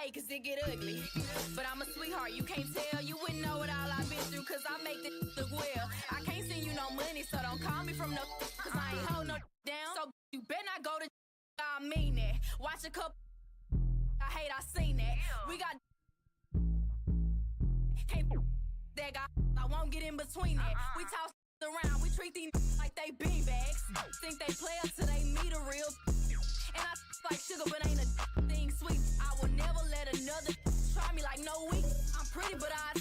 play cause it get ugly. But I'm a sweetheart, you can't tell. You wouldn't know what all I've been through cause I make this look well. I can't send you no money, so don't call me from no cause I ain't hold no down. So you better not go to I mean that. Watch a couple I hate I seen that. We got can't that guy I won't get in between that. We toss around, we treat these like they beanbags. Think they play up till they meet a real. And I like sugar, but ain't a thing sweet. I will never let another try me like no weak. I'm pretty, but I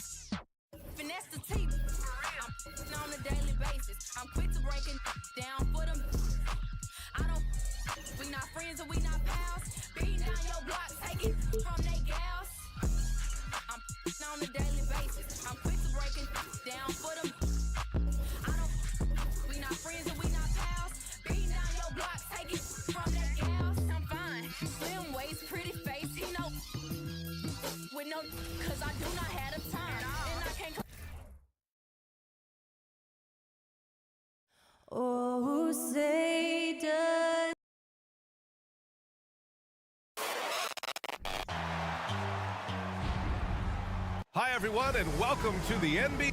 finesse the teeth. I'm on a daily basis. I'm quick to break it down for them. I don't. We not friends and we not pals. Beating down your block, take it from they gals. I'm on a daily basis. I'm quick to break it down for them. I don't. We not friends and we not pals. Beating down your block, take it from they gals. I'm fine. Slim waist, pretty face. He know. With no, cause I do not have the time. And I can't. Oh, say does. Hi, everyone, and welcome to the NBA.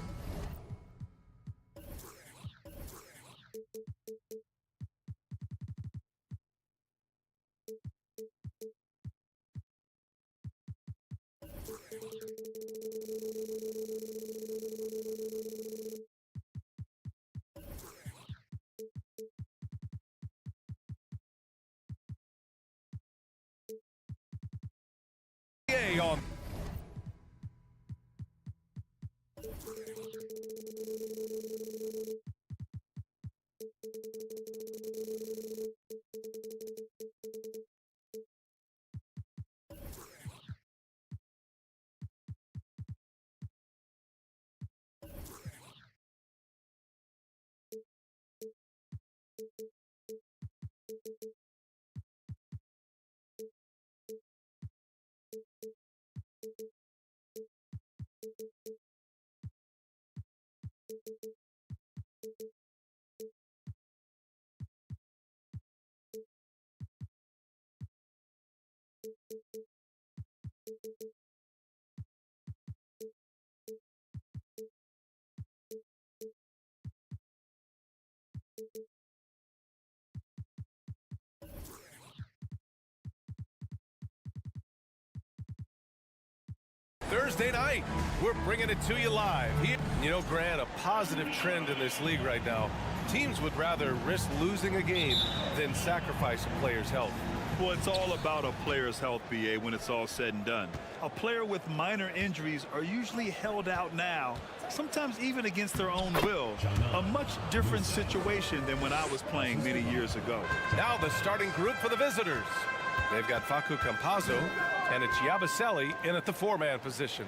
On Thursday night, we're bringing it to you live. You know, Grant, a positive trend in this league right now. Teams would rather risk losing a game than sacrifice a player's health. Well, it's all about a player's health, BA, when it's all said and done. A player with minor injuries are usually held out now, sometimes even against their own will. A much different situation than when I was playing many years ago. Now the starting group for the visitors. They've got Facu Campazzo and it's Yabusele in at the four-man position.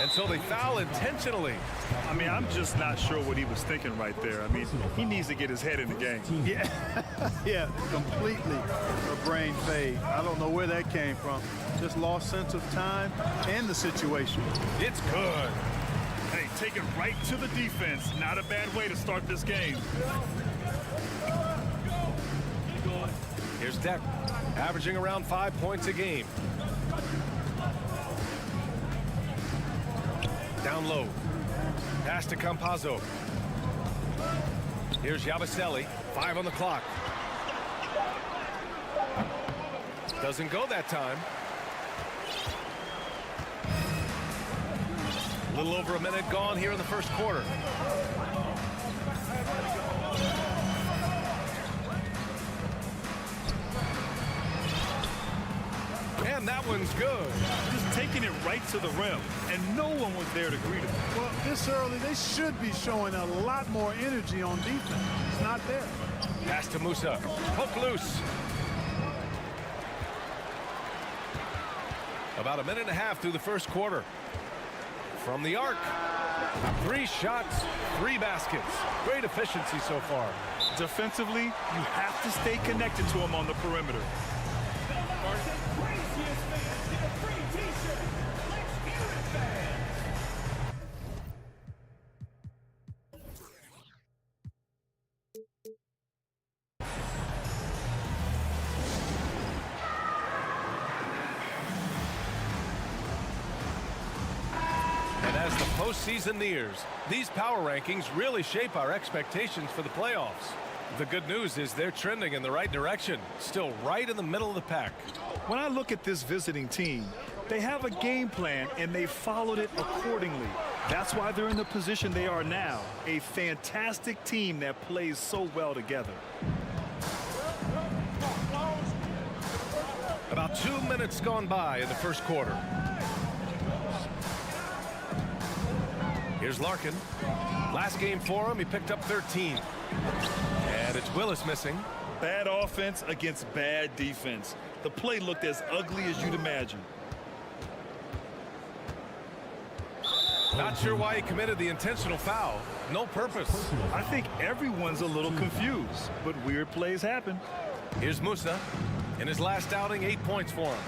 And so they foul intentionally. I mean, I'm just not sure what he was thinking right there. I mean, he needs to get his head in the game. Yeah, yeah, completely a brain fade. I don't know where that came from. Just lost sense of time and the situation. It's good. Hey, take it right to the defense. Not a bad way to start this game. Here's Deck, averaging around 5 points a game. Down low. Pass to Campazzo. Here's Yabusele. 5 on the clock. Doesn't go that time. A little over a minute gone here in the first quarter. And that one's good. Just taking it right to the rim, and no one was there to greet him. Well, this early, they should be showing a lot more energy on defense. It's not there. Pass to Musa. Hook loose. About a minute and a half through the first quarter. From the arc. 3 shots, 3 baskets. Great efficiency so far. Defensively, you have to stay connected to him on the perimeter. postseason nears, these power rankings really shape our expectations for the playoffs. The good news is they're trending in the right direction, still right in the middle of the pack. When I look at this visiting team, they have a game plan and they followed it accordingly. That's why they're in the position they are now. A fantastic team that plays so well together. About 2 minutes gone by in the first quarter. Here's Larkin. Last game for him, he picked up 13. And it's Willis missing. Bad offense against bad defense. The play looked as ugly as you'd imagine. Not sure why he committed the intentional foul. No purpose. I think everyone's a little confused, but weird plays happen. Here's Musa. In his last outing, 8 points for him.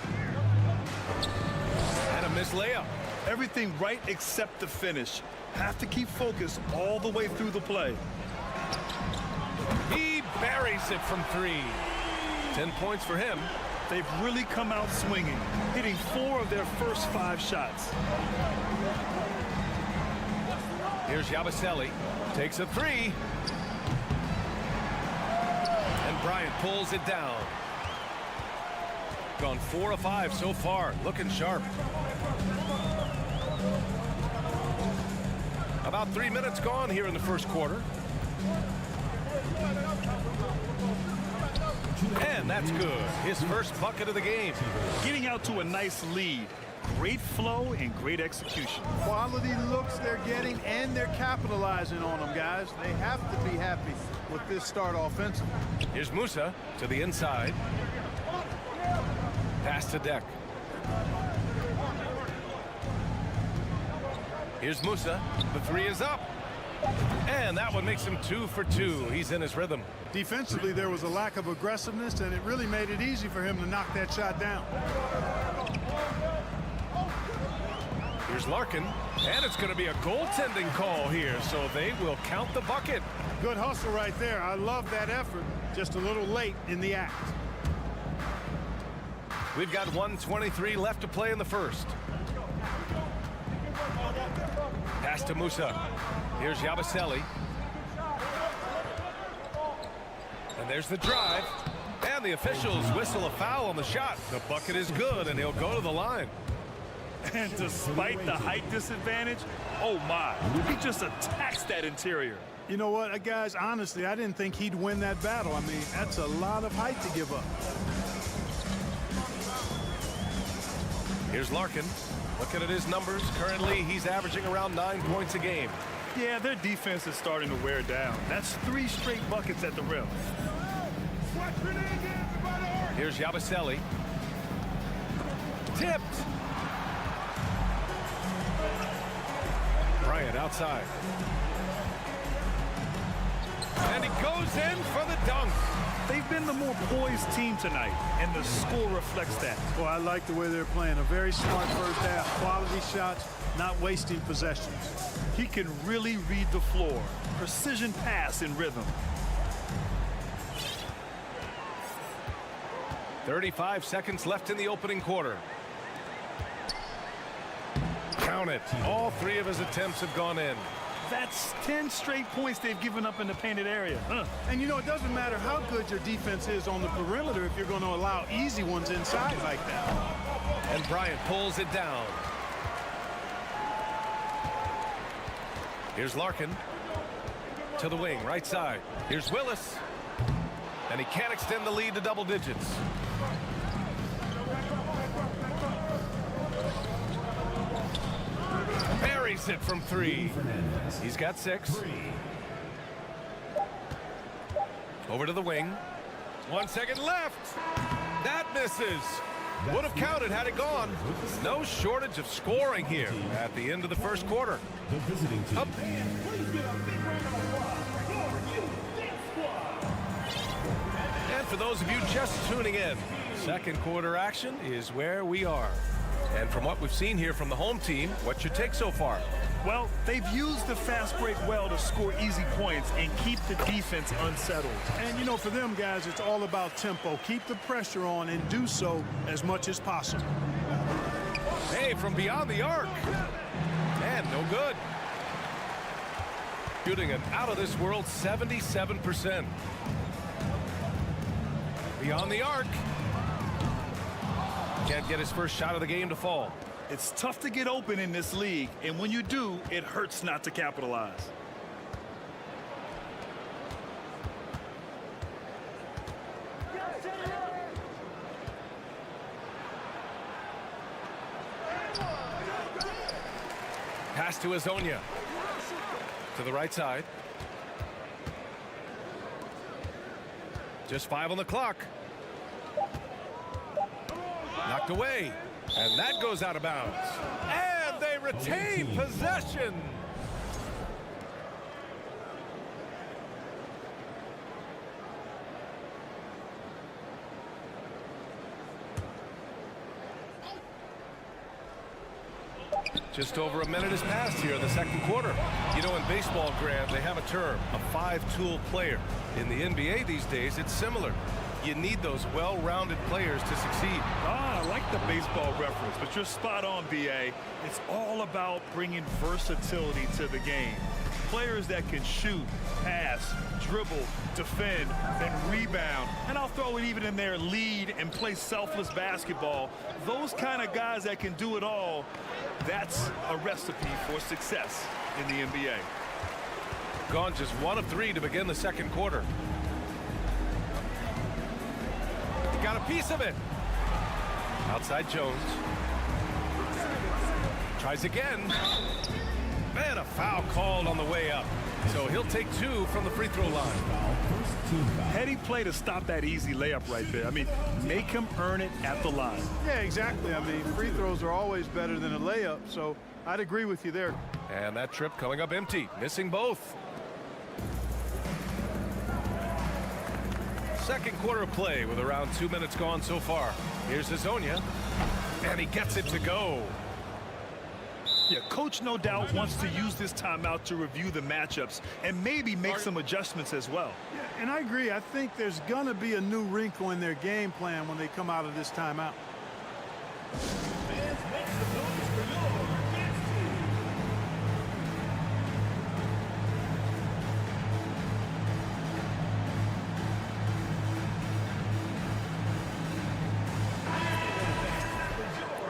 And a missed layup. Everything right except the finish. Have to keep focused all the way through the play. He buries it from 3. 10 points for him. They've really come out swinging, hitting 4 of their first 5 shots. Here's Yabusele. Takes a 3. And Bryant pulls it down. Gone 4 of 5 so far. Looking sharp. About 3 minutes gone here in the first quarter. And that's good. His first bucket of the game. Getting out to a nice lead. Great flow and great execution. Quality looks they're getting, and they're capitalizing on them, guys. They have to be happy with this start offensively. Here's Musa to the inside. Pass to Deck. Here's Musa. The 3 is up. And that one makes him 2 for 2. He's in his rhythm. Defensively, there was a lack of aggressiveness, and it really made it easy for him to knock that shot down. Here's Larkin. And it's going to be a goaltending call here, so they will count the bucket. Good hustle right there. I love that effort. Just a little late in the act. We've got 1:23 left to play in the first. Pass to Musa. Here's Yabusele. And there's the drive. And the officials whistle a foul on the shot. The bucket is good, and he'll go to the line. And despite the height disadvantage, oh my, he just attacks that interior. You know what, guys, honestly, I didn't think he'd win that battle. I mean, that's a lot of height to give up. Here's Larkin. Looking at his numbers, currently he's averaging around 9 points a game. Yeah, their defense is starting to wear down. That's 3 straight buckets at the rim. Here's Yabusele. Tipped. Bryant outside. And he goes in for the dunk. They've been the more poised team tonight, and the score reflects that. Well, I like the way they're playing. A very smart first half. Quality shots, not wasting possessions. He can really read the floor. Precision pass in rhythm. 35 seconds left in the opening quarter. Count it. All 3 of his attempts have gone in. That's 10 straight points they've given up in the painted area. And, you know, it doesn't matter how good your defense is on the perimeter if you're going to allow easy ones inside like that. And Bryant pulls it down. Here's Larkin. To the wing, right side. Here's Willis. And he can't extend the lead to double digits. Buries it from 3. He's got 6. Over to the wing. 1 second left. That misses. Would have counted had it gone. No shortage of scoring here at the end of the first quarter. Up. And for those of you just tuning in, second quarter action is where we are. And from what we've seen here from the home team, what's your take so far? Well, they've used the fast break well to score easy points and keep the defense unsettled. And, you know, for them guys, it's all about tempo. Keep the pressure on and do so as much as possible. Hey, from beyond the arc. And no good. Shooting an out-of-this-world 77%. Beyond the arc. Can't get his first shot of the game to fall. It's tough to get open in this league, and when you do, it hurts not to capitalize. Pass to Azonia. To the right side. Just 5 on the clock. Knocked away. And that goes out of bounds. And they retain possession. Just over a minute has passed here in the second quarter. You know, in baseball, Grant, they have a term, a 5-tool player. In the NBA these days, it's similar. You need those well-rounded players to succeed. I like the baseball reference, but you're spot on, BA. It's all about bringing versatility to the game. Players that can shoot, pass, dribble, defend, and rebound. And I'll throw it even in there, lead and play selfless basketball. Those kind of guys that can do it all, that's a recipe for success in the NBA. Gone just 1 of 3 to begin the second quarter. Got a piece of it. Outside Jones. Tries again. Man, a foul called on the way up. So he'll take 2 from the free throw line. Heady play to stop that easy layup right there. I mean, make him earn it at the line. Yeah, exactly. I mean, free throws are always better than a layup, so I'd agree with you there. And that trip coming up empty, missing both. Second quarter of play with around 2 minutes gone so far. Here's Azonia, and he gets it to go. Yeah, coach no doubt wants to use this timeout to review the matchups and maybe make some adjustments as well. Yeah, and I agree. I think there's going to be a new wrinkle in their game plan when they come out of this timeout.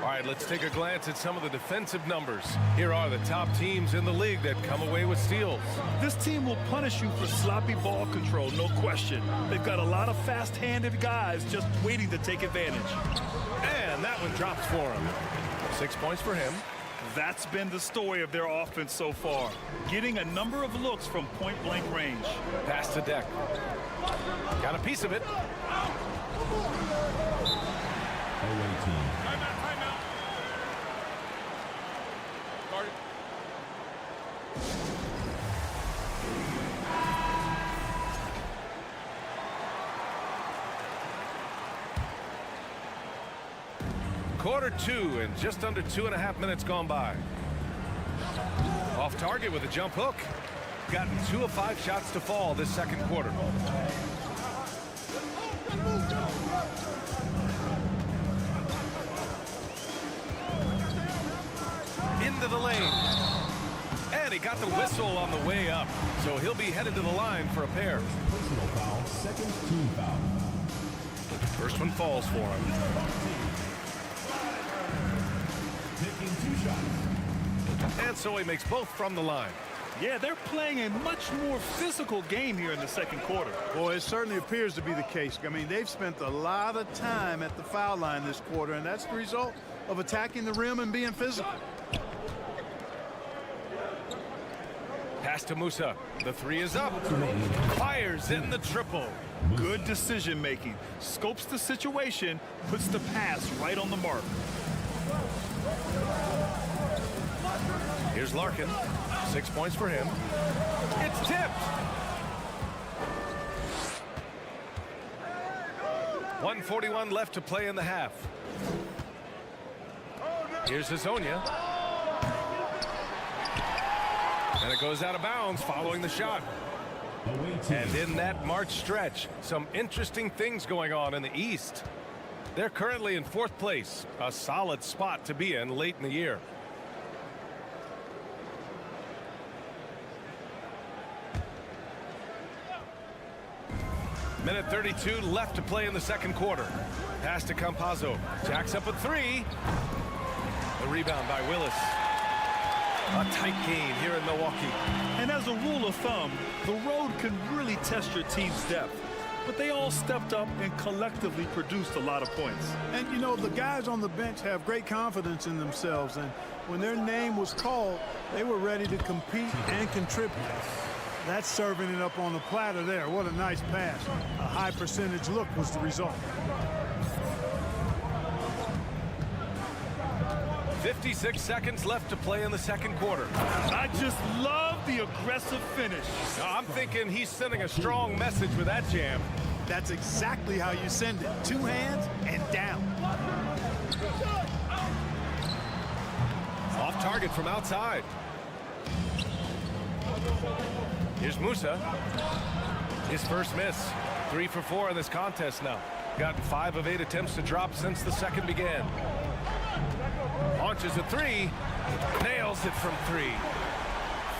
All right, let's take a glance at some of the defensive numbers. Here are the top teams in the league that come away with steals. This team will punish you for sloppy ball control, no question. They've got a lot of fast-handed guys just waiting to take advantage. And that one drops for him. 6 points for him. That's been the story of their offense so far, getting a number of looks from point-blank range. Pass to Deck. Got a piece of it. Quarter 2 and just under 2.5 minutes gone by. Off target with a jump hook. Gotten 2 of 5 shots to fall this second quarter. Into the lane. And he got the whistle on the way up. So he'll be headed to the line for a pair. Personal foul, second team foul. First one falls for him. Taking 2 shots. And so he makes both from the line. Yeah, they're playing a much more physical game here in the second quarter. Boy, it certainly appears to be the case. I mean, they've spent a lot of time at the foul line this quarter, and that's the result of attacking the rim and being physical. Pass to Musa. The 3 is up. Fires in the triple. Good decision making. Scopes the situation, puts the pass right on the mark. Here's Larkin. 6 points for him. It's tipped. 1:41 left to play in the half. Here's Azonia. And it goes out of bounds following the shot. And in that March stretch, some interesting things going on in the East. They're currently in 4th place, a solid spot to be in late in the year. Minute 32 left to play in the second quarter. Pass to Campazzo. Jacks up a 3. The rebound by Willis. A tight game here in Milwaukee. And as a rule of thumb, the road can really test your team's depth. But they all stepped up and collectively produced a lot of points. And, you know, the guys on the bench have great confidence in themselves. And when their name was called, they were ready to compete and contribute. That's serving it up on the platter there. What a nice pass. A high percentage look was the result. 56 seconds left to play in the second quarter. I just love the aggressive finish. Now, I'm thinking he's sending a strong message with that jam. That's exactly how you send it. 2 hands and down. Off target from outside. Here's Musa. His first miss. 3 for 4 in this contest now. Gotten 5 of 8 attempts to drop since the second began. Launches a 3. Nails it from 3.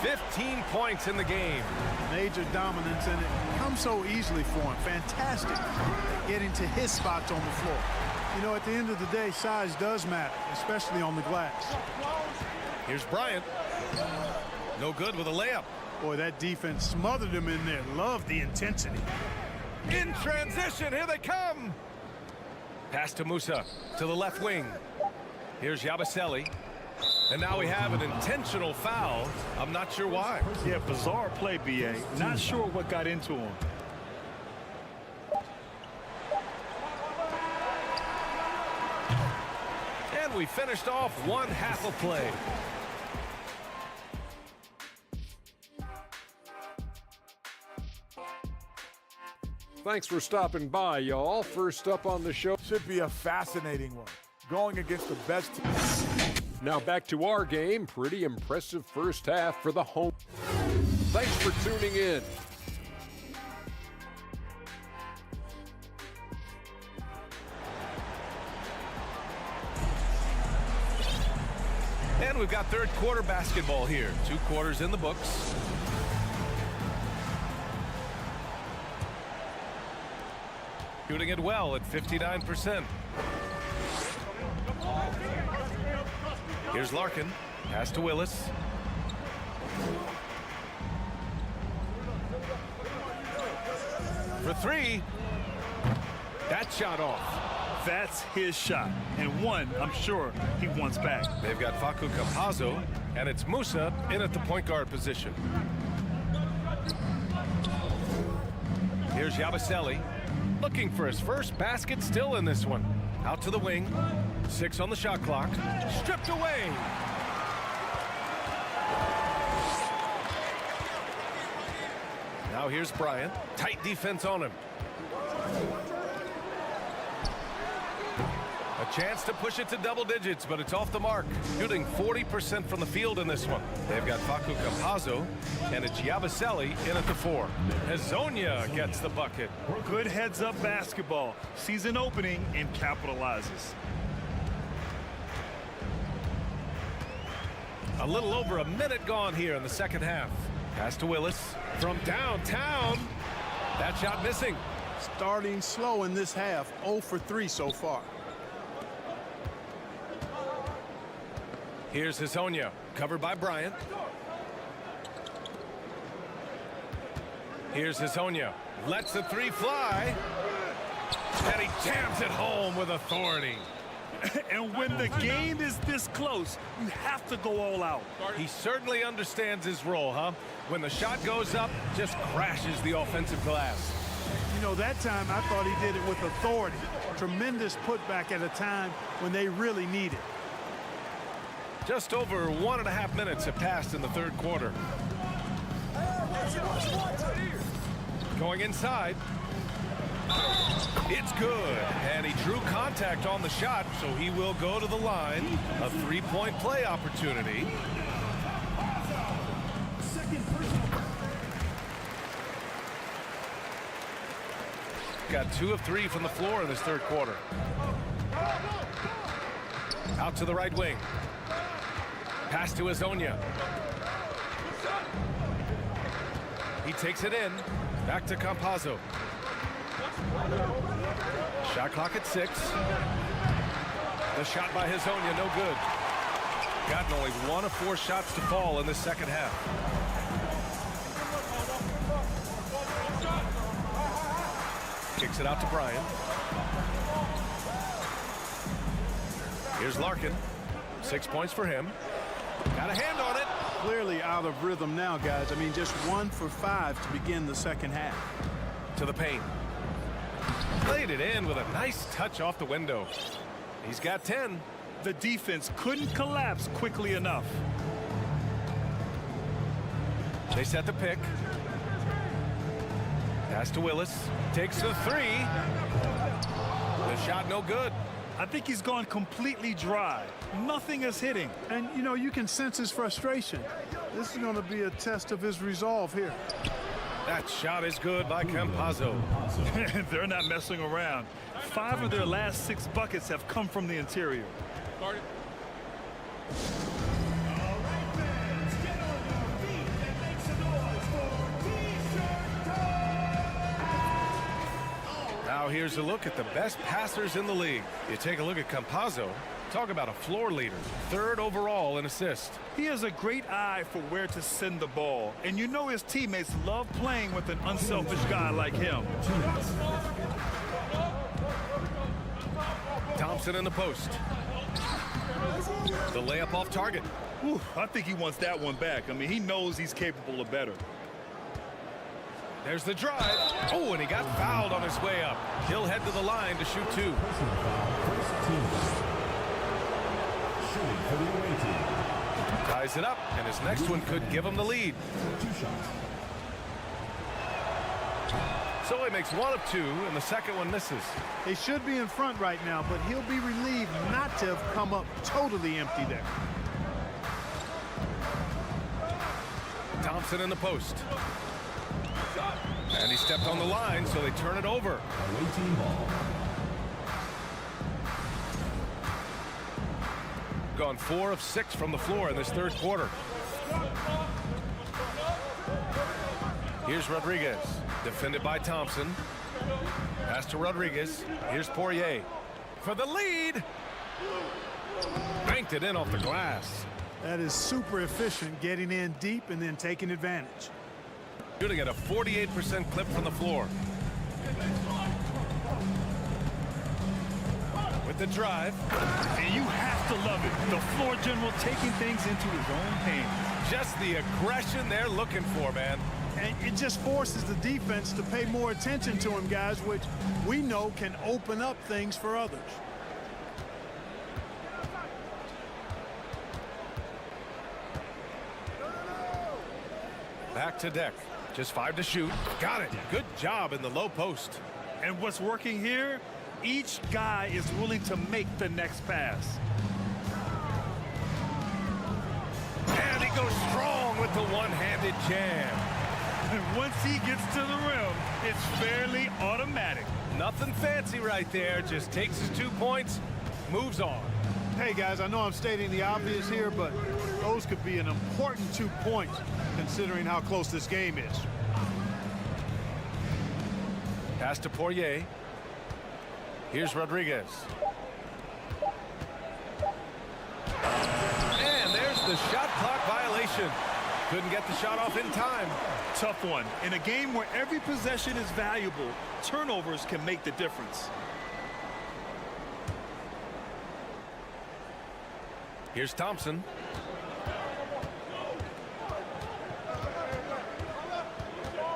15 points in the game. Major dominance, and it comes so easily for him. Fantastic at getting to his spots on the floor. You know, at the end of the day, size does matter, especially on the glass. Here's Bryant. No good with a layup. Boy, that defense smothered him in there. Love the intensity. In transition, here they come. Pass to Musa, to the left wing. Here's Yabusele. And now we have an intentional foul. I'm not sure why. Yeah, bizarre play, B.A. Not sure what got into him. And we finished off one half of play. Thanks for stopping by, y'all. First up on the show. Should be a fascinating one. Going against the best team. Now back to our game. Pretty impressive first half for the home. Thanks for tuning in. And we've got third quarter basketball here. 2 quarters in the books. Shooting it well at 59%. Here's Larkin. Pass to Willis. For 3. That shot off. That's his shot, and one I'm sure he wants back. They've got Facu Campazzo, and it's Musa in at the point guard position. Here's Yabusele, looking for his first basket, still in this one. Out to the wing. 6 on the shot clock. Stripped away. Now here's Bryant. Tight defense on him. A chance to push it to double digits, but it's off the mark. Shooting 40% from the field in this one. They've got Facu Campazzo, and it's Yabusele in at the 4. Hezonja gets the bucket. Good heads-up basketball. Sees an opening and capitalizes. A little over a minute gone here in the second half. Pass to Willis from downtown. That shot missing. Starting slow in this half. 0 for 3 so far. Here's Hezonja, covered by Bryant. Here's Hezonja, lets the 3 fly. And he jams it home with authority. And when the game is this close, you have to go all out. He certainly understands his role, huh? When the shot goes up, just crashes the offensive glass. You know, that time I thought he did it with authority. Tremendous putback at a time when they really need it. Just over 1.5 minutes have passed in the third quarter. Going inside. It's good. And he drew contact on the shot, so he will go to the line. A 3-point play opportunity. got 2 of 3 from the floor in this third quarter. Out to the right wing. Pass to Azonia. He takes it in. Back to Campazzo. Shot clock at 6. The shot by Hazonia, no good. Gotten only 1 of 4 shots to fall in the second half. Kicks it out to Bryant. Here's Larkin. 6 points for him. Got a hand on it. Clearly out of rhythm now, guys. I mean, just 1 for 5 to begin the second half. To the paint. Played it in with a nice touch off the window. He's got 10. The defense couldn't collapse quickly enough. They set the pick. Pass to Willis. Takes the 3. The shot no good. I think he's gone completely dry. Nothing is hitting. And, you know, you can sense his frustration. This is going to be a test of his resolve here. That shot is good by Campazzo. They're not messing around. 5 of their last 6 buckets have come from the interior. Now here's a look at the best passers in the league. You take a look at Campazzo. Talk about a floor leader. 3rd overall in assists. He has a great eye for where to send the ball. And you know his teammates love playing with an unselfish guy like him. Thompson in the post. The layup off target. Whew, I think he wants that one back. I mean, he knows he's capable of better. There's the drive. Oh, and he got fouled on his way up. He'll head to the line to shoot 2. Ties it up, and his next one could give him the lead. So he makes 1 of 2, and the second one misses. They should be in front right now, but he'll be relieved not to have come up totally empty there. Thompson in the post. And he stepped on the line, so they turn it over. Gone 4 of 6 from the floor in this third quarter. Here's Rodriguez, defended by Thompson. Pass to Rodriguez. Here's Poirier for the lead. Banked it in off the glass. That is super efficient, getting in deep and then taking advantage. Shooting at a 48% clip from the floor. With the drive. And you have to love it. The floor general taking things into his own hands. Just the aggression they're looking for, man. And it just forces the defense to pay more attention to him, guys, which we know can open up things for others. Back to deck. Just 5 to shoot. Got it. Good job in the low post. And what's working here? Each guy is willing to make the next pass. And he goes strong with the one-handed jam. And once he gets to the rim, it's fairly automatic. Nothing fancy right there. Just takes his 2 points, moves on. Hey, guys, I know I'm stating the obvious here, but those could be an important 2 points considering how close this game is. Pass to Poirier. Here's Rodriguez. And there's the shot clock violation. Couldn't get the shot off in time. Tough one. In a game where every possession is valuable, turnovers can make the difference. Here's Thompson.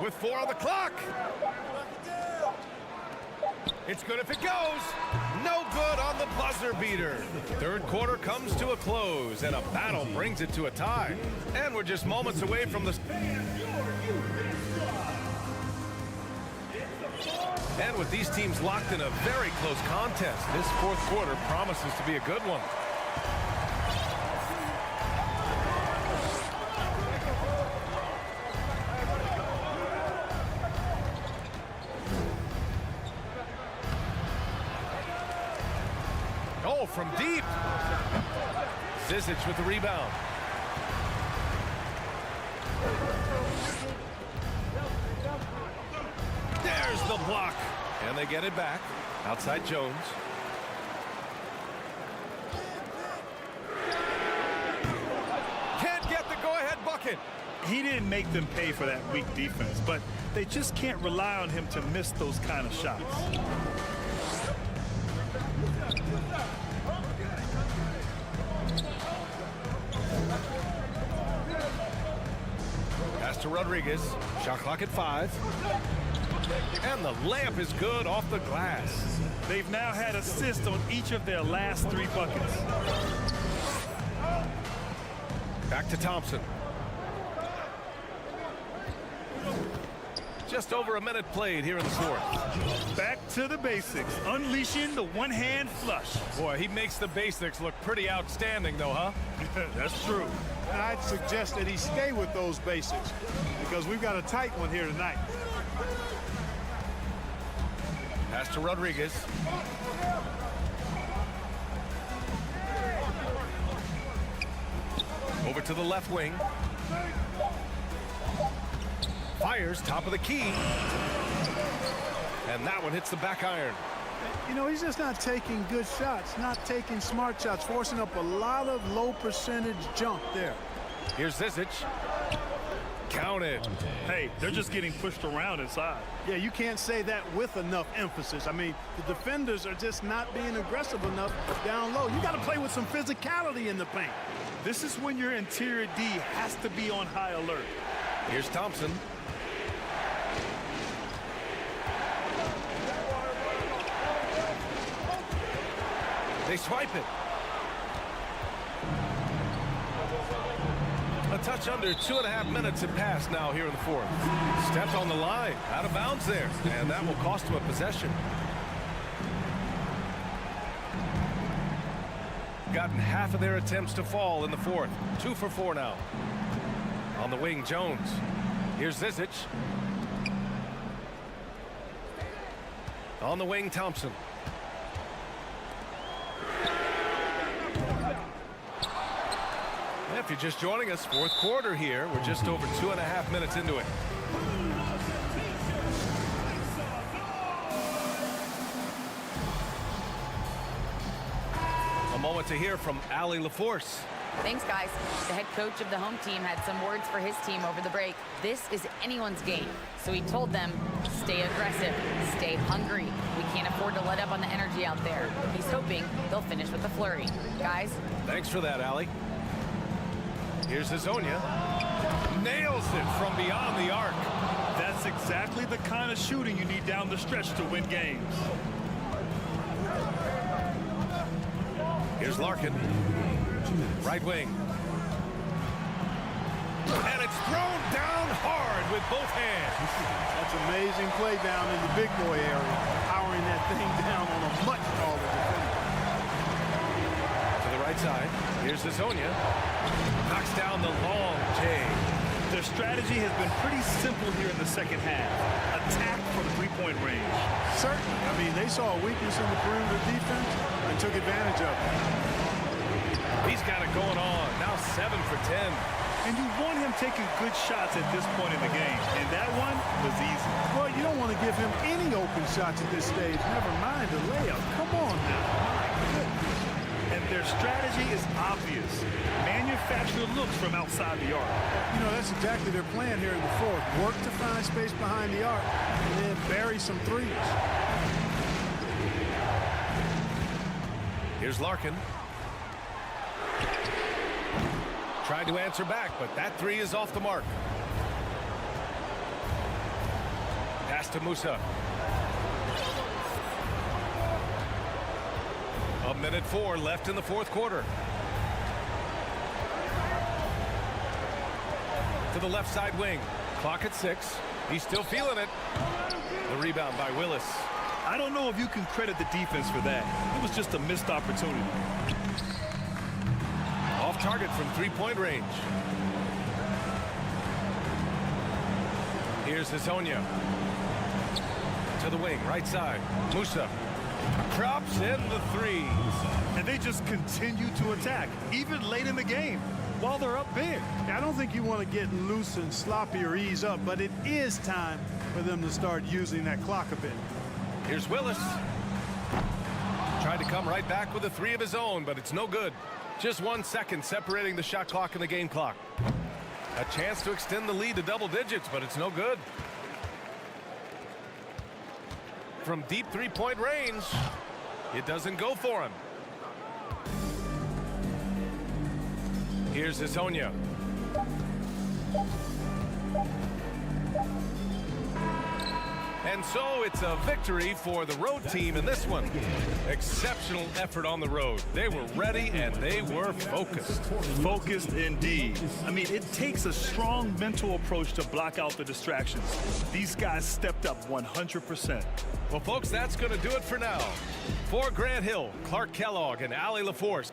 With 4 on the clock. It's good if it goes. No good on the buzzer beater. Third quarter comes to a close, and a battle brings it to a tie. And we're just moments away from the... And with these teams locked in a very close contest, this fourth quarter promises to be a good one. Oh, from deep. Zizic with the rebound. There's the block. And they get it back. Outside Jones. Can't get the go-ahead bucket. He didn't make them pay for that weak defense, but they just can't rely on him to miss those kind of shots. Pass to Rodriguez. Shot clock at 5. And the layup is good off the glass. They've now had assists on each of their last 3 buckets. Back to Thompson. Just over a minute played here in the fourth. Back to the basics, unleashing the one-hand flush. Boy, he makes the basics look pretty outstanding, though, huh? That's true. And I'd suggest that he stay with those basics because we've got a tight one here tonight. Pass to Rodriguez. Over to the left wing. Fires top of the key. And that one hits the back iron. You know, he's just not taking good shots, not taking smart shots, forcing up a lot of low percentage jump there. Here's Zizic. Counted. Hey, they're just getting pushed around inside. Yeah, you can't say that with enough emphasis. I mean, the defenders are just not being aggressive enough down low. You got to play with some physicality in the paint. This is when your interior D has to be on high alert. Here's Thompson. They swipe it. A touch under 2.5 minutes have passed now here in the fourth. Stepped on the line, out of bounds there, and that will cost him a possession. Gotten half of their attempts to fall in the fourth. 2 for 4 now. On the wing, Jones. Here's Zizic. On the wing, Thompson. If you're just joining us, fourth quarter here. We're just over 2.5 minutes into it. A moment to hear from Allie LaForce. Thanks, guys. The head coach of the home team had some words for his team over the break. This is anyone's game. So he told them, stay aggressive, stay hungry. We can't afford to let up on the energy out there. He's hoping they'll finish with a flurry. Guys? Thanks for that, Allie. Here's Hazonia. Nails it from beyond the arc. That's exactly the kind of shooting you need down the stretch to win games. Here's Larkin. Right wing. And it's thrown down hard with both hands. That's amazing play down in the big boy area, powering that thing down on a much taller defender. To the right side. Here's Hazonia. Knocks down the long J. Their strategy has been pretty simple here in the second half. Attack from three-point range. Certainly. I mean, they saw a weakness in the perimeter defense and took advantage of it. He's got it going on. Now 7 for 10. And you want him taking good shots at this point in the game. And that one was easy. Well, you don't want to give him any open shots at this stage. Never mind a layup. Come on now. My goodness. And their strategy is obvious. Manufacture looks from outside the arc. You know, that's exactly their plan here in the fourth. Work to find space behind the arc and then bury some threes. Here's Larkin. Tried to answer back, but that three is off the mark. Pass to Musa. A minute 4 left in the fourth quarter. To the left side wing. Clock at 6. He's still feeling it. The rebound by Willis. I don't know if you can credit the defense for that. It was just a missed opportunity. Off target from three-point range. Here's Hazonia. To the wing, right side. Musa. Drops in the three. And they just continue to attack, even late in the game, while they're up big. I don't think you want to get loose and sloppy or ease up, but it is time for them to start using that clock a bit. Here's Willis. Tried to come right back with a three of his own, but it's no good. Just 1 second separating the shot clock and the game clock. A chance to extend the lead to double digits, but it's no good. From deep three-point range, it doesn't go for him. Here's Hezonja. And so it's a victory for the road team in this one. Exceptional effort on the road. They were ready and they were focused. Focused indeed. I mean, it takes a strong mental approach to block out the distractions. These guys stepped up 100%. Well, folks, that's going to do it for now. For Grant Hill, Clark Kellogg, and Allie LaForce.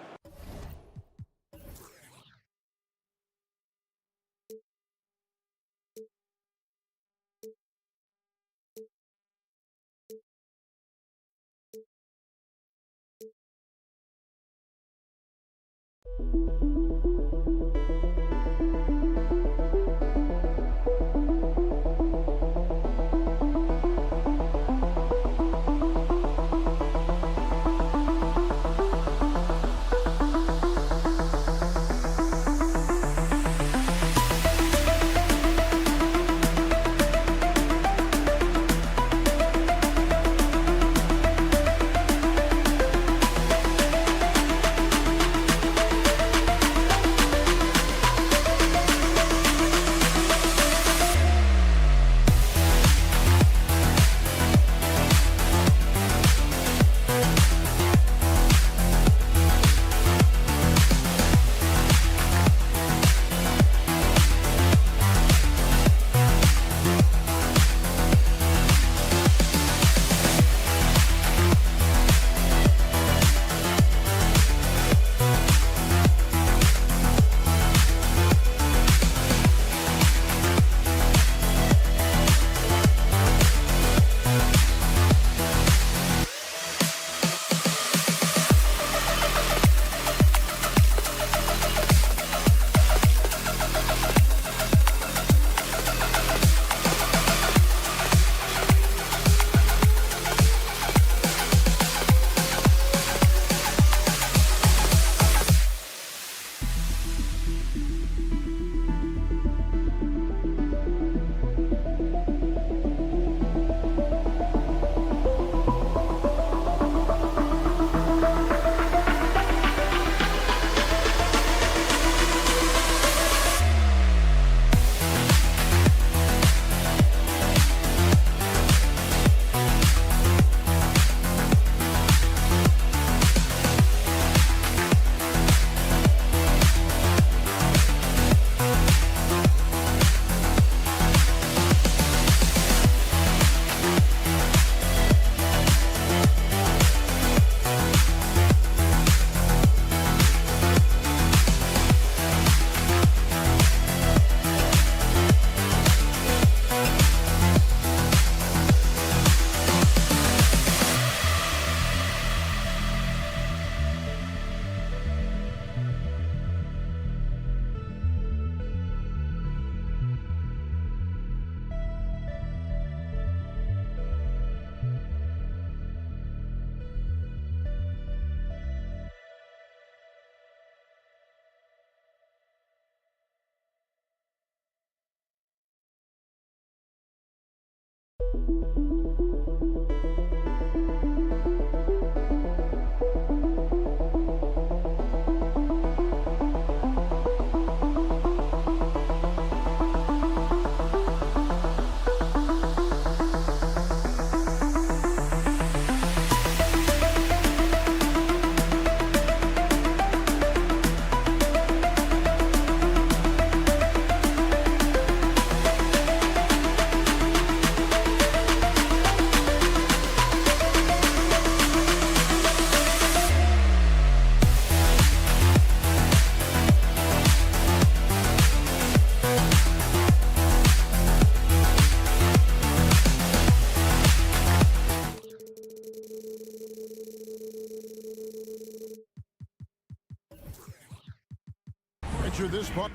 enter this part.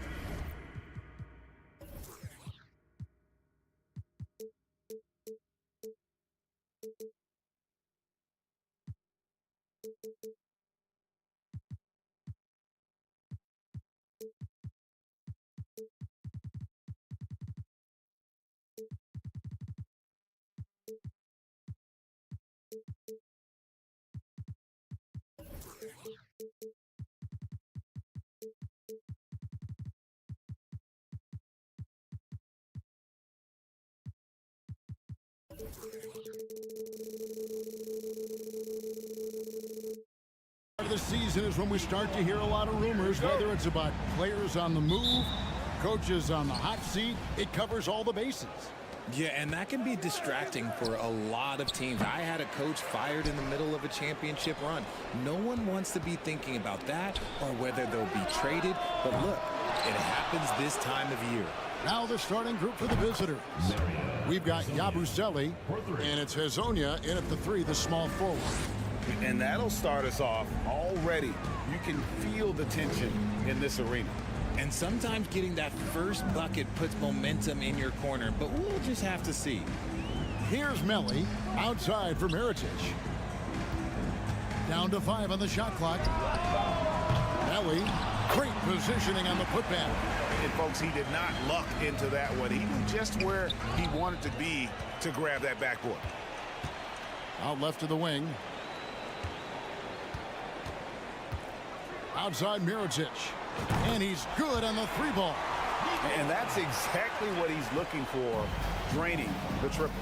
Part of the season is when we start to hear a lot of rumors, whether it's about players on the move, coaches on the hot seat. It covers all the bases. Yeah, and that can be distracting for a lot of teams. I had a coach fired in the middle of a championship run. No one wants to be thinking about that or whether they'll be traded. But look, it happens this time of year. Now the starting group for the visitors. We've got Yabusele, and it's Hezonja in at the 3, the small forward. And that'll start us off already. You can feel the tension in this arena. And sometimes getting that first bucket puts momentum in your corner, but we'll just have to see. Here's Melli, outside for Mirotic. Down to 5 on the shot clock. Melli, great positioning on the putback. And folks, he did not luck into that one. He knew just where he wanted to be to grab that backboard. Out left to the wing. Outside Mirotic. And he's good on the 3 ball. And that's exactly what he's looking for, draining the triple.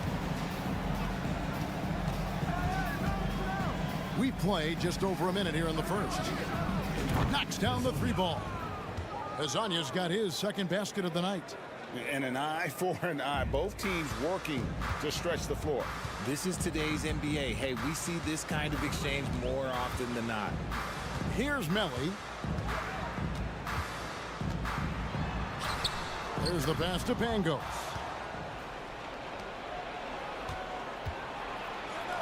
We play just over a minute here in the first. Knocks down the 3 ball. Hezonja's got his second basket of the night. And an eye for an eye. Both teams working to stretch the floor. This is today's NBA. Hey, we see this kind of exchange more often than not. Here's Melli. There's the pass to Pangos.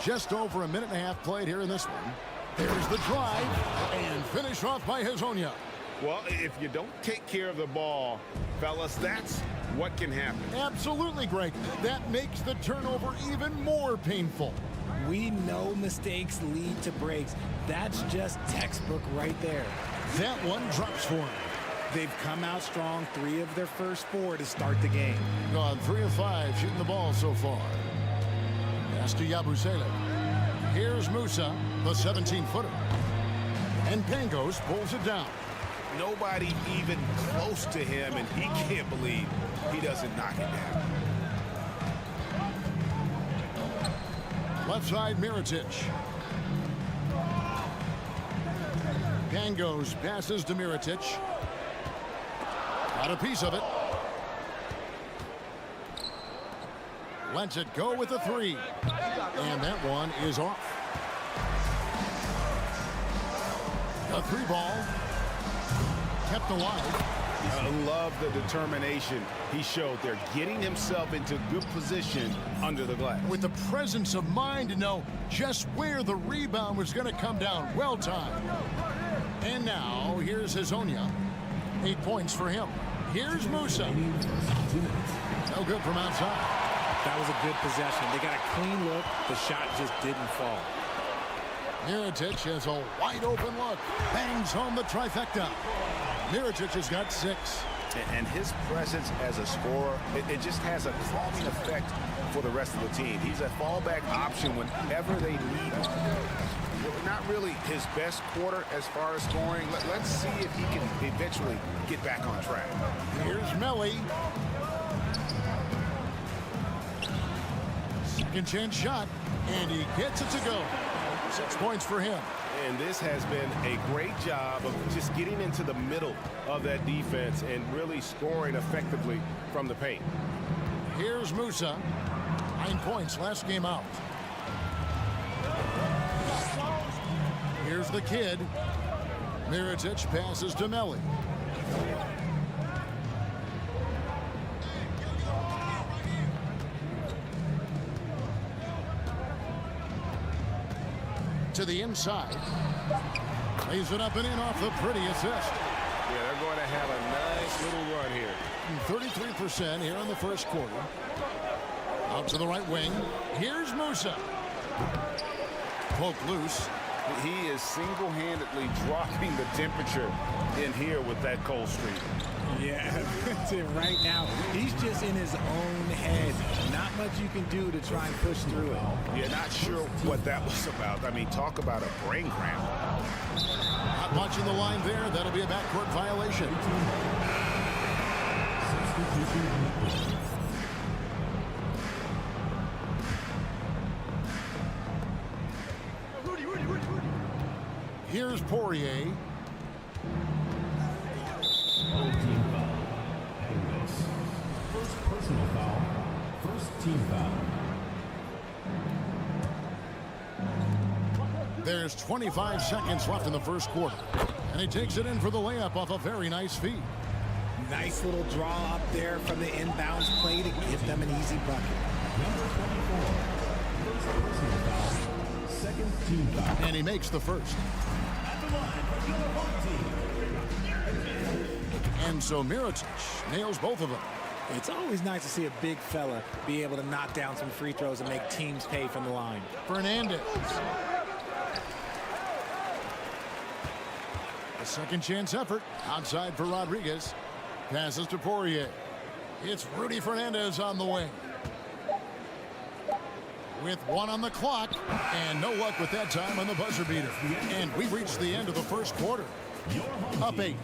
Just over a minute and a half played here in this one. There's the drive and finish off by Hezonja. Well, if you don't take care of the ball, fellas, that's what can happen. Absolutely, Greg. That makes the turnover even more painful. We know mistakes lead to breaks. That's just textbook right there. That one drops for him. They've come out strong 3 of their first 4 to start the game. Gone 3 of 5 shooting the ball so far. Pass to Yabusele. Here's Musa, the 17-footer. And Pangos pulls it down. Nobody even close to him, and he can't believe he doesn't knock it down. Left side, Mirotic. Pangos passes to Mirotic. Got a piece of it. Lets it go with the 3. And that one is off. The 3 ball kept alive. I love the determination he showed there, getting himself into good position under the glass. With the presence of mind to know just where the rebound was going to come down. Well timed. And now, here's Hezonja. 8 points for him. Here's Musa. No good from outside. That was a good possession. They got a clean look. The shot just didn't fall. Mirotic has a wide open look. Bangs home the trifecta. Mirotic has got 6. And his presence as a scorer, it just has a calming effect for the rest of the team. He's a fallback option whenever they need him. Not really his best quarter as far as scoring. Let's see if he can eventually get back on track. Here's Melli. Second chance shot, and he gets it to go. 6 points for him. And this has been a great job of just getting into the middle of that defense and really scoring effectively from the paint. Here's Musa. 9 points last game out. Here's the kid. Mirotic passes to Melli. To the inside. Lays it up and in off the pretty assist. Yeah, they're going to have a nice little run here. 33% here in the first quarter. Out to the right wing. Here's Musa. Poke loose. He is single-handedly dropping the temperature in here with that cold streak. Yeah, that's it right now. He's just in his own head. Not much you can do to try and push through it. Yeah, not sure what that was about. I mean, talk about a brain cramp. Not watching the line there. That'll be a backcourt violation. Here's Poirier. First personal foul. First team foul. There's 25 seconds left in the first quarter. And he takes it in for the layup off a very nice feed. Nice little draw up there from the inbounds play to give them an easy bucket. Number 24. First personal foul. Second team foul. And he makes the first. At the line for your home team. And so Mirotic nails both of them. It's always nice to see a big fella be able to knock down some free throws and make teams pay from the line. Fernandez. A second chance effort. Outside for Rodriguez. Passes to Poirier. It's Rudy Fernandez on the wing. With 1 on the clock. And no luck with that time on the buzzer beater. And we've reached the end of the first quarter. Up 8.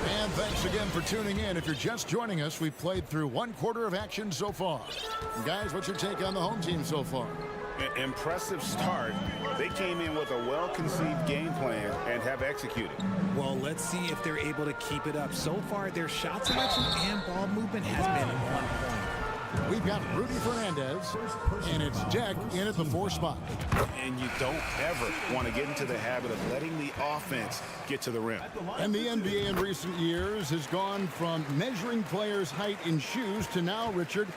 And thanks again for tuning in. If you're just joining us, we've played through 1 quarter of action so far. Guys, what's your take on the home team so far? Impressive start. They came in with a well-conceived game plan and have executed. Well, let's see if they're able to keep it up. So far, their shot selection and ball movement has been on point. We've got Rudy Fernandez, and it's Deck in at the 4 spot. And you don't ever want to get into the habit of letting the offense get to the rim. And the NBA in recent years has gone from measuring players' height in shoes to now, Richard,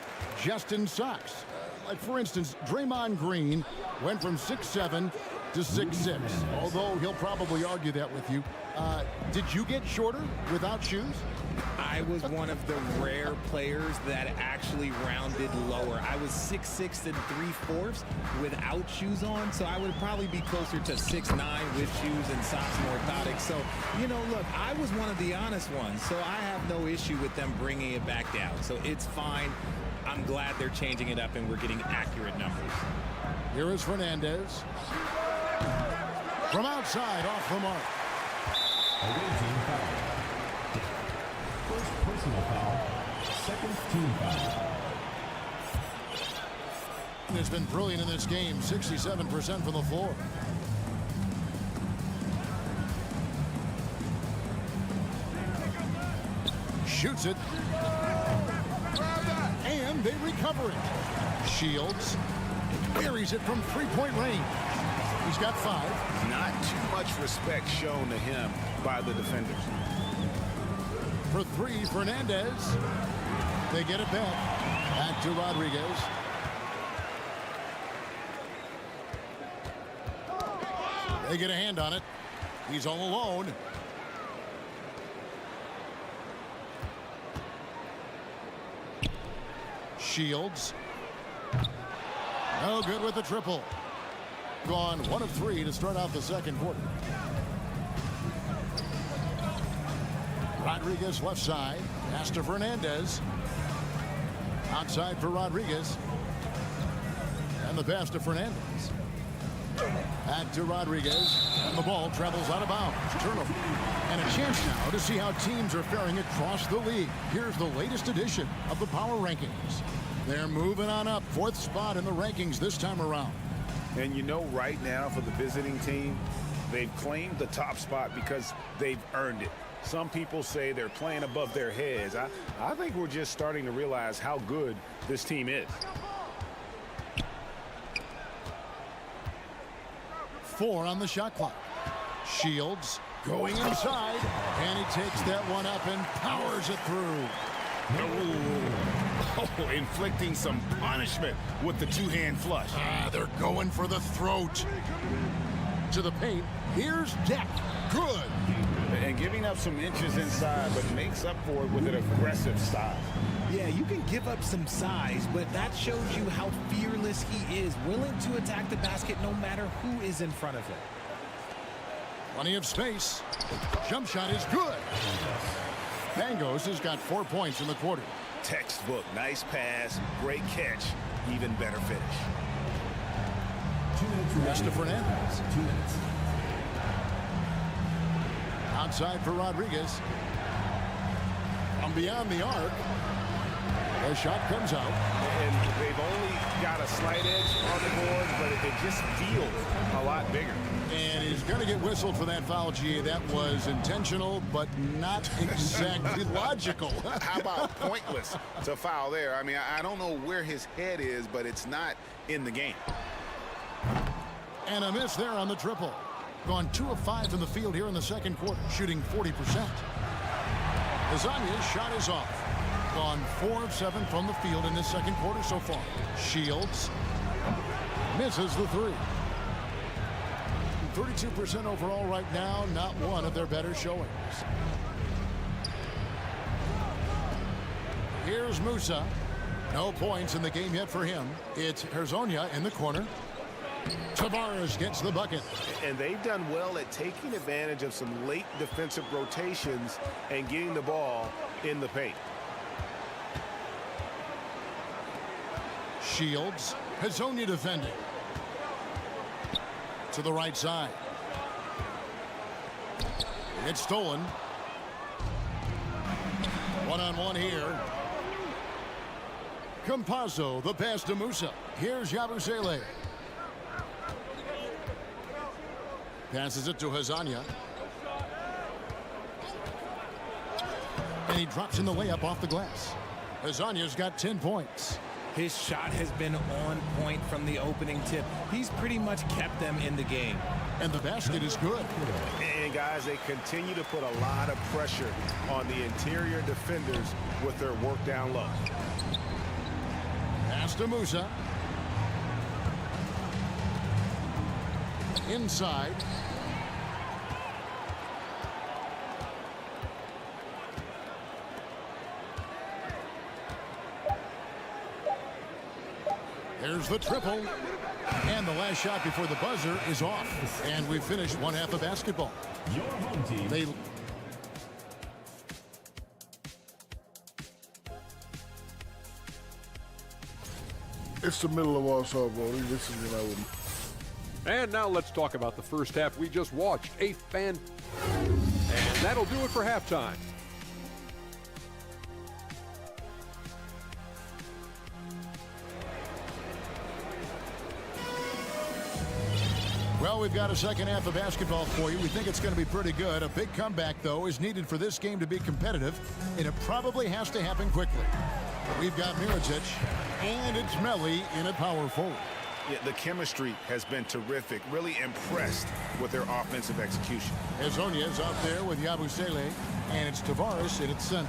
just in socks. Like, for instance, Draymond Green went from 6'7" to 6'6", although he'll probably argue that with you. Did you get shorter without shoes? I was one of the rare players that actually rounded lower. I was 6'6" and 3/4 without shoes on, so I would probably be closer to 6'9" with shoes and socks and orthotics. So, you know, look, I was one of the honest ones, so I have no issue with them bringing it back down. So it's fine. I'm glad they're changing it up and we're getting accurate numbers. Here is Fernandez. From outside, off the mark. Away team foul. First personal foul. Second team foul. Has been brilliant in this game, 67% from the floor. Shoots it. And they recover it. Shields buries it from 3-point range. He's got 5. Not too much respect shown to him by the defenders. For 3, Fernandez. They get it back. Back to Rodriguez. They get a hand on it. He's all alone. Shields. No good with the triple. Gone 1 of 3 to start out the second quarter. Rodriguez left side. Pass to Fernandez. Outside for Rodriguez. And the pass to Fernandez. Back to Rodriguez. And the ball travels out of bounds. Turnover. And a chance now to see how teams are faring across the league. Here's the latest edition of the Power Rankings. They're moving on up. 4th spot in the rankings this time around. And you know, right now for the visiting team, they've claimed the top spot because they've earned it. Some people say they're playing above their heads. I think we're just starting to realize how good this team is. 4 on the shot clock. Shields going inside, and he takes that one up and powers it through. Oh, inflicting some punishment with the two-hand flush. They're going for the throat. To the paint. Here's Deck. Good. And giving up some inches inside, but makes up for it with an aggressive style. Yeah, you can give up some size, but that shows you how fearless he is, willing to attack the basket no matter who is in front of him. Plenty of space. Jump shot is good. Pangos has got 4 points in the quarter. Textbook. Nice pass. Great catch. Even better finish. 2 minutes remaining. Fernandez. 2 minutes. Outside for Rodriguez. From beyond the arc. The shot comes out. And they've only got a slight edge on the board, but it just feels a lot bigger. And he's going to get whistled for that foul, G. That was intentional, but not exactly logical. How about pointless to foul there? I mean, I don't know where his head is, but it's not in the game. And a miss there on the triple. Gone 2 of 5 in the field here in the second quarter, shooting 40%. Lasagna's shot is off. Gone 4 of 7 from the field in this second quarter so far. Shields misses the 3. 32% overall right now, not one of their better showings. Here's Musa. No points in the game yet for him. It's Hezonja in the corner. Tavares gets the bucket. And they've done well at taking advantage of some late defensive rotations and getting the ball in the paint. Shields. Hezonja defending. To the right side. It's stolen. One-on-one here. Campazzo, the pass to Musa. Here's Yabusele. Passes it to Hezonja. And he drops in the layup off the glass. Hezonja's got 10 points. His shot has been on point from the opening tip. He's pretty much kept them in the game. And the basket is good. And guys, they continue to put a lot of pressure on the interior defenders with their work down low. Pass to Musa. Inside. There's the triple. And the last shot before the buzzer is off. And we've finished one half of basketball. Your home team. It's the middle of our softball. This is what I would. And now let's talk about the first half we just watched. And that'll do it for halftime. Well, we've got a second half of basketball for you. We think it's going to be pretty good. A big comeback, though, is needed for this game to be competitive, and it probably has to happen quickly. We've got Mirotic, and it's Melli in at power forward. Yeah, the chemistry has been terrific. Really impressed with their offensive execution. Hezonja is out there with Yabusele, and it's Tavares in its center.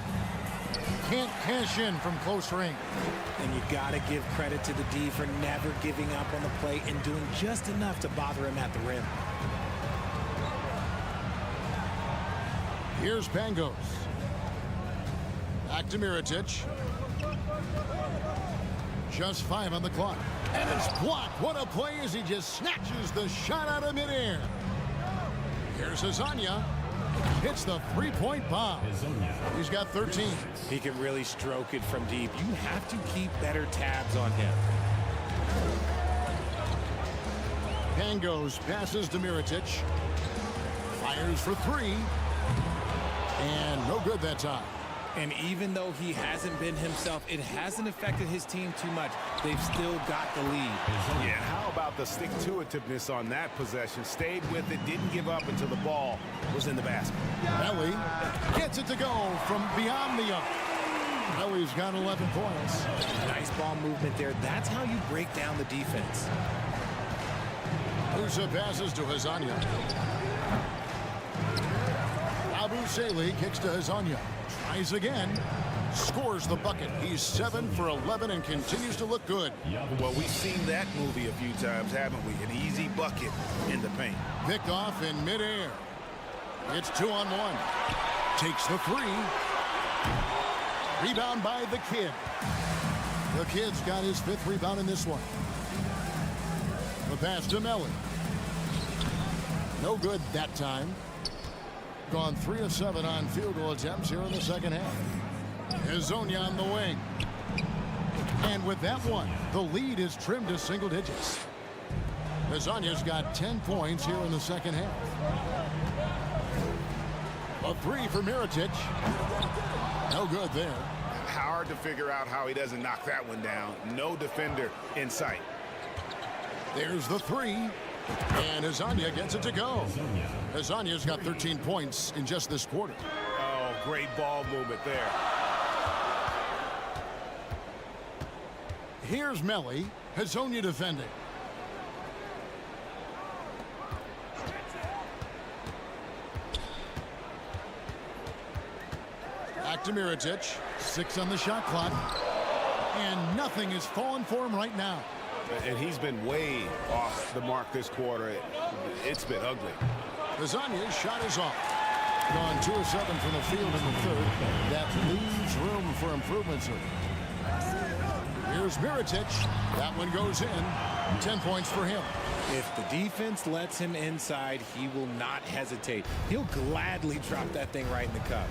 Can't cash in from close range. And you got to give credit to the D for never giving up on the play and doing just enough to bother him at the rim. Here's Pangos. Back to Mirotic. Just 5 on the clock. And it's blocked. What a play as he just snatches the shot out of midair. Here's Hezonja. Hits the three-point bomb. He's got 13. He can really stroke it from deep. You have to keep better tabs on him. Pangos passes to Mirotic. Fires for 3. And no good that time. And even though he hasn't been himself, it hasn't affected his team too much. They've still got the lead. Yeah, how about the stick-to-itiveness on that possession? Stayed with it, didn't give up until the ball was in the basket. Melli gets it to go from beyond the arc. Melli's got 11 points. Nice ball movement there. That's how you break down the defense. Musa passes to Hezonja. Yabusele kicks to Hezonja. Tries again. scores the bucket. He's 7 for 11 and continues to look good. Well, we've seen that movie a few times, haven't we? An easy bucket in the paint. Picked off in midair. It's 2-on-1. Takes the three. Rebound by the kid. The kid's got his 5th rebound in this one. The pass to Melly. No good that time. Gone 3 of 7 on field goal attempts here in the second half. Hezonja on the wing. And with that one, the lead is trimmed to single digits. Hezonja's got 10 points here in the second half. A 3 for Mirotic. No good there. Hard to figure out how he doesn't knock that one down. No defender in sight. There's the 3. And Hezonja gets it to go. Hezonja's got 13 points in just this quarter. Oh, great ball movement there. Here's Melly. Hezonja defending. Back to Mirotic. 6 on the shot clock. And nothing is falling for him right now. And he's been way off the mark this quarter. It's been ugly. Hezonja's shot is off. Gone 2 of 7 from the field in the third. That leaves room for improvement, sir. Here's Mirotic. That one goes in. 10 points for him. If the defense lets him inside, he will not hesitate. He'll gladly drop that thing right in the cup.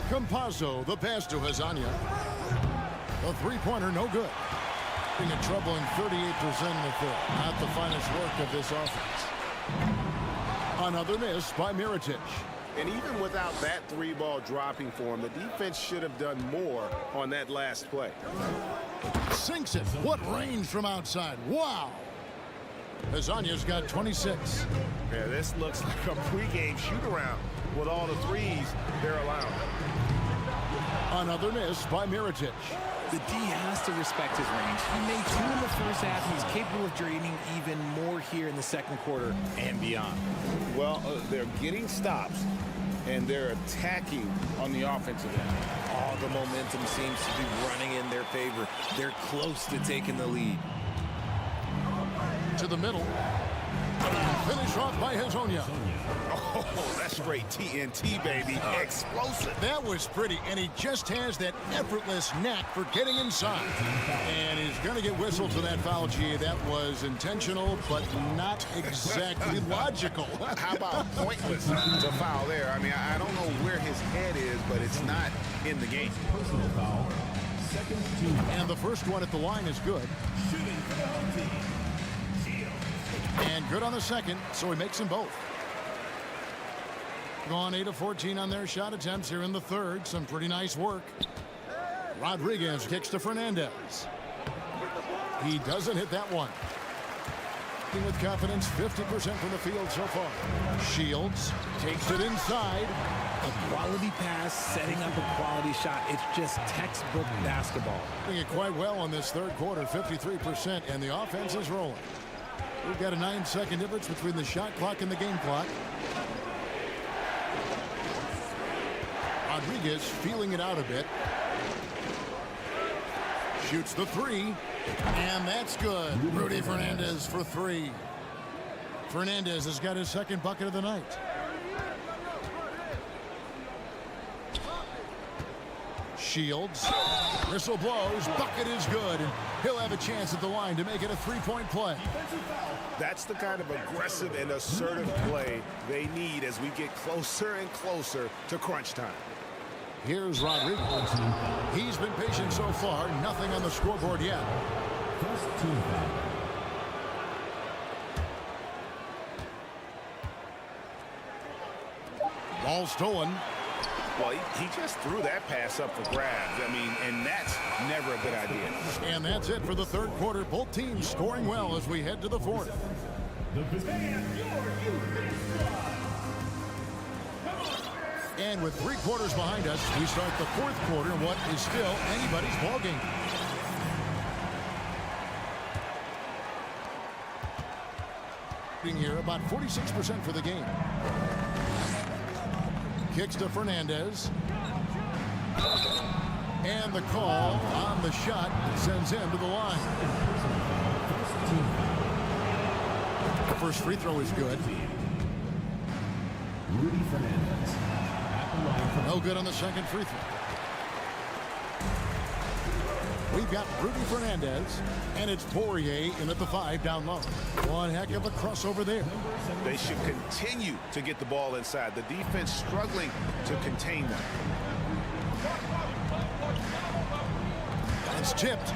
Campazzo, the pass to Hezonja. The three-pointer, no good. In trouble in 38% in the third. Not the finest work of this offense. Another miss by Mirotic. And even without that 3-ball dropping for him, the defense should have done more on that last play. Sinks it. What range from outside. Wow. Hezonja's got 26. Yeah, this looks like a pregame shoot-around with all the threes they're allowing. Another miss by Mirotic. The D has to respect his range. He made 2 in the first half, and he's capable of draining even more here in the second quarter and beyond. Well, they're getting stops, and they're attacking on the offensive end. All the momentum seems to be running in their favor. They're close to taking the lead. To the middle. Finish off by Hezonja. Oh, that's straight TNT, baby. Explosive. That was pretty, and he just has that effortless knack for getting inside. And he's going to get whistled for that foul, G. That was intentional, but not exactly logical. How about pointless to foul there? I mean, I don't know where his head is, but it's not in the game. Personal foul. Second team. And the first one at the line is good. Shooting penalty. And good on the second, so he makes them both. Gone 8 of 14 on their shot attempts here in the third. Some pretty nice work. Rodriguez kicks to Fernandez. He doesn't hit that one. With confidence, 50% from the field so far. Shields takes it inside. A quality pass, setting up a quality shot. It's just textbook basketball. Doing it quite well in this third quarter, 53%, and the offense is rolling. We've got a 9-second difference between the shot clock and the game clock. Rodriguez feeling it out a bit. Shoots the 3. And that's good. Rudy Fernandez for 3. Fernandez has got his second bucket of the night. Shields. Whistle blows. Bucket is good. And he'll have a chance at the line to make it a 3-point play. That's the kind of aggressive and assertive play they need as we get closer and closer to crunch time. Here's Rodriguez. He's been patient so far. Nothing on the scoreboard yet. First team foul. Ball stolen. Well, he just threw that pass up for grabs. I mean, and that's never a good idea. And that's it for the third quarter. Both teams scoring well as we head to the fourth. And with 3 quarters behind us, we start the fourth quarter in what is still anybody's ballgame. Here, about 46% for the game. Kicks to Fernandez. And the call on the shot sends him to the line. The first free throw is good. Rudy Fernandez. No good on the second free throw. We've got Rudy Fernandez, and it's Poirier in at the 5 down low. One heck of a crossover there. They should continue to get the ball inside. The defense struggling to contain them. It's tipped.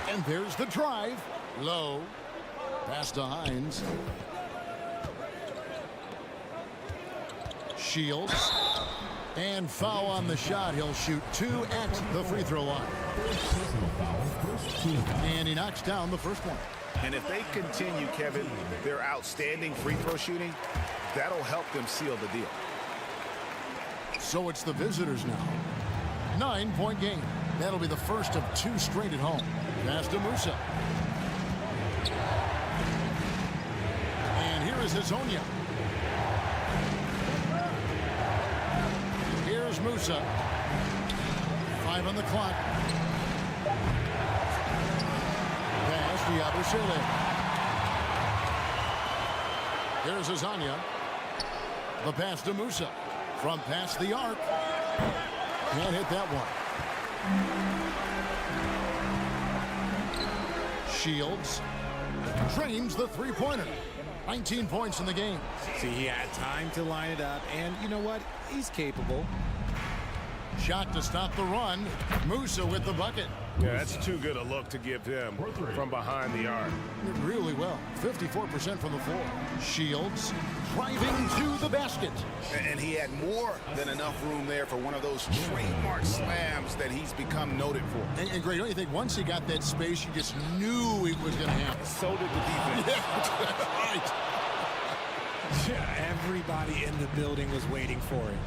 And there's the drive. Low. Pass to Hines. Shields. And foul on the shot. He'll shoot 2 at the free throw line. And he knocks down the first one. And if they continue, Kevin, their outstanding free throw shooting, that'll help them seal the deal. So it's the visitors now. 9-point game. That'll be the first of 2 straight at home. Pass to Musa. And here is Hazonia. Here's Musa. 5 on the clock. Pass to Yabusele. Here's Hazonia. The pass to Musa. From past the arc. Can't hit that one. Shields drains the three-pointer. 19 points in the game. See, he had time to line it up, and you know what? He's capable. Shot to stop the run. Musa with the bucket. Yeah, that's too good a look to give him from behind the arc. Really well. 54% from the floor. Shields driving to the basket. And he had more than enough room there for one of those trademark slams that he's become noted for. And Greg, don't you think once he got that space, you just knew it was going to happen? So did the defense. Yeah, right. Yeah, everybody in the building was waiting for it.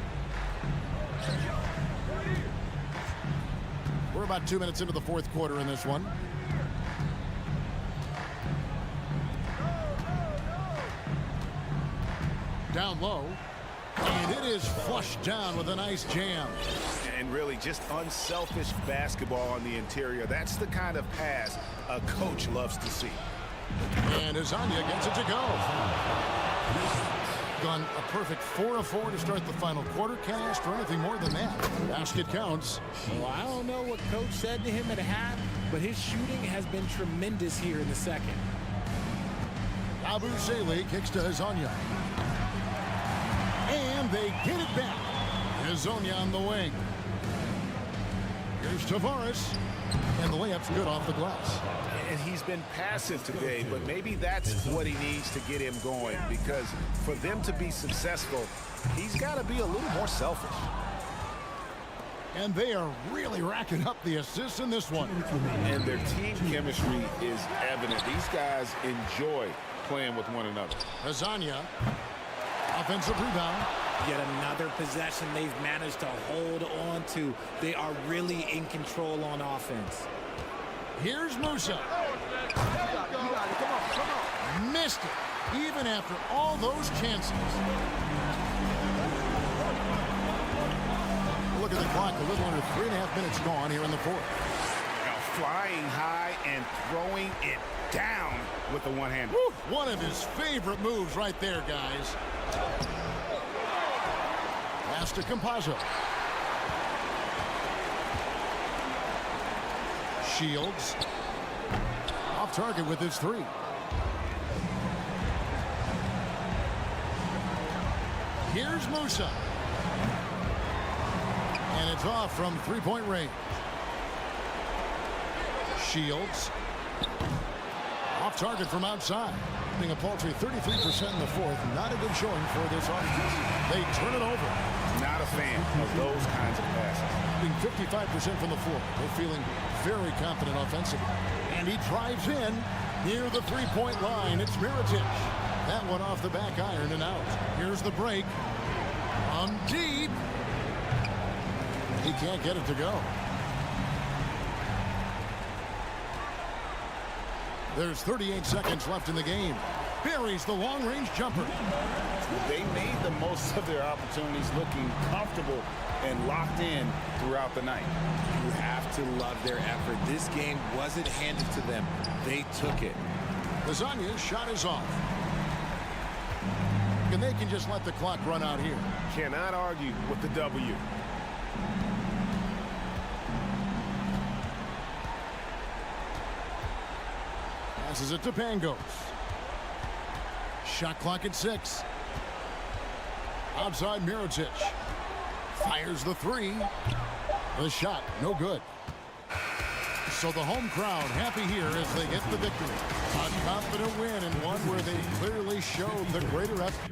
We're about 2 minutes into the fourth quarter in this one. Down low. And it is flushed down with a nice jam. And really just unselfish basketball on the interior. That's the kind of pass a coach loves to see. And Hazonia gets it to go. Gone a perfect 4 of 4 to start the final quarter. Can't ask for anything more than that. Basket counts. Well, I don't know what coach said to him at half, but his shooting has been tremendous here in the second. Yabusele kicks to Hazonia. And they get it back. Hazonia on the wing. Here's Tavares. And the layup's good off the glass. And he's been passive today, but maybe that's what he needs to get him going, because for them to be successful, he's got to be a little more selfish. And they are really racking up the assists in this one. And their team chemistry is evident. These guys enjoy playing with one another. Hazonia, offensive rebound. Yet another possession they've managed to hold on to. They are really in control on offense. Here's Musa. Missed it, even after all those chances. Look at the clock, a little under 3.5 minutes gone here in the fourth. Now flying high and throwing it down with the one hand. One of his favorite moves right there, guys. Pass to Campazzo. Shields off target with his 3. Here's Musa. And it's off from 3-point range. Shields off target from outside. A paltry 33% in the fourth. Not a good showing for this offense. They turn it over. Not a fan of those kinds of passes. Being 55% from the floor. They're feeling very confident offensively. And he drives in near the 3-point line. It's Mirotic. That one off the back iron and out. Here's the break. From deep. He can't get it to go. There's 38 seconds left in the game. buries the long-range jumper. They made the most of their opportunities, looking comfortable and locked in throughout the night. You have to love their effort. This game wasn't handed to them. They took it. Lasagna's shot is off. And they can just let the clock run out here. Cannot argue with the W. Passes it to Pangos. Shot clock at 6. Outside Mirotic. Fires the 3. The shot, no good. So the home crowd happy here as they get the victory. A confident win and one where they clearly showed the greater effort.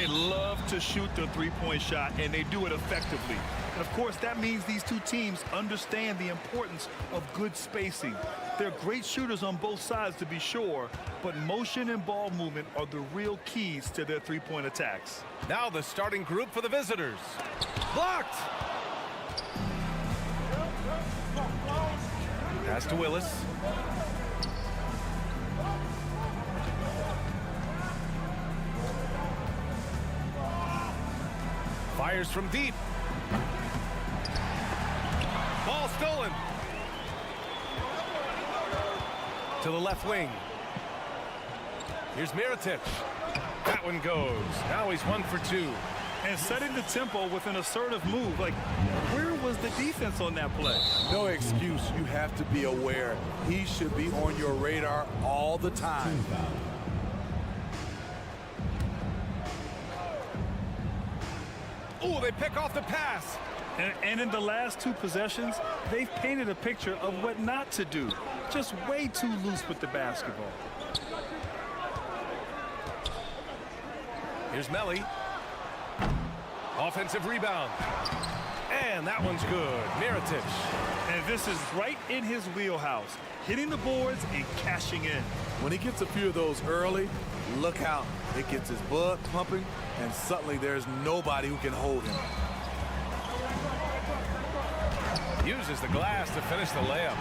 They love to shoot the three-point shot, and they do it effectively. And, of course, that means these two teams understand the importance of good spacing. They're great shooters on both sides, to be sure, but motion and ball movement are the real keys to their three-point attacks. Now the starting group for the visitors. Blocked! Pass to Willis. Fires from deep. Ball stolen. To the left wing. Here's Mirotic. That one goes. Now he's 1 for 2. And setting the tempo with an assertive move. Like, where was the defense on that play? No excuse. You have to be aware. He should be on your radar all the time. Oh, they pick off the pass. And in the last two possessions, they've painted a picture of what not to do. Just way too loose with the basketball. Here's Melly. Offensive rebound. And that one's good. Mirotic. And this is right in his wheelhouse. Hitting the boards and cashing in. When he gets a few of those early, look out. It gets his blood pumping, and suddenly there's nobody who can hold him. Uses the glass to finish the layup.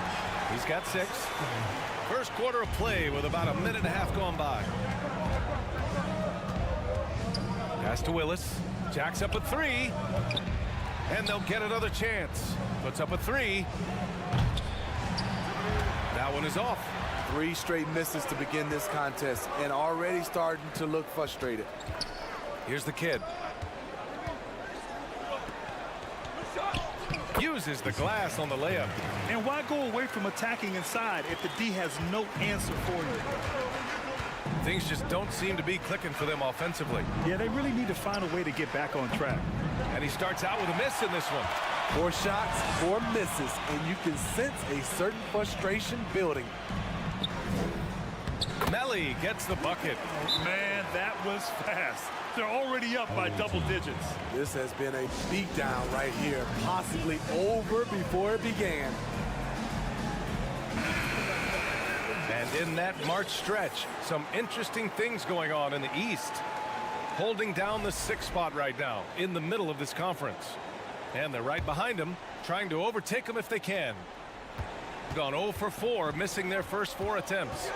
He's got 6. First quarter of play with about a minute and a half gone by. Pass to Willis. Jacks up a 3. And they'll get another chance. Puts up a 3. That one is off. 3 straight misses to begin this contest, and already starting to look frustrated. Here's the kid. Uses the glass on the layup. And why go away from attacking inside if the D has no answer for you? Things just don't seem to be clicking for them offensively. Yeah, they really need to find a way to get back on track. And he starts out with a miss in this one. 4 shots, 4 misses, and you can sense a certain frustration building. Melly gets the bucket. Man, that was fast. They're already up by double digits. This has been a beatdown right here, possibly over before it began. And in that March stretch, some interesting things going on in the East. Holding down the 6th spot right now in the middle of this conference. And they're right behind him, trying to overtake them if they can. Gone 0 for 4, missing their first 4 attempts.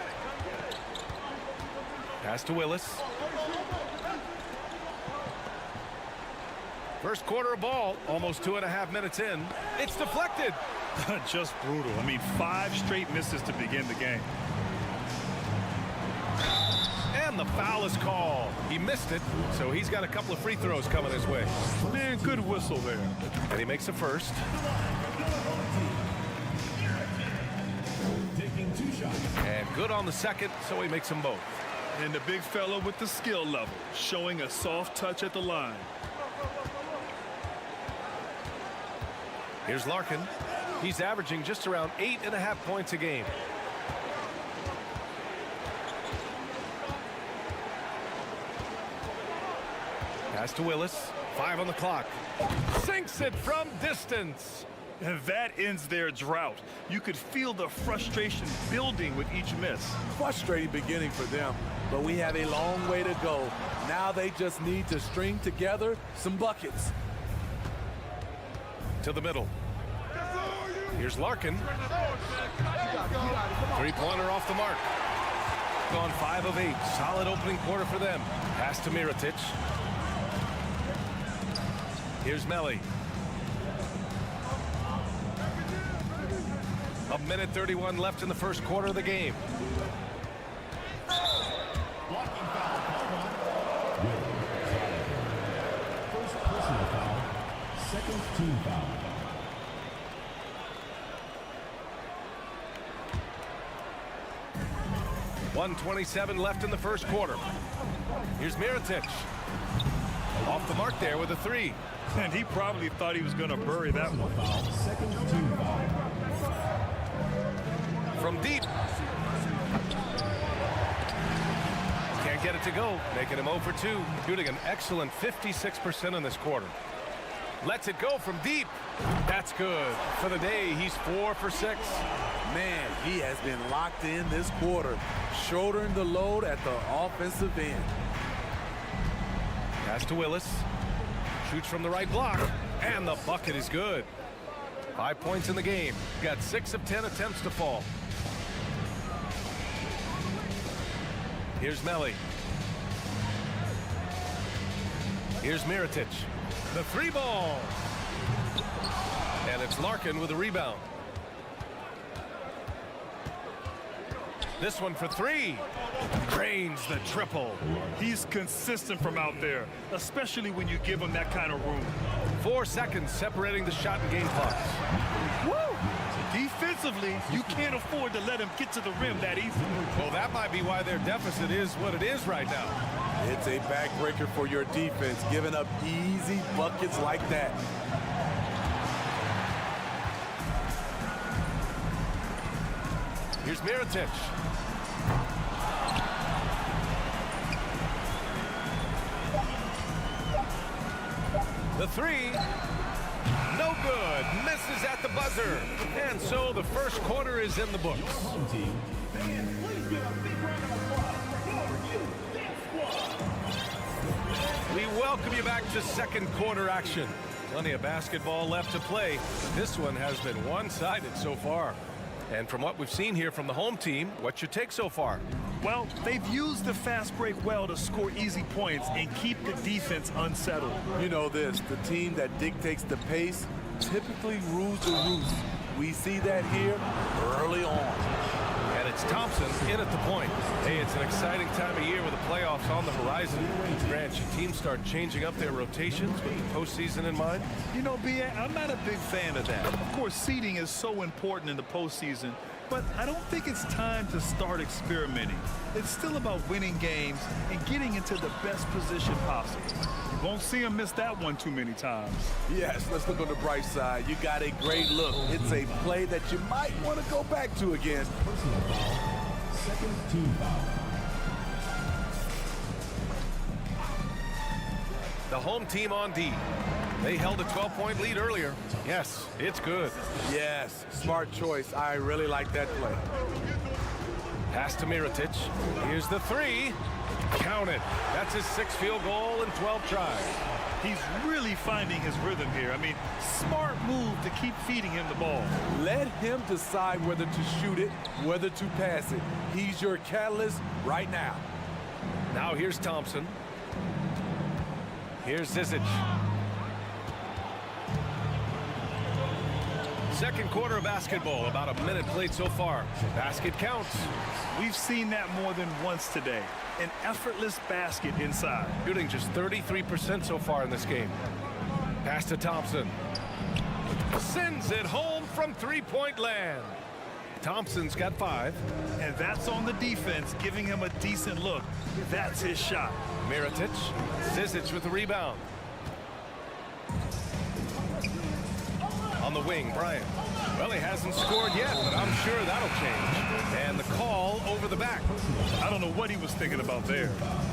Pass to Willis. First quarter of ball, almost 2.5 minutes in. It's deflected. Just brutal. I mean, 5 straight misses to begin the game. And the foul is called. He missed it, so he's got a couple of free throws coming his way. Man, good whistle there. And he makes the first. Taking 2 shots. And good on the second, so he makes them both. And the big fella with the skill level, showing a soft touch at the line. Here's Larkin. He's averaging just around 8.5 points a game. Pass to Willis. 5 on the clock. Sinks it from distance. And that ends their drought. You could feel the frustration building with each miss. Frustrating beginning for them, but we have a long way to go. Now they just need to string together some buckets. To the middle. Here's Larkin. 3-pointer off the mark. Gone 5 of 8. Solid opening quarter for them. Pass to Mirotic. Here's Melly. A minute 31 left in the first quarter of the game. Blocking foul called on. First personal foul. Second team foul. .127 left in the first quarter. Here's Mirotic. Off the mark there with a 3. And he probably thought he was going to bury that one. Second team foul. From deep. Can't get it to go, making him 0 for 2, shooting an excellent 56% in this quarter. Lets it go from deep. That's good. For the day, he's 4 for 6. Man, he has been locked in this quarter, shouldering the load at the offensive end. Pass to Willis. Shoots from the right block, and the bucket is good. 5 points in the game. Got 6 of 10 attempts to fall. Here's Melli. Here's Mirotic. The 3 ball. And it's Larkin with a rebound. This one for 3. Drains the triple. He's consistent from out there, especially when you give him that kind of room. 4 seconds separating the shot and game clocks. Woo! Defensively, you can't afford to let him get to the rim that easily. Well, that might be why their deficit is what it is right now. It's a backbreaker for your defense, giving up easy buckets like that. Here's Mirotic. The 3. No good. Misses at the buzzer. And so the first quarter is in the books. We welcome you back to second quarter action. Plenty of basketball left to play. This one has been one-sided so far. And from what we've seen here from the home team, what's your take so far? Well, they've used the fast break well to score easy points and keep the defense unsettled. You know this, the team that dictates the pace typically rules the roost. We see that here early on. And it's Thompson in at the point. Hey, it's an exciting time of year with the playoffs on the horizon. Grant, should teams start changing up their rotations with the postseason in mind? You know, B.A., I'm not a big fan of that. Of course, seeding is so important in the postseason, but I don't think it's time to start experimenting. It's still about winning games and getting into the best position possible. You won't see him miss that one too many times. Yes, let's look on the bright side. You got a great look. It's a play that you might want to go back to again. Personal foul. Second team foul. The home team on D. They held a 12-point lead earlier. Yes, it's good. Yes, smart choice. I really like that play. Pass to Mirotic. Here's the 3. Count it. That's his 6th field goal in 12 tries. He's really finding his rhythm here. I mean, smart move to keep feeding him the ball. Let him decide whether to shoot it, whether to pass it. He's your catalyst right now. Now here's Thompson. Here's Zizic. Second quarter of basketball, about a minute played so far. Basket counts. We've seen that more than once today. An effortless basket inside. Shooting just 33% so far in this game. Pass to Thompson. Sends it home from three-point land. Thompson's got 5. And that's on the defense, giving him a decent look. That's his shot. Mirotic. Zizic with the rebound. On the wing, Bryant. Well, he hasn't scored yet, but I'm sure that'll change. And the call over the back. I don't know what he was thinking about there.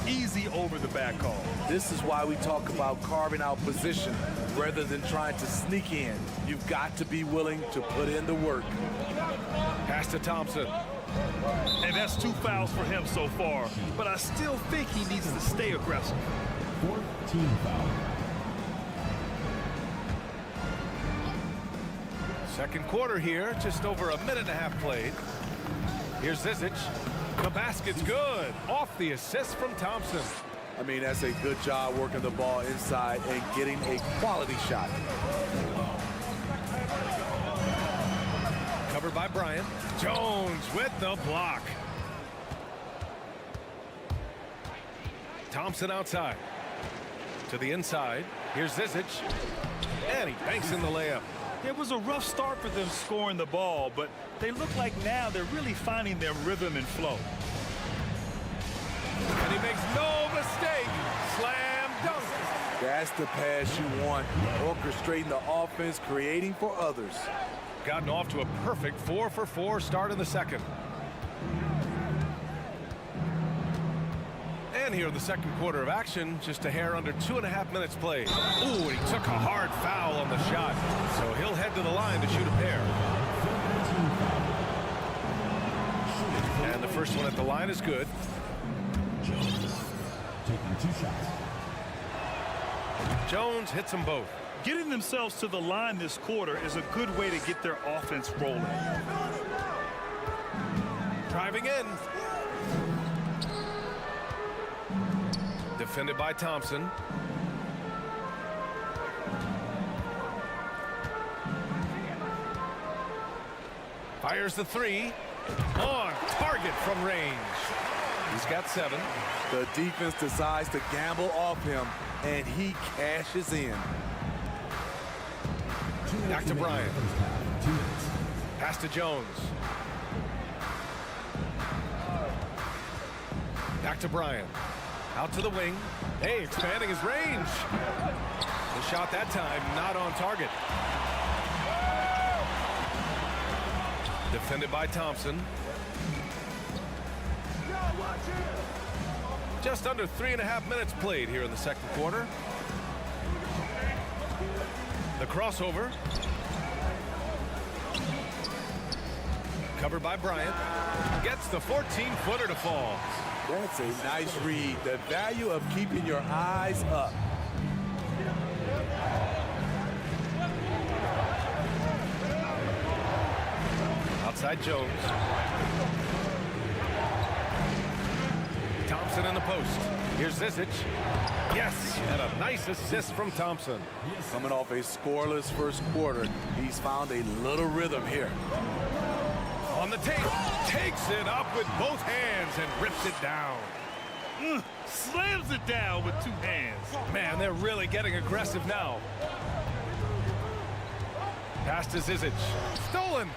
Easy over the back call. This is why we talk about carving out position rather than trying to sneak in. You've got to be willing to put in the work. Pass to Thompson. And that's 2 fouls for him so far. But I still think he needs to stay aggressive. 4th team foul. Second quarter here, just over a minute and a half played. Here's Zizic. The basket's good. Off the assist from Thompson. I mean, that's a good job working the ball inside and getting a quality shot. Covered by Bryant. Jones with the block. Thompson outside. To the inside. Here's Zizic. And he banks in the layup. It was a rough start for them scoring the ball, but they look like now they're really finding their rhythm and flow. And he makes no mistake. Slam dunk. That's the pass you want. Orchestrating the offense, creating for others. Gotten off to a perfect 4-for-4 start in the second. And again here in the second quarter of action. Just a hair under 2.5 minutes played. Ooh, he took a hard foul on the shot. So he'll head to the line to shoot a pair. And the first one at the line is good. Jones taking 2 shots. Jones hits them both. Getting themselves to the line this quarter is a good way to get their offense rolling. Driving in. Defended by Thompson. Fires the 3. On target from range. He's got 7. The defense decides to gamble off him, and he cashes in. Back to Bryant. Pass to Jones. Back to Bryant. Out to the wing. Hey, expanding his range. The shot that time not on target. Defended by Thompson. Just under 3.5 minutes played here in the second quarter. The crossover. Covered by Bryant. Gets the 14-footer to fall. That's a nice read. The value of keeping your eyes up. Outside Jones. Thompson in the post. Here's Zizic. Yes, and a nice assist from Thompson. Coming off a scoreless first quarter, he's found a little rhythm here. On the tape, takes it up with both hands and rips it down. Slams it down with 2 hands. Man, they're really getting aggressive now. Pass to Zizic. Stolen.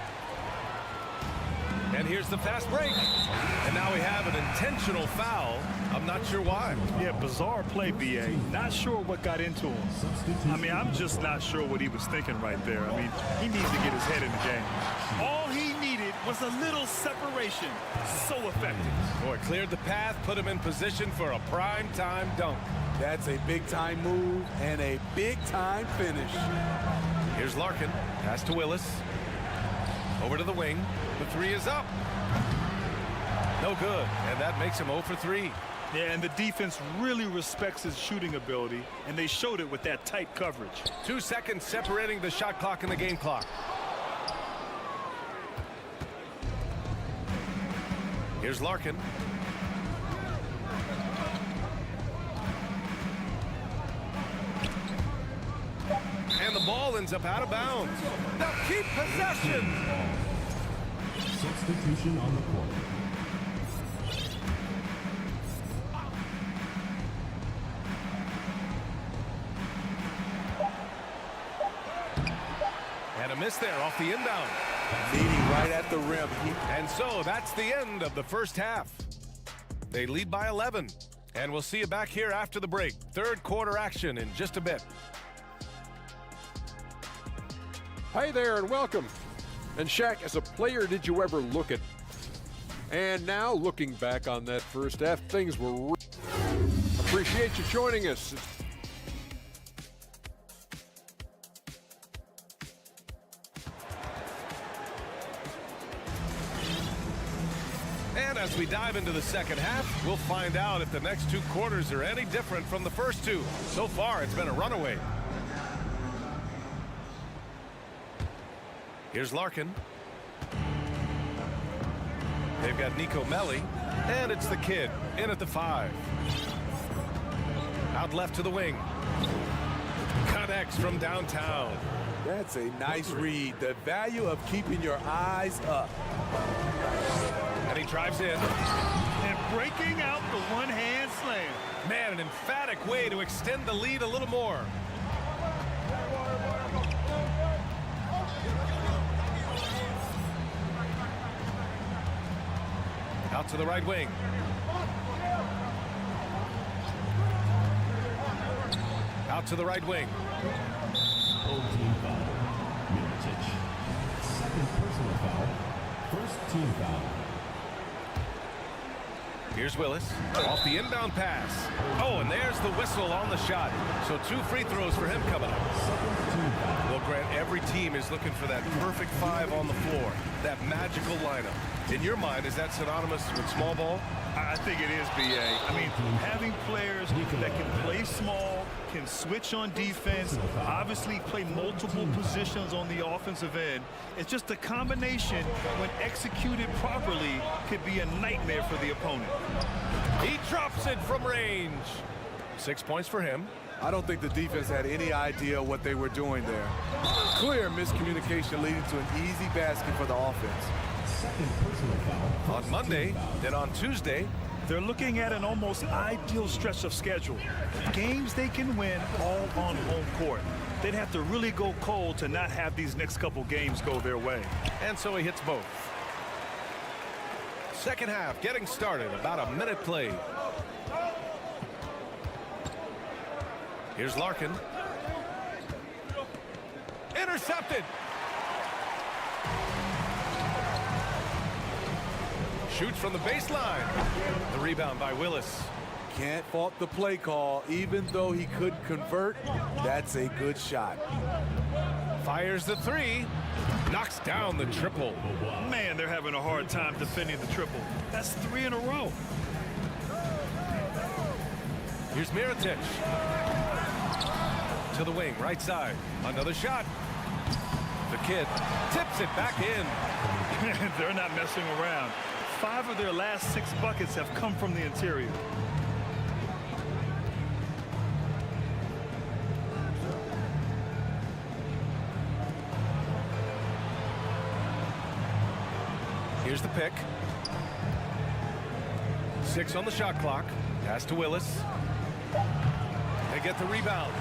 And here's the fast break. And now we have an intentional foul. I'm not sure why. Yeah, bizarre play, BA. Not sure what got into him. I mean, I'm just not sure what he was thinking right there. I mean, he needs to get his head in the game. All he needed was a little separation. So effective. Boy, cleared the path, put him in position for a prime-time dunk. That's a big-time move and a big-time finish. Here's Larkin. Pass to Willis. Over to the wing. The 3 is up. No good. And that makes him 0 for 3. Yeah, and the defense really respects his shooting ability, and they showed it with that tight coverage. 2 seconds separating the shot clock and the game clock. Here's Larkin. And the ball ends up out of bounds. Now keep possession. Substitution on the court. And a miss there off the inbound. Leading right at the rim. And so that's the end of the first half. They lead by 11. And we'll see you back here after the break. Third quarter action in just a bit. Hi there and welcome. And Shaq, as a player, did you ever look at... And now, looking back on that first half, things were... Appreciate you joining us. And as we dive into the second half, we'll find out if the next 2 quarters are any different from the first 2. So far, it's been a runaway. Here's Larkin. They've got Nico Melli, and it's the kid in at the 5. Out left to the wing. Connects from downtown. That's a nice read. The value of keeping your eyes up. And he drives in. And breaking out the one-hand slam. Man, an emphatic way to extend the lead a little more. Out to the right wing. Out to the right wing. Old team foul. Mirotic. Second personal foul. First team foul. Here's Willis off the inbound pass. Oh, and there's the whistle on the shot. So 2 free throws for him coming up. Well, Grant, every team is looking for that perfect 5 on the floor, that magical lineup. In your mind, is that synonymous with small ball? I think it is, B.A. I mean, having players that can play small, can switch on defense, obviously play multiple positions on the offensive end. It's just a combination, when executed properly, could be a nightmare for the opponent. He drops it from range. 6 points for him. I don't think the defense had any idea what they were doing there. Clear miscommunication leading to an easy basket for the offense. On Monday, then on Tuesday, they're looking at an almost ideal stretch of schedule. Games they can win all on home court. They'd have to really go cold to not have these next couple games go their way. And so he hits both. Second half getting started, about a minute played. Here's Larkin. Intercepted. Shoots from the baseline. The rebound by Willis. Can't fault the play call. Even though he couldn't convert, that's a good shot. Fires the 3. Knocks down the triple. Man, they're having a hard time defending the triple. That's 3 in a row. Here's Mirotic. To the wing, right side. Another shot. The kid tips it back in. They're not messing around. 5 of their last 6 buckets have come from the interior. Here's the pick. 6 on the shot clock. Pass to Willis. They get the rebound.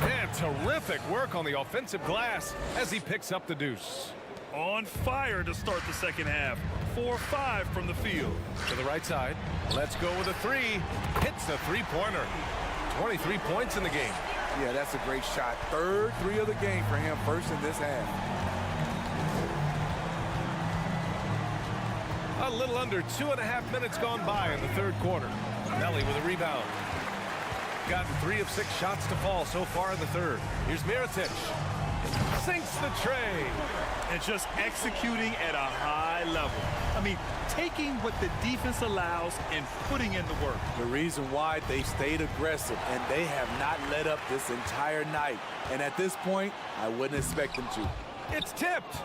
And terrific work on the offensive glass as he picks up the deuce. On fire to start the second half. 4-5 from the field. To the right side. Let's go with a 3. Hits a 3-pointer. 23 points in the game. Yeah, that's a great shot. 3rd 3 of the game for him, first in this half. A little under 2.5 minutes gone by in the 3rd quarter. Melly with a rebound. Gotten 3 of 6 shots to fall so far in the 3rd. Here's Mirotic. Sinks the tray. And just executing at a high level. I mean, taking what the defense allows and putting in the work. The reason why they stayed aggressive, and they have not let up this entire night. And at this point, I wouldn't expect them to. It's tipped.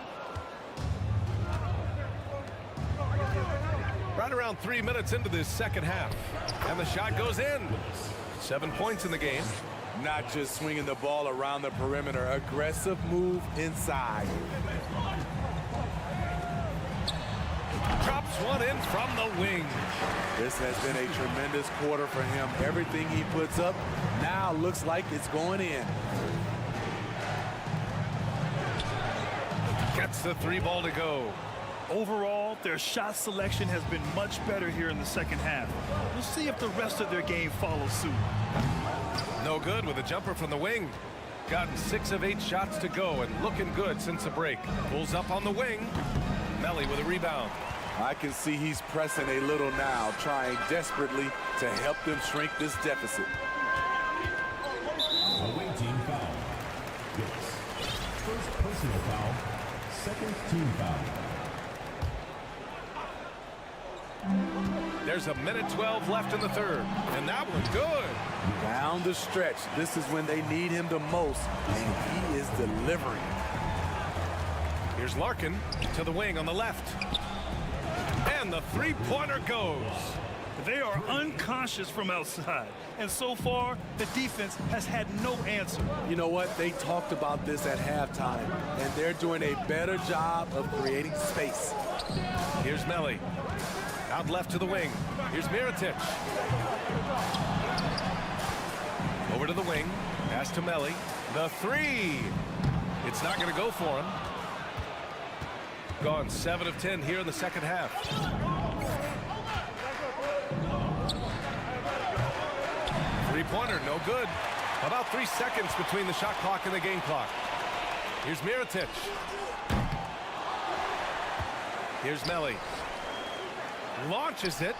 Right around 3 minutes into this second half. And the shot goes in. 7 points in the game. Not just swinging the ball around the perimeter. Aggressive move inside. Drops one in from the wing. This has been a tremendous quarter for him. Everything he puts up now looks like it's going in. Gets the 3 ball to go. Overall, their shot selection has been much better here in the second half. We'll see if the rest of their game follows suit. No good with a jumper from the wing. Gotten 6 of 8 shots to go and looking good since the break. Pulls up on the wing. Melly with a rebound. I can see he's pressing a little now, trying desperately to help them shrink this deficit. Away team foul. Yes. First personal foul. Second team foul. There's a minute 12 left in the 3rd, and that one's good. Down the stretch, this is when they need him the most, and he is delivering. Here's Larkin to the wing on the left. And the 3-pointer goes. They are unconscious from outside, and so far, the defense has had no answer. You know what? They talked about this at halftime, and they're doing a better job of creating space. Here's Melly. Out left to the wing. Here's Mirotic. Over to the wing. Pass to Melly. The 3. It's not going to go for him. Gone 7 of 10 here in the second half. Three-pointer, no good. About 3 seconds between the shot clock and the game clock. Here's Mirotic. Here's Melly. Launches it.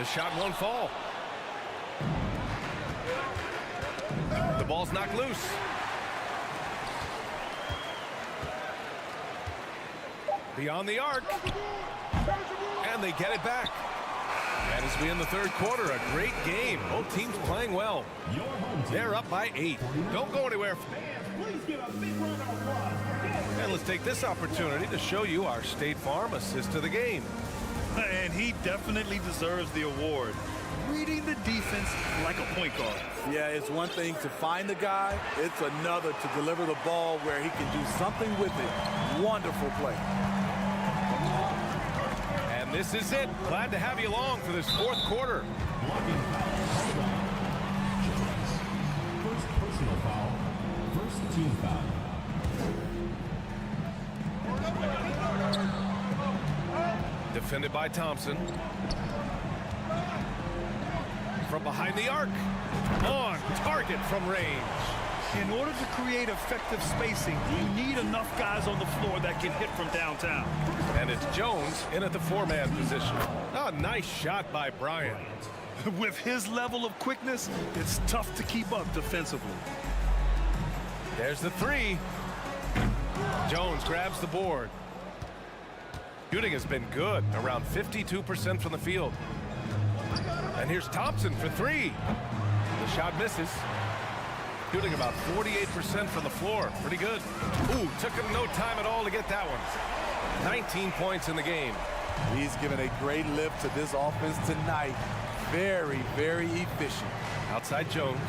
The shot won't fall. The ball's knocked loose. Beyond the arc. And they get it back. And as we end the third quarter, a great game. Both teams playing well. They're up by 8. Don't go anywhere. And let's take this opportunity to show you our State Farm assist of the game. And he definitely deserves the award. Reading the defense like a point guard. Yeah, it's one thing to find the guy. It's another to deliver the ball where he can do something with it. Wonderful play. And this is it. Glad to have you along for this fourth quarter. First personal foul. First team foul. Defended by Thompson. From behind the arc. On target from range. In order to create effective spacing, you need enough guys on the floor that can hit from downtown. And it's Jones in at the 4-man position. Oh, nice shot by Bryant. With his level of quickness, it's tough to keep up defensively. There's the 3. Jones grabs the board. Shooting has been good, around 52% from the field. And here's Thompson for 3. The shot misses. Shooting about 48% from the floor. Pretty good. Ooh, took him no time at all to get that one. 19 points in the game. He's given a great lift to this offense tonight. Very, very efficient. Outside Jones.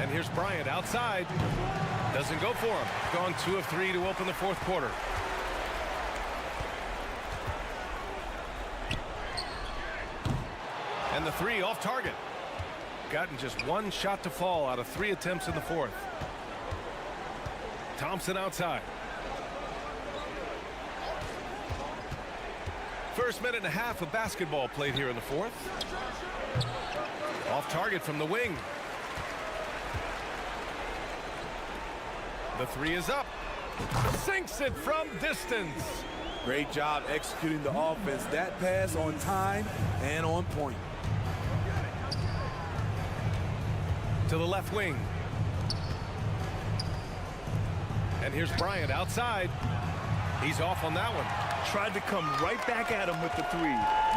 And here's Bryant outside. Doesn't go for him. Gone 2 of 3 to open the fourth quarter. And the 3 off target. Gotten just 1 shot to fall out of 3 attempts in the fourth. Thompson outside. First minute and a half of basketball played here in the fourth. Off target from the wing. The 3 is up. Sinks it from distance. Great job executing the offense. That pass on time and on point. To the left wing. And here's Bryant outside. He's off on that one. Tried to come right back at him with the 3.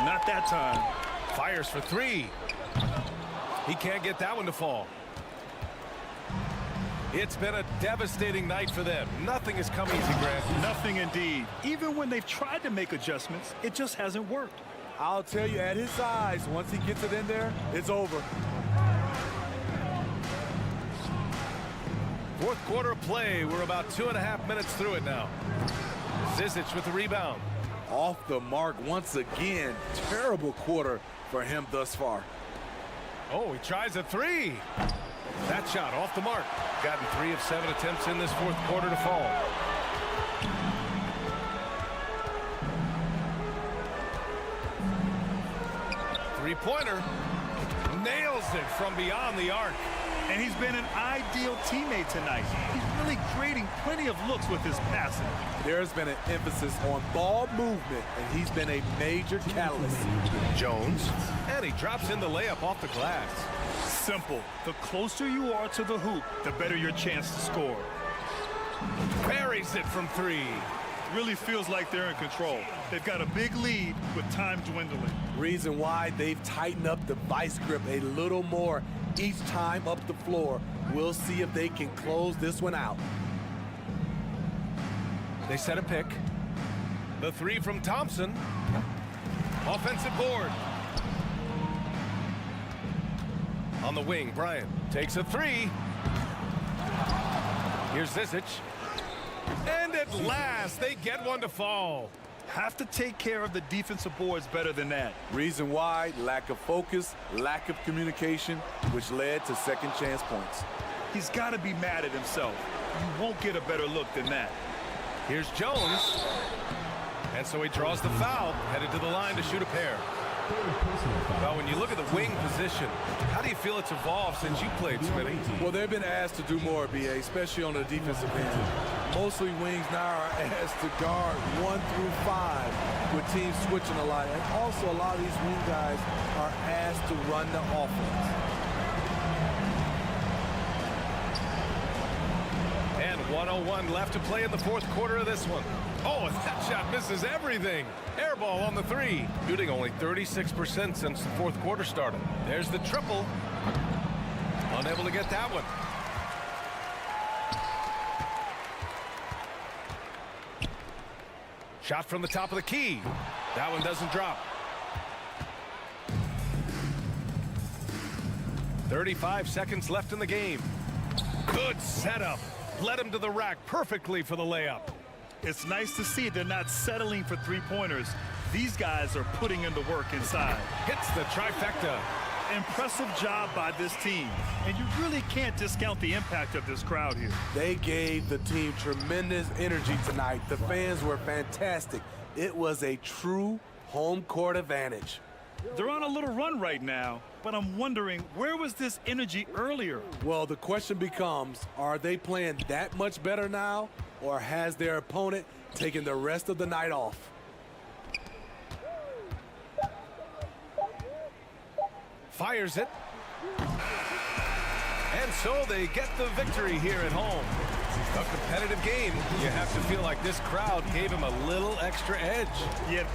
Not that time. Fires for 3. He can't get that one to fall. It's been a devastating night for them. Nothing has come easy, Grant. Nothing indeed. Even when they've tried to make adjustments, it just hasn't worked. I'll tell you, at his size, once he gets it in there, it's over. Fourth quarter of play. We're about 2.5 minutes through it now. Zizic with the rebound. Off the mark once again. Terrible quarter for him thus far. Oh, he tries a 3. That shot off the mark. Gotten 3 of 7 attempts in this fourth quarter to fall. Three-pointer. Nails it from beyond the arc. And he's been an ideal teammate tonight. He's really creating plenty of looks with his passing. There's been an emphasis on ball movement, and he's been a major catalyst. Jones. And he drops in the layup off the glass. Simple. The closer you are to the hoop, the better your chance to score. Buries it from 3. Really feels like they're in control. They've got a big lead with time dwindling. Reason why they've tightened up the vice grip a little more each time up the floor. We'll see if they can close this one out. They set a pick. The 3 from Thompson. Offensive board. On the wing, Bryant takes a 3. Here's Zizic. And at last, they get one to fall. Have to take care of the defensive boards better than that. Reason why, lack of focus, lack of communication, which led to second chance points. He's got to be mad at himself. You won't get a better look than that. Here's Jones. And so he draws the foul, headed to the line to shoot a pair. Well, when you look at the wing position, how do you feel it's evolved since you played, Smitty? Well, they've been asked to do more, BA, especially on the defensive end. Mostly wings now are asked to guard 1 through 5. with teams switching a lot. And also, a lot of these wing guys are asked to run the offense. And 1:01 left to play in the fourth quarter of this one. Oh, and that shot misses everything. Air ball on the three. Shooting only 36% since the fourth quarter started. There's the triple. Unable to get that one. Shot from the top of the key. That one doesn't drop. 35 seconds left in the game. Good setup. Led him to the rack perfectly for the layup. It's nice to see they're not settling for three-pointers. These guys are putting in the work inside. Hits the trifecta. Impressive job by this team. And you really can't discount the impact of this crowd here. They gave the team tremendous energy tonight. The fans were fantastic. It was a true home court advantage. They're on a little run right now, but I'm wondering, where was this energy earlier? Well, the question becomes, are they playing that much better now, or has their opponent taken the rest of the night off? Fires it. And so they get the victory here at home. A competitive game. You have to feel like this crowd gave him a little extra edge. Yeah.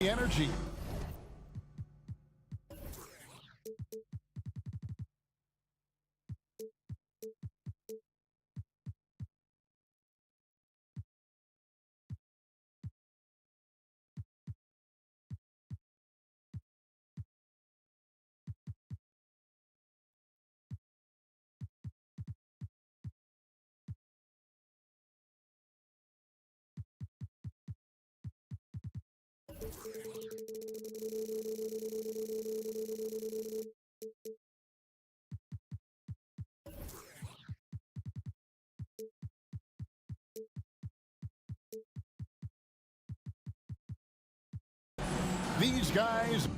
The energy. These guys.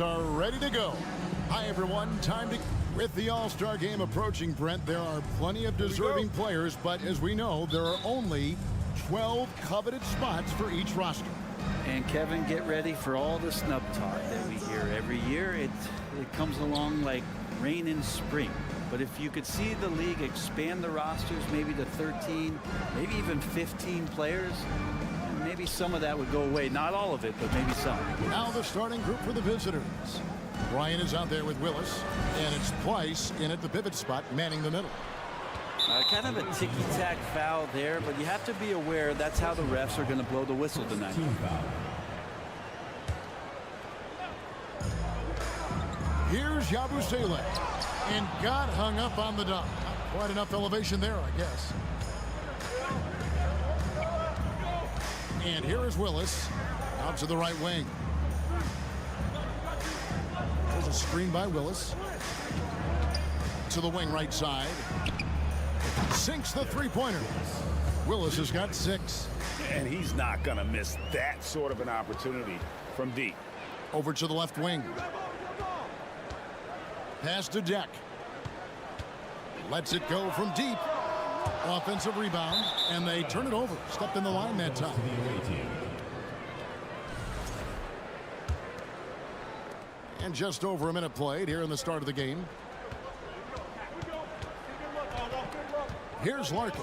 Are ready to go. Hi, everyone. Time to... With the All-Star game approaching, Brent, there are plenty of deserving players, but as we know, there are only 12 coveted spots for each roster. And Kevin, get ready for all the snub talk that we hear every year. It comes along like rain in spring. But if you could see the league expand the rosters maybe to 13, maybe even 15 players, maybe some of that would go away. Not all of it, but maybe some. Now the starting group for the visitors. Ryan is out there with Willis, and it's Price in at the pivot spot, manning the middle. Kind of a ticky-tack foul there, but you have to be aware that's how the refs are going to blow the whistle tonight. Here's Yabusele, and got hung up on the dunk. Not quite enough elevation there, I guess. And here is Willis out to the right wing. There's a screen by Willis to the wing right side. Sinks the three-pointer. Willis has got 6. And he's not going to miss that sort of an opportunity from deep. Over to the left wing. Pass to Deck. Lets it go from deep. Offensive rebound, and they turn it over. Stepped in the line that time. And just over a minute played here in the start of the game. Here's Larkin.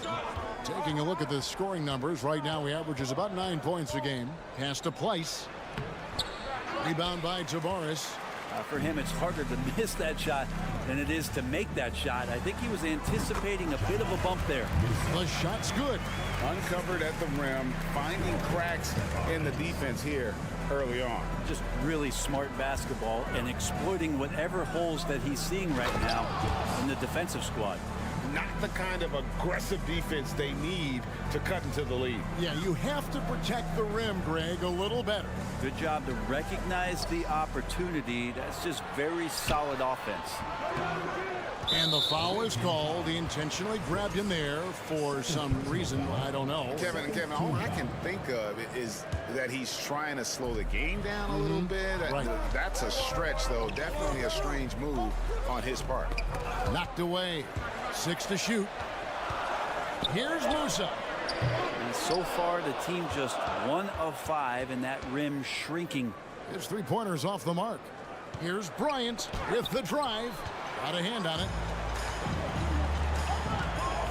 Taking a look at the scoring numbers. Right now he averages about 9 points a game. Pass to Place. Rebound by Tavares. For him, it's harder to miss that shot than it is to make that shot. I think he was anticipating a bit of a bump there. The shot's good. Uncovered at the rim, finding cracks in the defense here early on. Just really smart basketball and exploiting whatever holes that he's seeing right now in the defensive squad. Not the kind of aggressive defense they need to cut into the lead. Yeah, you have to protect the rim, Greg, a little better. Good job to recognize the opportunity. That's just very solid offense. And the foul is called. He intentionally grabbed him there for some reason. I don't know. Kevin, all I can think of is that he's trying to slow the game down a little bit. Right. That's a stretch, though. Definitely a strange move on his part. Knocked away. 6 to shoot. Here's Musa. And so far, the team just 1 of 5, and that rim shrinking. His three-pointer's off the mark. Here's Bryant with the drive. Got a hand on it.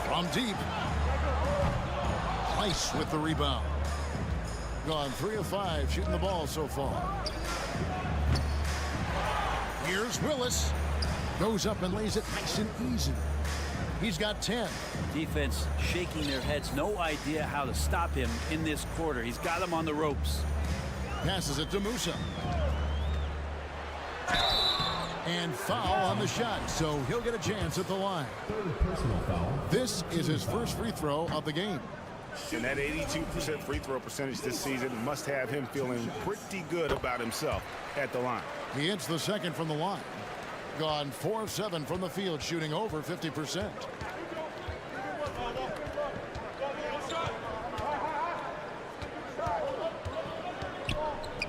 From deep. Price with the rebound. Gone 3 of 5 shooting the ball so far. Here's Willis. Goes up and lays it nice and easy. He's got 10. Defense shaking their heads. No idea how to stop him in this quarter. He's got him on the ropes. Passes it to Musa. And foul on the shot, so he'll get a chance at the line. This is his first free throw of the game. And that 82% free throw percentage this season must have him feeling pretty good about himself at the line. He hits the second from the line. Gone 4 of 7 from the field, shooting over 50%.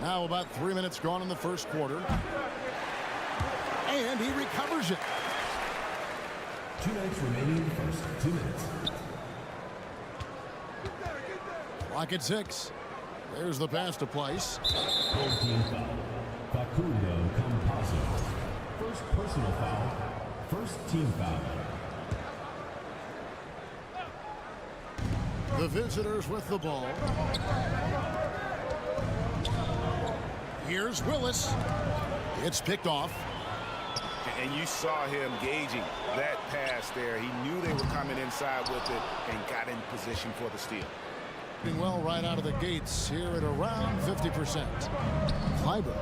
Now about 3 minutes gone in the first quarter. And he recovers it. 2 minutes remaining in the first 2 minutes. Clock at 6. There's the pass to Place. 14 foul. Facundo Campazzo. First personal foul. First team foul. The visitors with the ball. Here's Willis. It's picked off. And you saw him gauging that pass there. He knew they were coming inside with it and got in position for the steal. Doing well right out of the gates here at around 50%. Kleiber.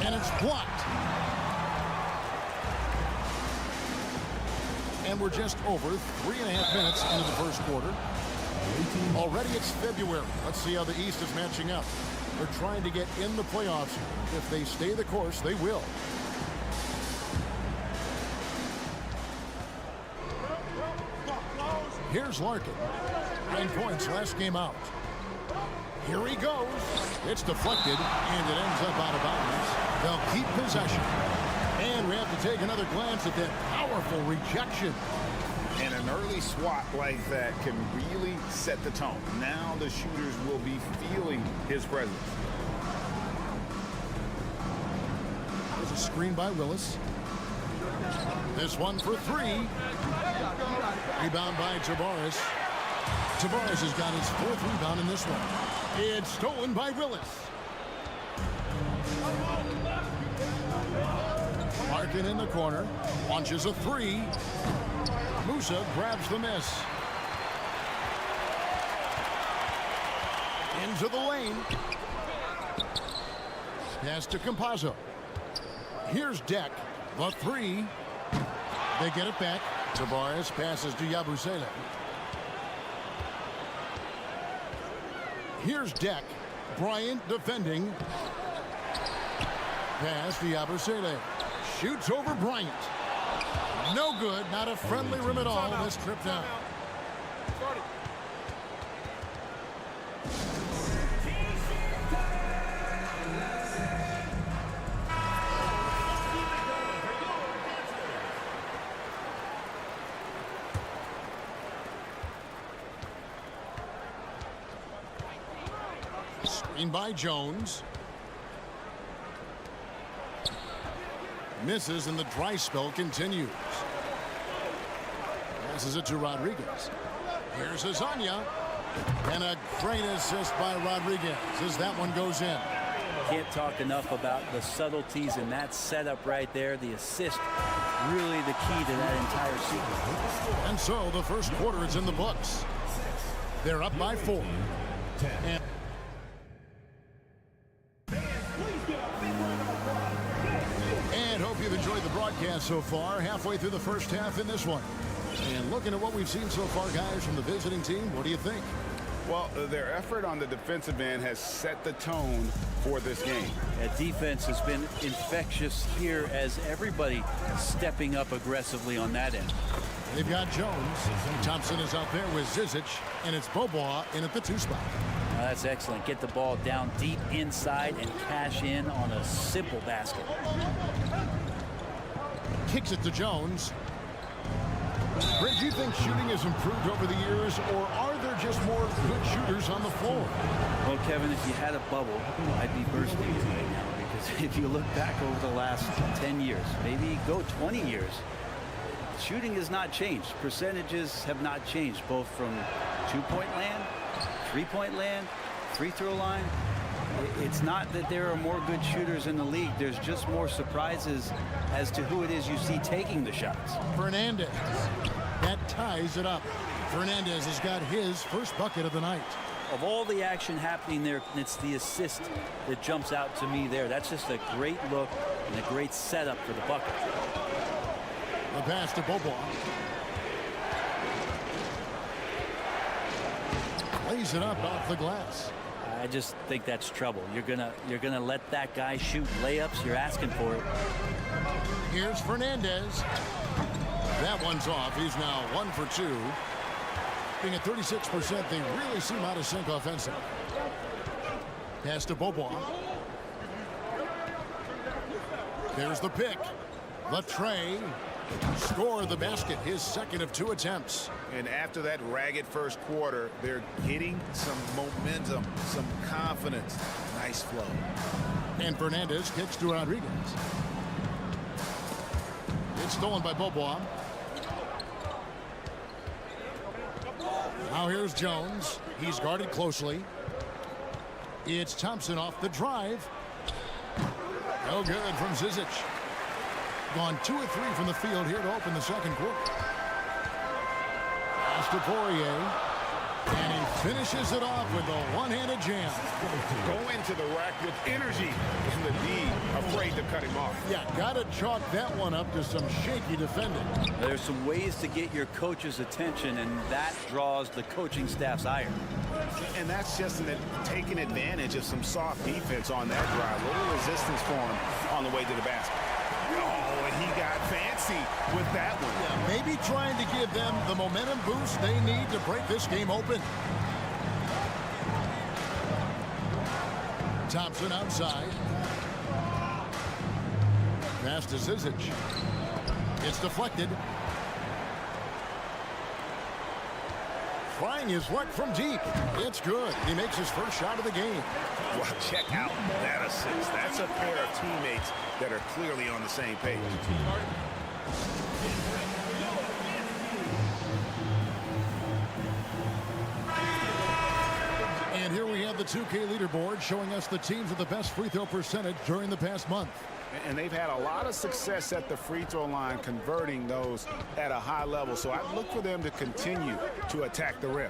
And it's blocked. And we're just over 3.5 minutes into the first quarter. Already it's February. Let's see how the East is matching up. They're trying to get in the playoffs. If they stay the course, they will. Here's Larkin. 9 points last game out. Here he goes. It's deflected, and it ends up out of bounds. They'll keep possession. And we have to take another glance at that powerful rejection. And an early swat like that can really set the tone. Now the shooters will be feeling his presence. There's a screen by Willis. This one for 3. Rebound by Tavares. Tavares has got his 4th rebound in this one. It's stolen by Willis. Larkin in the corner. Launches a 3. Musa grabs the miss. Into the lane. Pass to Campazzo. Here's Deck. The 3. They get it back. Tavares passes to Yabusele. Here's Deck. Bryant defending. Pass to Yabusele. Shoots over Bryant. No good. Not a friendly rim at all. This trip down. Screen by Jones. Misses, and the dry spell continues. Passes it to Rodriguez. Here's Azania. And a great assist by Rodriguez as that one goes in. Can't talk enough about the subtleties in that setup right there. The assist, really the key to that entire sequence. And so the first quarter is in the books. They're up by 4. And hope you've enjoyed the broadcast so far. Halfway through the first half in this one. And looking at what we've seen so far, guys, from the visiting team, what do you think? Well, their effort on the defensive end has set the tone for this game. That defense has been infectious here as everybody stepping up aggressively on that end. They've got Jones. Thompson is out there with Zizic, and it's Bobois in at the 2 spot. That's excellent. Get the ball down deep inside and cash in on a simple basket. Kicks it to Jones. Brent, do you think shooting has improved over the years, or are there just more good shooters on the floor? Well, Kevin, if you had a bubble, I'd be bursting it right now, because if you look back over the last 10 years, maybe go 20 years, shooting has not changed. Percentages have not changed, both from 2-point land, 3-point land, free throw line. It's not that there are more good shooters in the league. There's just more surprises as to who it is you see taking the shots. Fernandez. That ties it up. Fernandez has got his first bucket of the night. Of all the action happening there, it's the assist that jumps out to me there. That's just a great look and a great setup for the bucket. The pass to Bobois. Lays it up off the glass. I just think that's trouble. You're gonna let that guy shoot layups. You're asking for it. Here's Fernandez. That one's off. He's now 1 for 2. Being at 36%, they really seem out of sync offensively. Pass to Bobois. There's the pick. Latre. Score the basket, his second of 2 attempts. And after that ragged first quarter, they're getting some momentum, some confidence. Nice flow. And Fernandez kicks to Rodriguez. It's stolen by Bobois. Now here's Jones. He's guarded closely. It's Thompson off the drive. No good from Zizic. Gone 2 of 3 from the field here to open the second quarter. Pass to Poirier. And he finishes it off with a one-handed jam. Go into the rack with energy and the D afraid to cut him off. Yeah, got to chalk that one up to some shaky defending. There's some ways to get your coach's attention, and that draws the coaching staff's ire. And that's just taking advantage of some soft defense on that drive. Little resistance for him on the way to the basket. Oh, and he got fancy with that one. Yeah, maybe trying to give them the momentum boost they need to break this game open. Thompson outside. Pass to Zizic. It's deflected. Trying his luck from deep. It's good. He makes his first shot of the game. Well, check out that assist. That's a pair of teammates that are clearly on the same page. And here we have the 2K leaderboard showing us the teams with the best free throw percentage during the past month. And they've had a lot of success at the free throw line converting those at a high level. So I look for them to continue to attack the rim.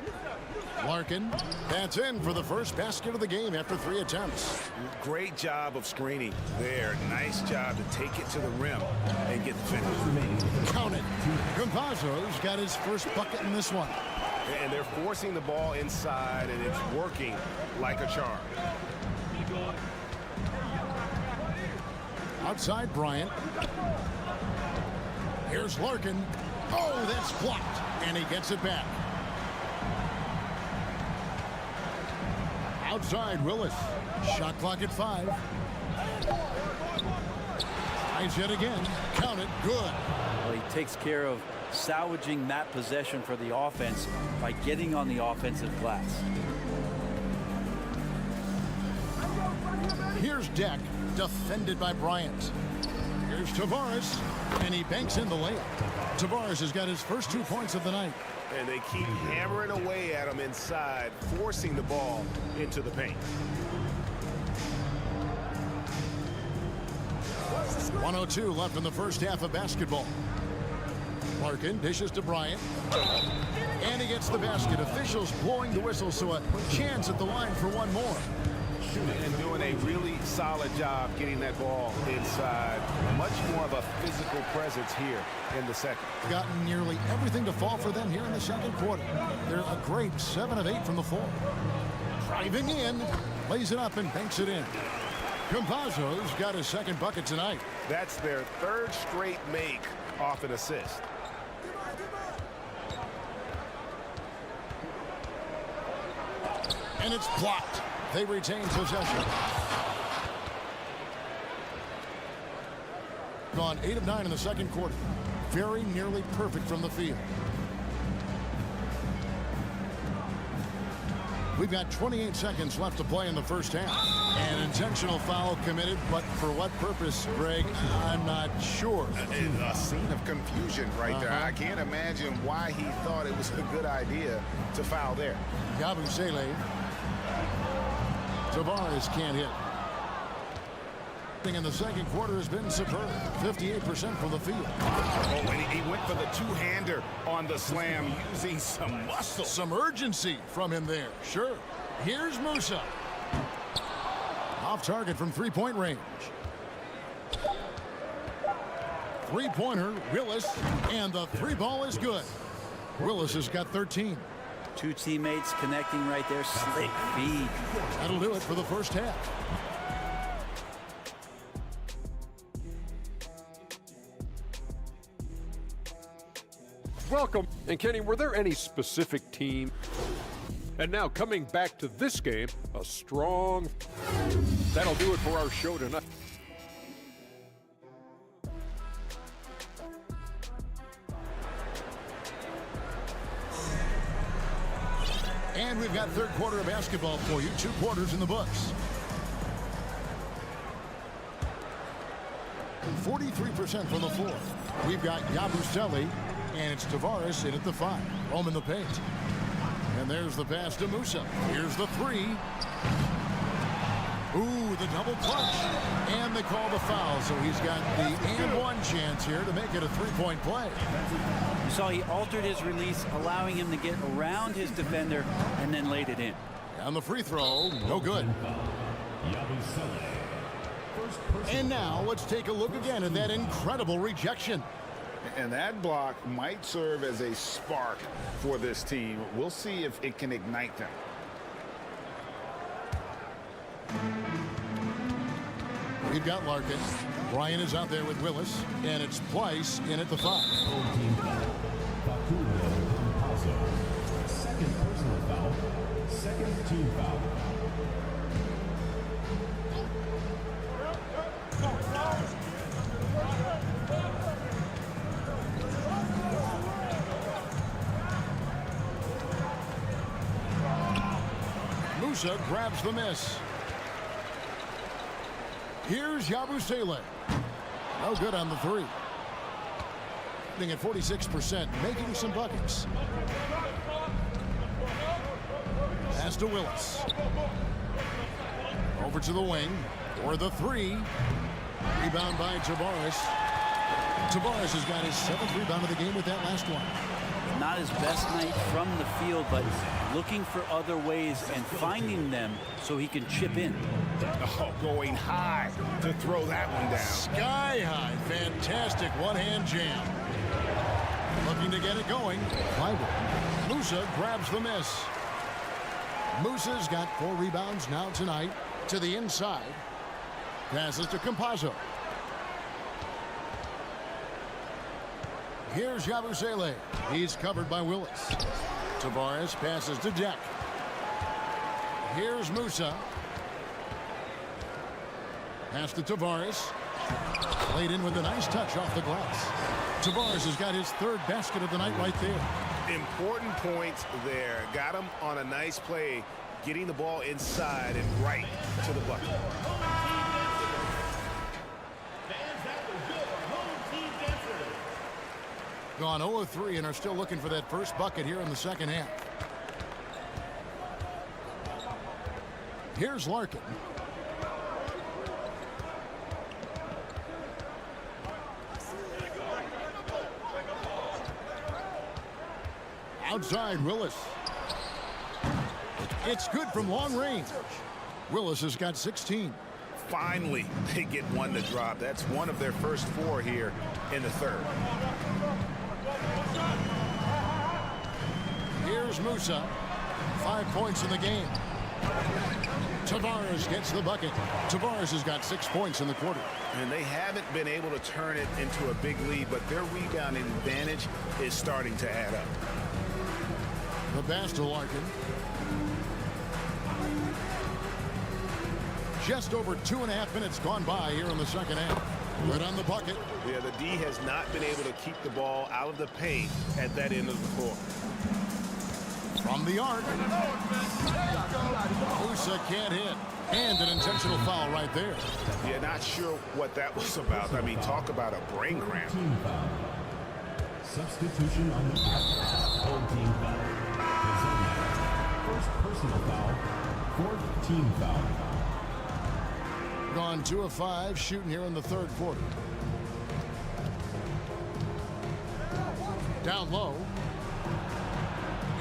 Larkin, that's in for the first basket of the game after 3 attempts. Great job of screening there. Nice job to take it to the rim and get the finish. Count it. Campazzo's got his first bucket in this one. And they're forcing the ball inside, and it's working like a charm. Outside Bryant. Here's Larkin. Oh, that's blocked. And he gets it back. Outside Willis. Shot clock at 5. Tries yet again. Count it. Good. Well, he takes care of salvaging that possession for the offense by getting on the offensive glass. Here's Deck, defended by Bryant. Here's Tavares, and he banks in the layup. Tavares has got his first 2 points of the night. And they keep hammering away at him inside, forcing the ball into the paint. 1:02 left in the first half of basketball. Larkin dishes to Bryant. And he gets the basket. Officials blowing the whistle, so a chance at the line for one more. And doing a really solid job getting that ball inside. Much more of a physical presence here in the second. Gotten nearly everything to fall for them here in the second quarter. They're a great 7 of 8 from the floor. Driving in, lays it up and banks it in. Campazzo's got his second bucket tonight. That's their 3rd straight make off an assist. And it's blocked. They retain possession. Gone 8 of 9 in the second quarter. Very nearly perfect from the field. We've got 28 seconds left to play in the first half. An intentional foul committed, but for what purpose, Greg? I'm not sure. A scene of confusion right there. I can't imagine why he thought it was a good idea to foul there. Yabusele. Tavares can't hit. In the second quarter has been superb. 58% from the field. Oh, and he went for the two-hander on the slam, using some muscle. Some urgency from him there. Sure. Here's Musa. Off target from three-point range. Three-pointer, Willis, and the three ball is good. Willis has got 13. Two teammates connecting right there. Slick feed. That'll do it for the first half. Welcome. And Kenny, were there any specific team? And now coming back to this game, a strong... That'll do it for our show tonight. quarter of basketball for you. 2 quarters in the books. 43% from the floor. We've got Yabusele, and it's Tavares in at the 5. Home in the paint. And there's the pass to Musa. Here's the 3. Ooh, the double clutch. And they call the foul, so he's got the and one chance here to make it a 3-point play. You saw he altered his release, allowing him to get around his defender and then laid it in. And the free throw, no good. And now let's take a look again at that incredible rejection. And that block might serve as a spark for this team. We'll see if it can ignite them. We've got Larkin. Brian is out there with Willis, and it's Plyce in at the 5. Second personal foul. Second team foul. Musa grabs the miss. Here's Yabusele. No good on the 3. Hitting at 46%, making some buckets. Pass to Willis. Over to the wing for the 3. Rebound by Tavares. Tavares has got his 7th rebound of the game with that last one. Not his best night from the field, but looking for other ways and finding them so he can chip in. Oh, going high to throw that one down. Sky high. Fantastic one-hand jam. Looking to get it going. Musa grabs the miss. Musa's got 4 rebounds now tonight. To the inside. Passes to Campazzo. Here's Yabusele. He's covered by Willis. Tavares passes to Deck. Here's Musa. Pass to Tavares. Played in with a nice touch off the glass. Tavares has got his 3rd basket of the night right there. Important points there. Got him on a nice play, getting the ball inside and right to the bucket. Gone 0 of 3 and are still looking for that first bucket here in the second half. Here's Larkin. Outside Willis. It's good from long range. Willis has got 16. Finally, they get one to drop. That's one of their first 4 here in the 3rd. Here's Musa. 5 points in the game. Tavares gets the bucket. Tavares has got 6 points in the quarter. And they haven't been able to turn it into a big lead, but their rebounding advantage is starting to add up. The pass to Larkin. Just over 2.5 minutes gone by here in the second half. Right on the bucket. Yeah, the D has not been able to keep the ball out of the paint at that end of the floor. From the arc. Musa can't hit. And an intentional foul right there. Yeah, not sure what that was about. I mean, talk about a brain cramp. Substitution on the foul. Team foul. First personal foul. 4th team foul. Gone 2 of 5 shooting here in the 3rd quarter. Down low.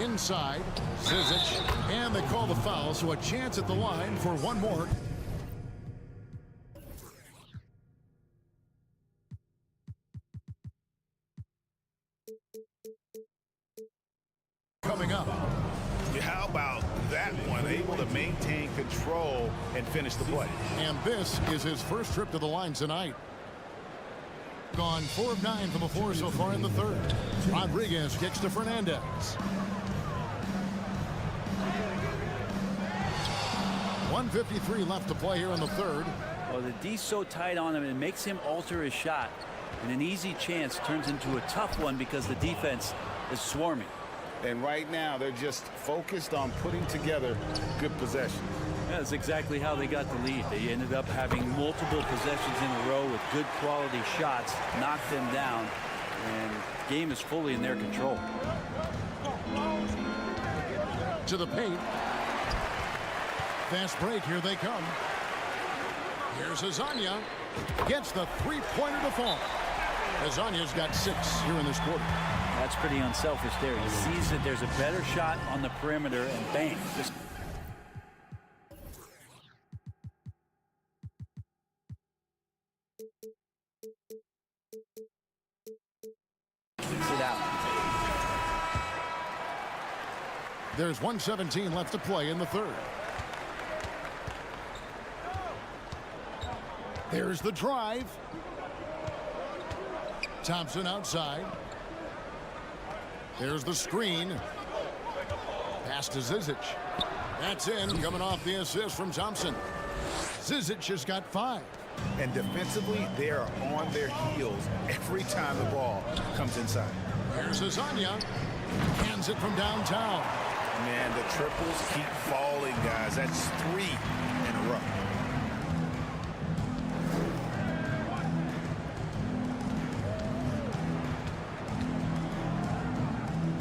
Inside. Zizic. And they call the foul, so a chance at the line for one more. Coming up. Yeah, how about that one? Able to maintain control and finish the play. And this is his first trip to the line tonight. Gone 4 of 9 from the floor so far in the 3rd. Rodriguez kicks to Fernandez. .153 left to play here in the 3rd. Well, the D's so tight on him, it makes him alter his shot. And an easy chance turns into a tough one because the defense is swarming. And right now, they're just focused on putting together good possessions. Yeah, that's exactly how they got the lead. They ended up having multiple possessions in a row with good quality shots, knocked them down, and the game is fully in their control. To the paint. Fast break, here they come. Here's Azania. Gets the three-pointer to fall. Azania's got 6 here in this quarter. That's pretty unselfish there. He sees that there's a better shot on the perimeter, and bang. Just kicks it out. There's 1:17 left to play in the third. There's the drive. Thompson outside. There's the screen. Pass to Zizic. That's in, coming off the assist from Thompson. Zizic has got 5. And defensively, they are on their heels every time the ball comes inside. Here's Azania. Hands it from downtown. Man, the triples keep falling, guys. That's 3 in a row.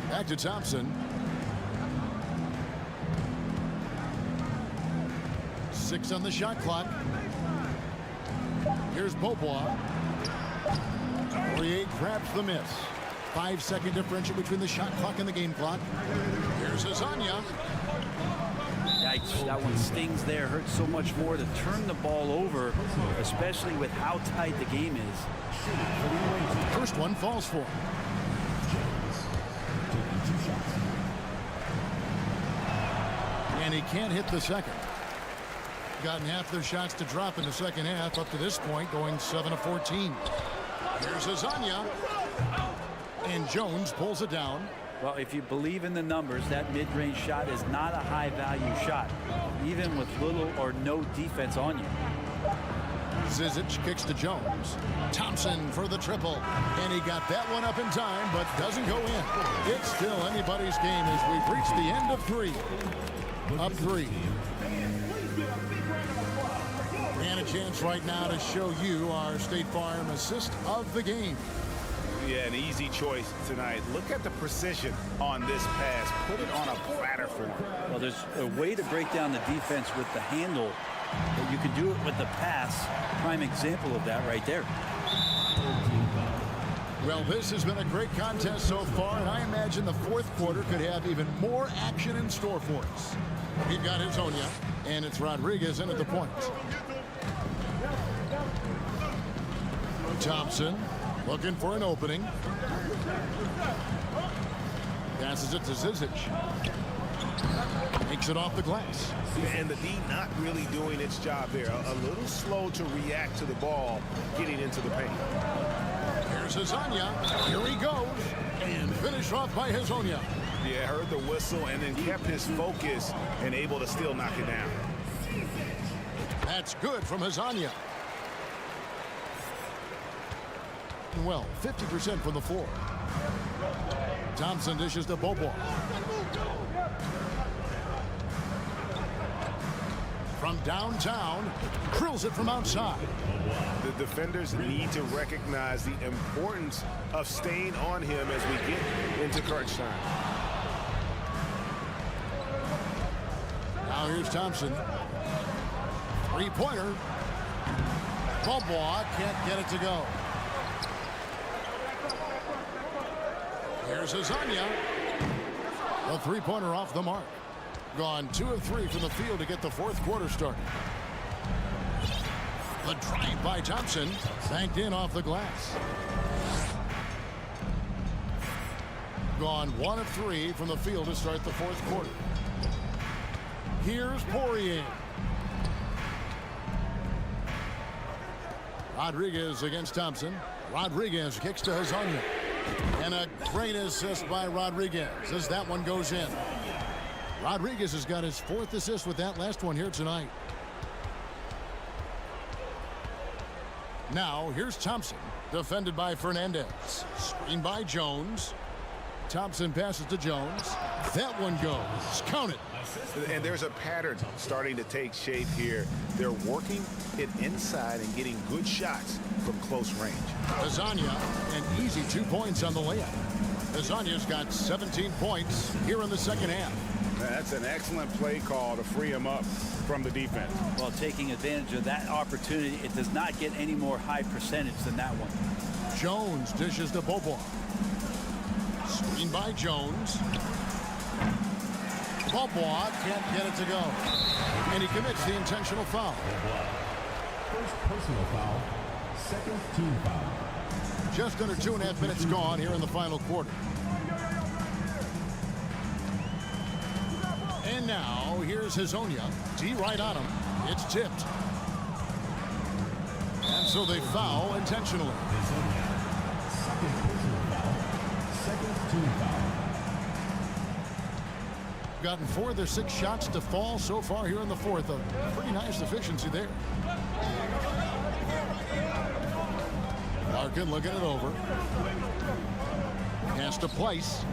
Back to Thompson. 6 on the shot clock. Here's Beaubois. Poirier grabs the miss. 5-second differential between the shot clock and the game clock. Here's Azania. Yikes, that one stings there. Hurts so much more to turn the ball over, especially with how tight the game is. First one falls for him. And he can't hit the second. Gotten half their shots to drop in the second half up to this point, going 7 of 14. Here's Azania. And Jones pulls it down. Well, if you believe in the numbers, that mid-range shot is not a high-value shot, even with little or no defense on you. Zizic kicks to Jones. Thompson for the triple. And he got that one up in time, but doesn't go in. It's still anybody's game as we've reached the end of 3. Up 3. And a chance right now to show you our State Farm assist of the game. Yeah, an easy choice tonight. Look at the precision on this pass. Put it on a platter for him. Well, there's a way to break down the defense with the handle, but you can do it with the pass. Prime example of that right there. Well, this has been a great contest so far, and I imagine the fourth quarter could have even more action in store for us. We've got Hazonia, and it's Rodriguez in at the point. Thompson looking for an opening. Passes it to Zizic. Makes it off the glass. And the D not really doing its job there. A little slow to react to the ball getting into the paint. Here's Hazonia. Here he goes. And finished off by Hazonia. Yeah, heard the whistle and then kept his focus and able to still knock it down. That's good from Hazonia. Well, 50% from the floor. Thompson dishes to Beaubois. From downtown, drills it from outside. The defenders need to recognize the importance of staying on him as we get into crunch time. Now here's Thompson. Three-pointer. Beaubois can't get it to go. Here's Hazonia. A three-pointer off the mark. Gone 2 of 3 from the field to get the fourth quarter started. The drive by Thompson. Banked in off the glass. Gone 1 of 3 from the field to start the fourth quarter. Here's Poirier. Rodriguez against Thompson. Rodriguez kicks to Hazonia. And a great assist by Rodriguez as that one goes in. Rodriguez has got his 4th assist with that last one here tonight. Now here's Thompson, defended by Fernandez. Screen by Jones. Thompson passes to Jones. That one goes. Count it. And there's a pattern starting to take shape here. They're working it inside and getting good shots from close range. Azania, an easy 2 points on the layup. Azania's got 17 points here in the second half. That's an excellent play call to free him up from the defense. Well, taking advantage of that opportunity, it does not get any more high percentage than that one. Jones dishes to Bobois. Screen by Jones. Bobois can't get it to go. And he commits the intentional foul. First personal foul, second team foul. Just under 2.5 minutes gone here in the final quarter. And now, here's Hazonia. D right on him. It's tipped. And so they foul intentionally. Second personal foul, second team foul. Gotten 4 of their 6 shots to fall so far here in the fourth. A pretty nice efficiency there. Larkin looking it over. Pass to Place.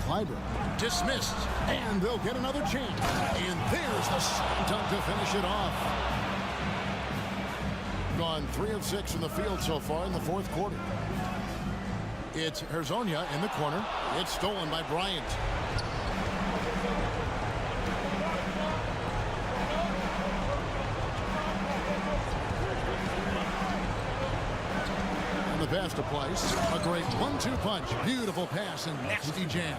Kleiber dismissed, and they'll get another chance. And there's the slam dunk to finish it off. Gone 3 of 6 from the field so far in the fourth quarter. It's Hazonia in the corner. It's stolen by Bryant. And the pass to Place. A great 1-2 punch. Beautiful pass and nasty jam.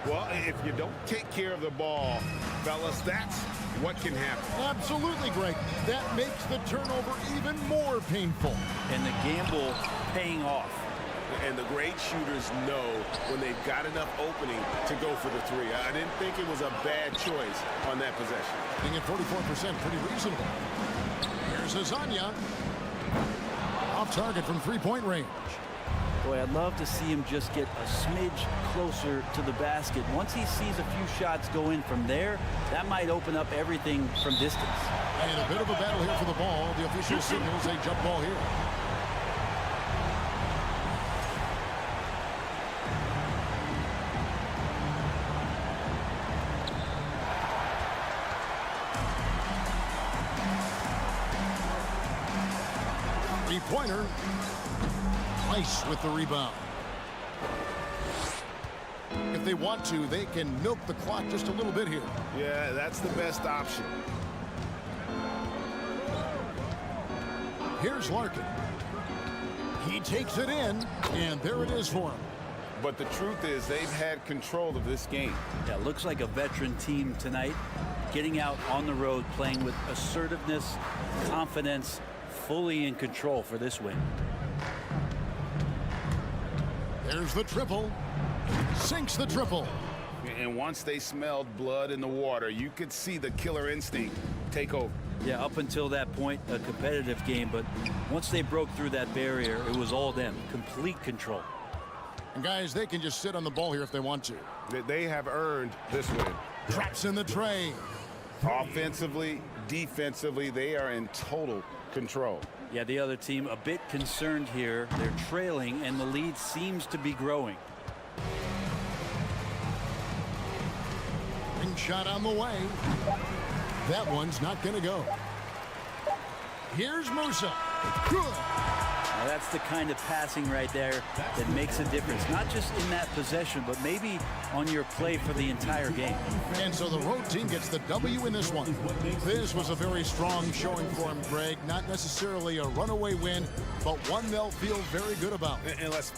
Well, if you don't take care of the ball, fellas, that's what can happen. Absolutely, Greg. That makes the turnover even more painful. And the gamble paying off. And the great shooters know when they've got enough opening to go for the 3. I didn't think it was a bad choice on that possession. Being at 44%, pretty reasonable. Here's Hazonia. Off target from 3-point range. Boy, I'd love to see him just get a smidge closer to the basket. Once he sees a few shots go in from there, that might open up everything from distance. And a bit of a battle here for the ball. The official signals a jump ball here. Three-pointer. Place with the rebound. If they want to, they can milk the clock just a little bit here. Yeah, that's the best option. Here's Larkin. He takes it in, and there it is for him. But the truth is they've had control of this game. Yeah, looks like a veteran team tonight. Getting out on the road, playing with assertiveness, confidence, fully in control for this win. There's the triple. Sinks the triple. And once they smelled blood in the water, you could see the killer instinct take over. Yeah, up until that point, a competitive game, but once they broke through that barrier, it was all them. Complete control. And guys, they can just sit on the ball here if they want to. They have earned this win. Traps in the tray. Offensively, defensively, they are in total control. Yeah, the other team a bit concerned here. They're trailing, and the lead seems to be growing. Ring shot on the way. That one's not going to go. Here's Musa. Good. Now that's the kind of passing right there that makes a difference. Not just in that possession, but maybe on your play for the entire game. And so the road team gets the W in this one. This was a very strong showing for him, Greg. Not necessarily a runaway win, but one they'll feel very good about. And let's...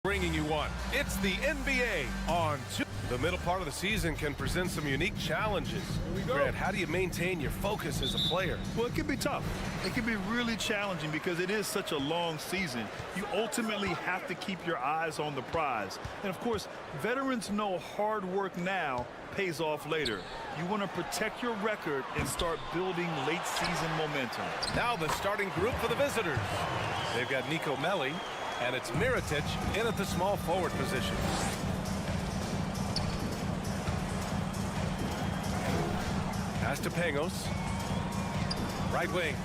Bringing you one. It's the NBA on two. The middle part of the season can present some unique challenges. Grant, how do you maintain your focus as a player? Well, it can be tough. It can be really challenging because it is such a long season. You ultimately have to keep your eyes on the prize. And of course, veterans know hard work now pays off later. You want to protect your record and start building late season momentum. Now the starting group for the visitors. They've got Nico Melli, and it's Mirotic in at the small forward position. Pass to Pangos. Right wing.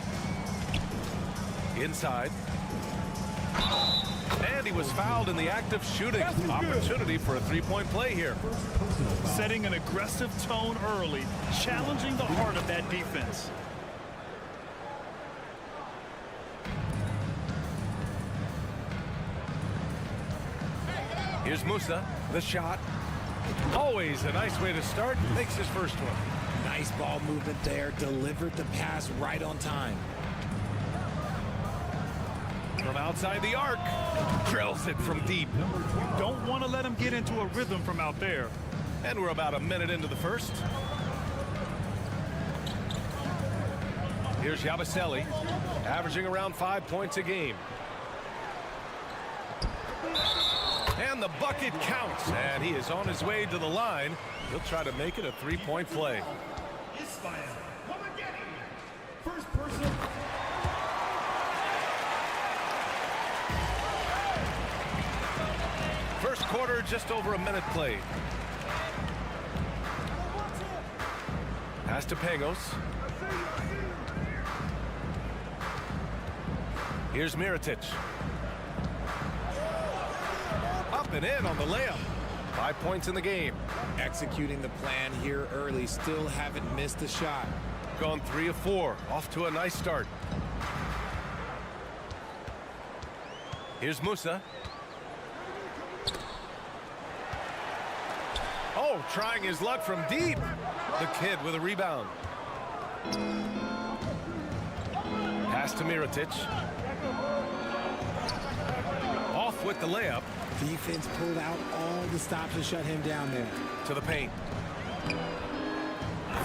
Inside. And he was fouled in the act of shooting. Opportunity for a three-point play here. Setting an aggressive tone early, challenging the heart of that defense. Here's Musa, the shot. Always a nice way to start. Makes his first one. Nice ball movement there. Delivered the pass right on time. From outside the arc. Drills it from deep. You don't want to let him get into a rhythm from out there. And we're about a minute into the first. Here's Yabusele, averaging around 5 points a game. And the bucket counts, and he is on his way to the line. He'll try to make it a three-point play. First person. First quarter, just over a minute played. Pass to Pangos. Here's Mirotic. Up and in on the layup. 5 points in the game. Executing the plan here early. Still haven't missed a shot. Gone 3 of 4. Off to a nice start. Here's Musa. Oh, trying his luck from deep. The kid with a rebound. Pass to Mirotic. Off with the layup. Defense pulled out all the stops to shut him down there. To the paint.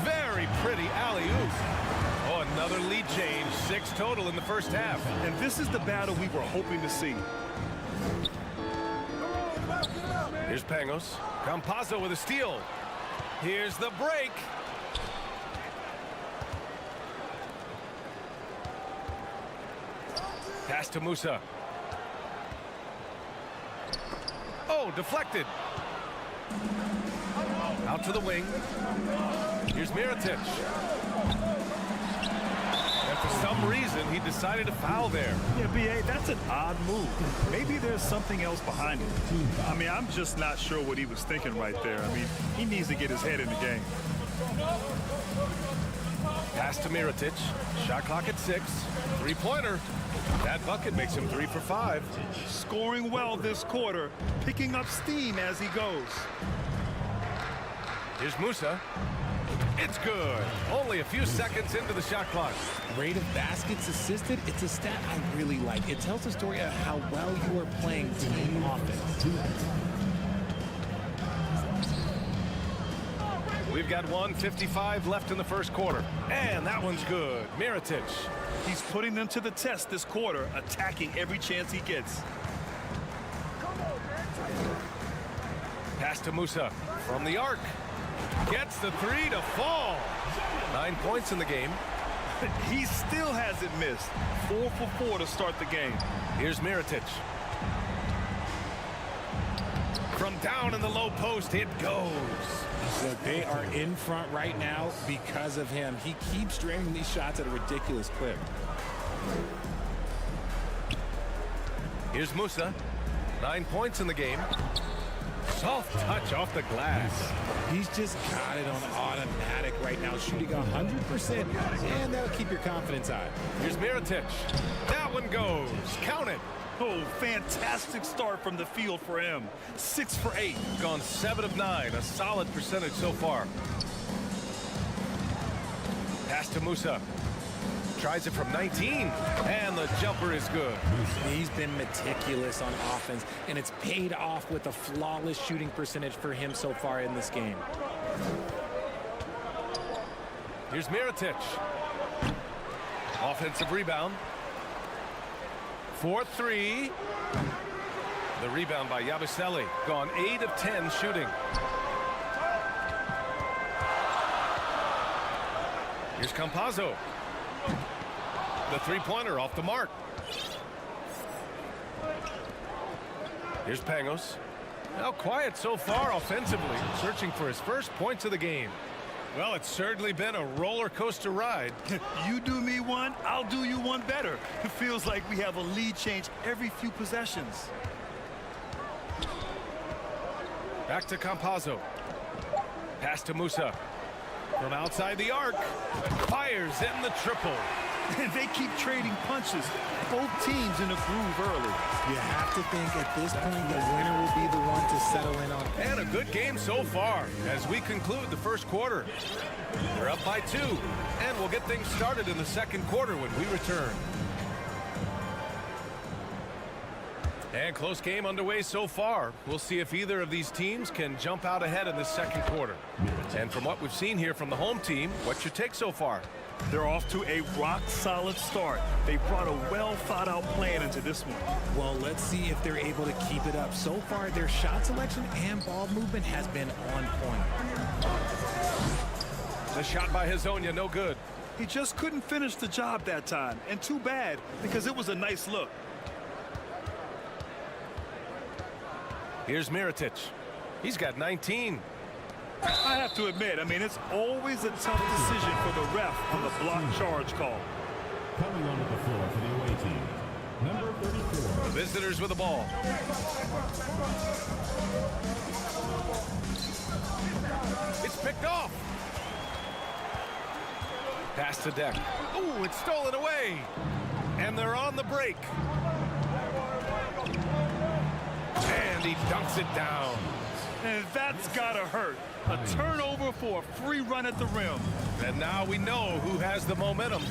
Very pretty alley-oop. Oh, another lead change. 6 total in the first half. And this is the battle we were hoping to see. Here's Pangos. Campazzo with a steal. Here's the break. Pass to Musa. Oh, deflected. Out to the wing. Here's Mirotic. And for some reason, he decided to foul there. Yeah, B.A., that's an odd move. Maybe there's something else behind it. I mean, I'm just not sure what he was thinking right there. I mean, he needs to get his head in the game. Pass to Mirotic. Shot clock at 6. Three-pointer. That bucket makes him 3 for 5. Scoring well this quarter, picking up steam as he goes. Here's Musa. It's good. Only a few seconds into the shot clock. Rate of baskets assisted, it's a stat I really like. It tells a story of how well you are playing team offense. We've got 1:55 left in the first quarter. And that one's good. Mirotic. He's putting them to the test this quarter, attacking every chance he gets. Pass to Musa from the arc. Gets the 3 to fall. 9 points in the game. He still hasn't missed. 4 for 4 to start the game. Here's Mirotic. From down in the low post, it goes. Look, they are in front right now because of him. He keeps draining these shots at a ridiculous clip. Here's Musa. 9 points in the game. Soft touch off the glass. He's just got it on automatic right now, shooting 100%, and that'll keep your confidence high. Here's Mirotic. That one goes. Count it. Oh, fantastic start from the field for him. 6 for 8. Gone 7 of 9. A solid percentage so far. Pass to Musa. Tries it from 19, and the jumper is good. He's been meticulous on offense, and it's paid off with a flawless shooting percentage for him so far in this game. Here's Mirotic. Offensive rebound. 4-3. The rebound by Yabusele. Gone 8 of 10 shooting. Here's Campazzo. The three-pointer off the mark. Here's Pangos. Now quiet so far offensively, searching for his first points of the game. Well, it's certainly been a roller coaster ride. You do me one, I'll do you one better. It feels like we have a lead change every few possessions. Back to Campazzo. Pass to Musa. From outside the arc. Fires in the triple. And they keep trading punches. Both teams in a groove early. You have to think at this point the winner will be the one to settle in on. And a good game so far as we conclude the first quarter. They're up by 2, and we'll get things started in the second quarter when we return. And close game underway so far. We'll see if either of these teams can jump out ahead in the second quarter. And from what we've seen here from the home team, what's your take so far? They're off to a rock-solid start. They brought a well-thought-out plan into this one. Well, let's see if they're able to keep it up. So far, their shot selection and ball movement has been on point. The shot by Hezonja, no good. He just couldn't finish the job that time, and too bad, because it was a nice look. Here's Mirotic. He's got 19. I have to admit, it's always a tough decision for the ref on the block charge call. Coming onto the floor for the away team, number 34. The visitors with the ball. It's picked off. Pass to Deck. Ooh, it's stolen away. And they're on the break. And he dunks it down. And that's gotta hurt. A turnover for a free run at the rim. And now we know who has the momentum.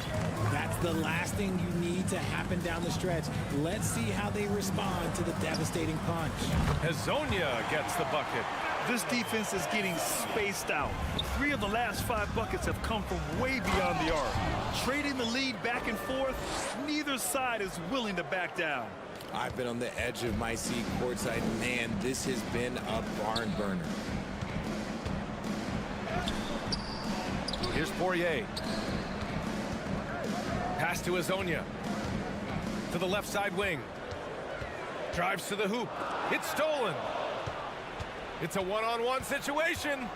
That's the last thing you need to happen down the stretch. Let's see how they respond to the devastating punch. Hezonja gets the bucket. This defense is getting spaced out. 3 of the last 5 buckets have come from way beyond the arc. Trading the lead back and forth, neither side is willing to back down. I've been on the edge of my seat courtside. Man, this has been a barn burner. Here's Poirier. Pass to Hezonja. To the left side wing. Drives to the hoop. It's stolen. It's a one-on-one situation.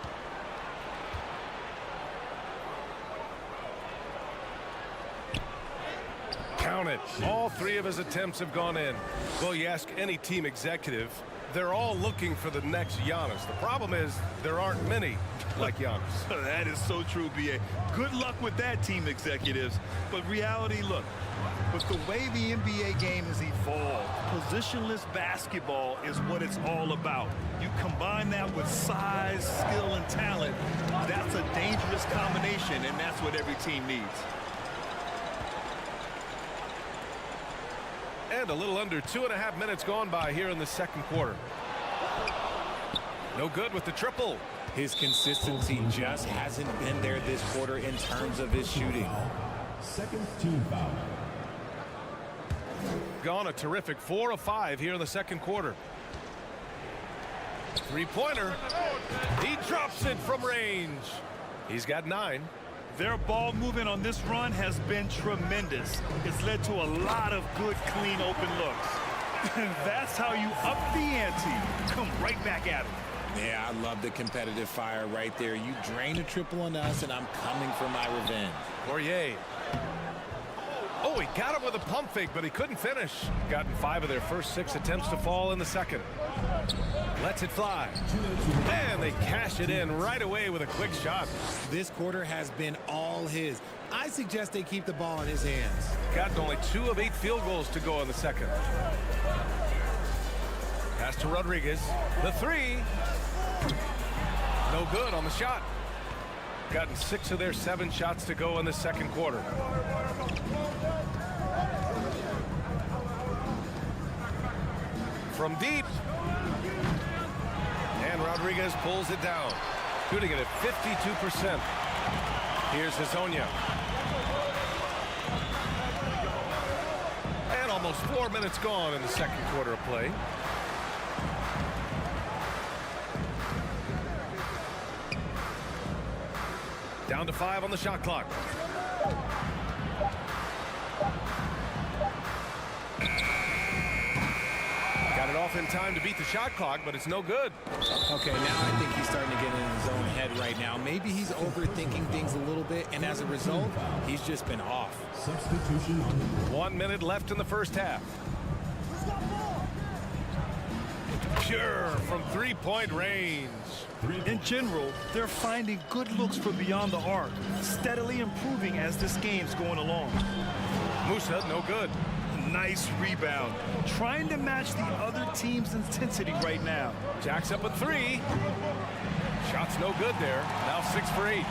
Count it. All 3 of his attempts have gone in. Well, you ask any team executive, they're all looking for the next Giannis. The problem is there aren't many like Giannis. That is so true, B.A. Good luck with that, team executives. But reality, look, with the way the NBA game has evolved, positionless basketball is what it's all about. You combine that with size, skill, and talent, that's a dangerous combination, and that's what every team needs. And a little under 2.5 minutes gone by here in the second quarter. No good with the triple. His consistency just hasn't been there this quarter in terms of his shooting. Second team foul. Gone a terrific 4 of 5 here in the second quarter. Three-pointer. He drops it from range. He's got 9. Their ball movement on this run has been tremendous. It's led to a lot of good, clean, open looks. And that's how you up the ante. Come right back at it. Yeah, I love the competitive fire right there. You drain a triple on us, and I'm coming for my revenge. Poirier. Oh, he got him with a pump fake, but he couldn't finish. Gotten 5 of their first 6 attempts to fall in the second. Lets it fly. And they cash it in right away with a quick shot. This quarter has been all his. I suggest they keep the ball in his hands. Gotten only 2 of 8 field goals to go in the second. Pass to Rodriguez. The 3. No good on the shot. Gotten 6 of their 7 shots to go in the second quarter. From deep. And Rodriguez pulls it down. Shooting it at 52%. Here's Hezonja. And almost 4 minutes gone in the second quarter of play. Down to 5 on the shot clock. Got it off in time to beat the shot clock, but it's no good. Okay, now I think he's starting to get in his own head right now. Maybe he's overthinking things a little bit, and as a result, he's just been off. Substitution. 1 minute left in the first half. Pure from 3-point range. In general, they're finding good looks from beyond the arc, steadily improving as this game's going along. Musa, no good. Nice rebound. Trying to match the other team's intensity right now. Jacks up a 3. Shot's no good there. Now 6 for 8.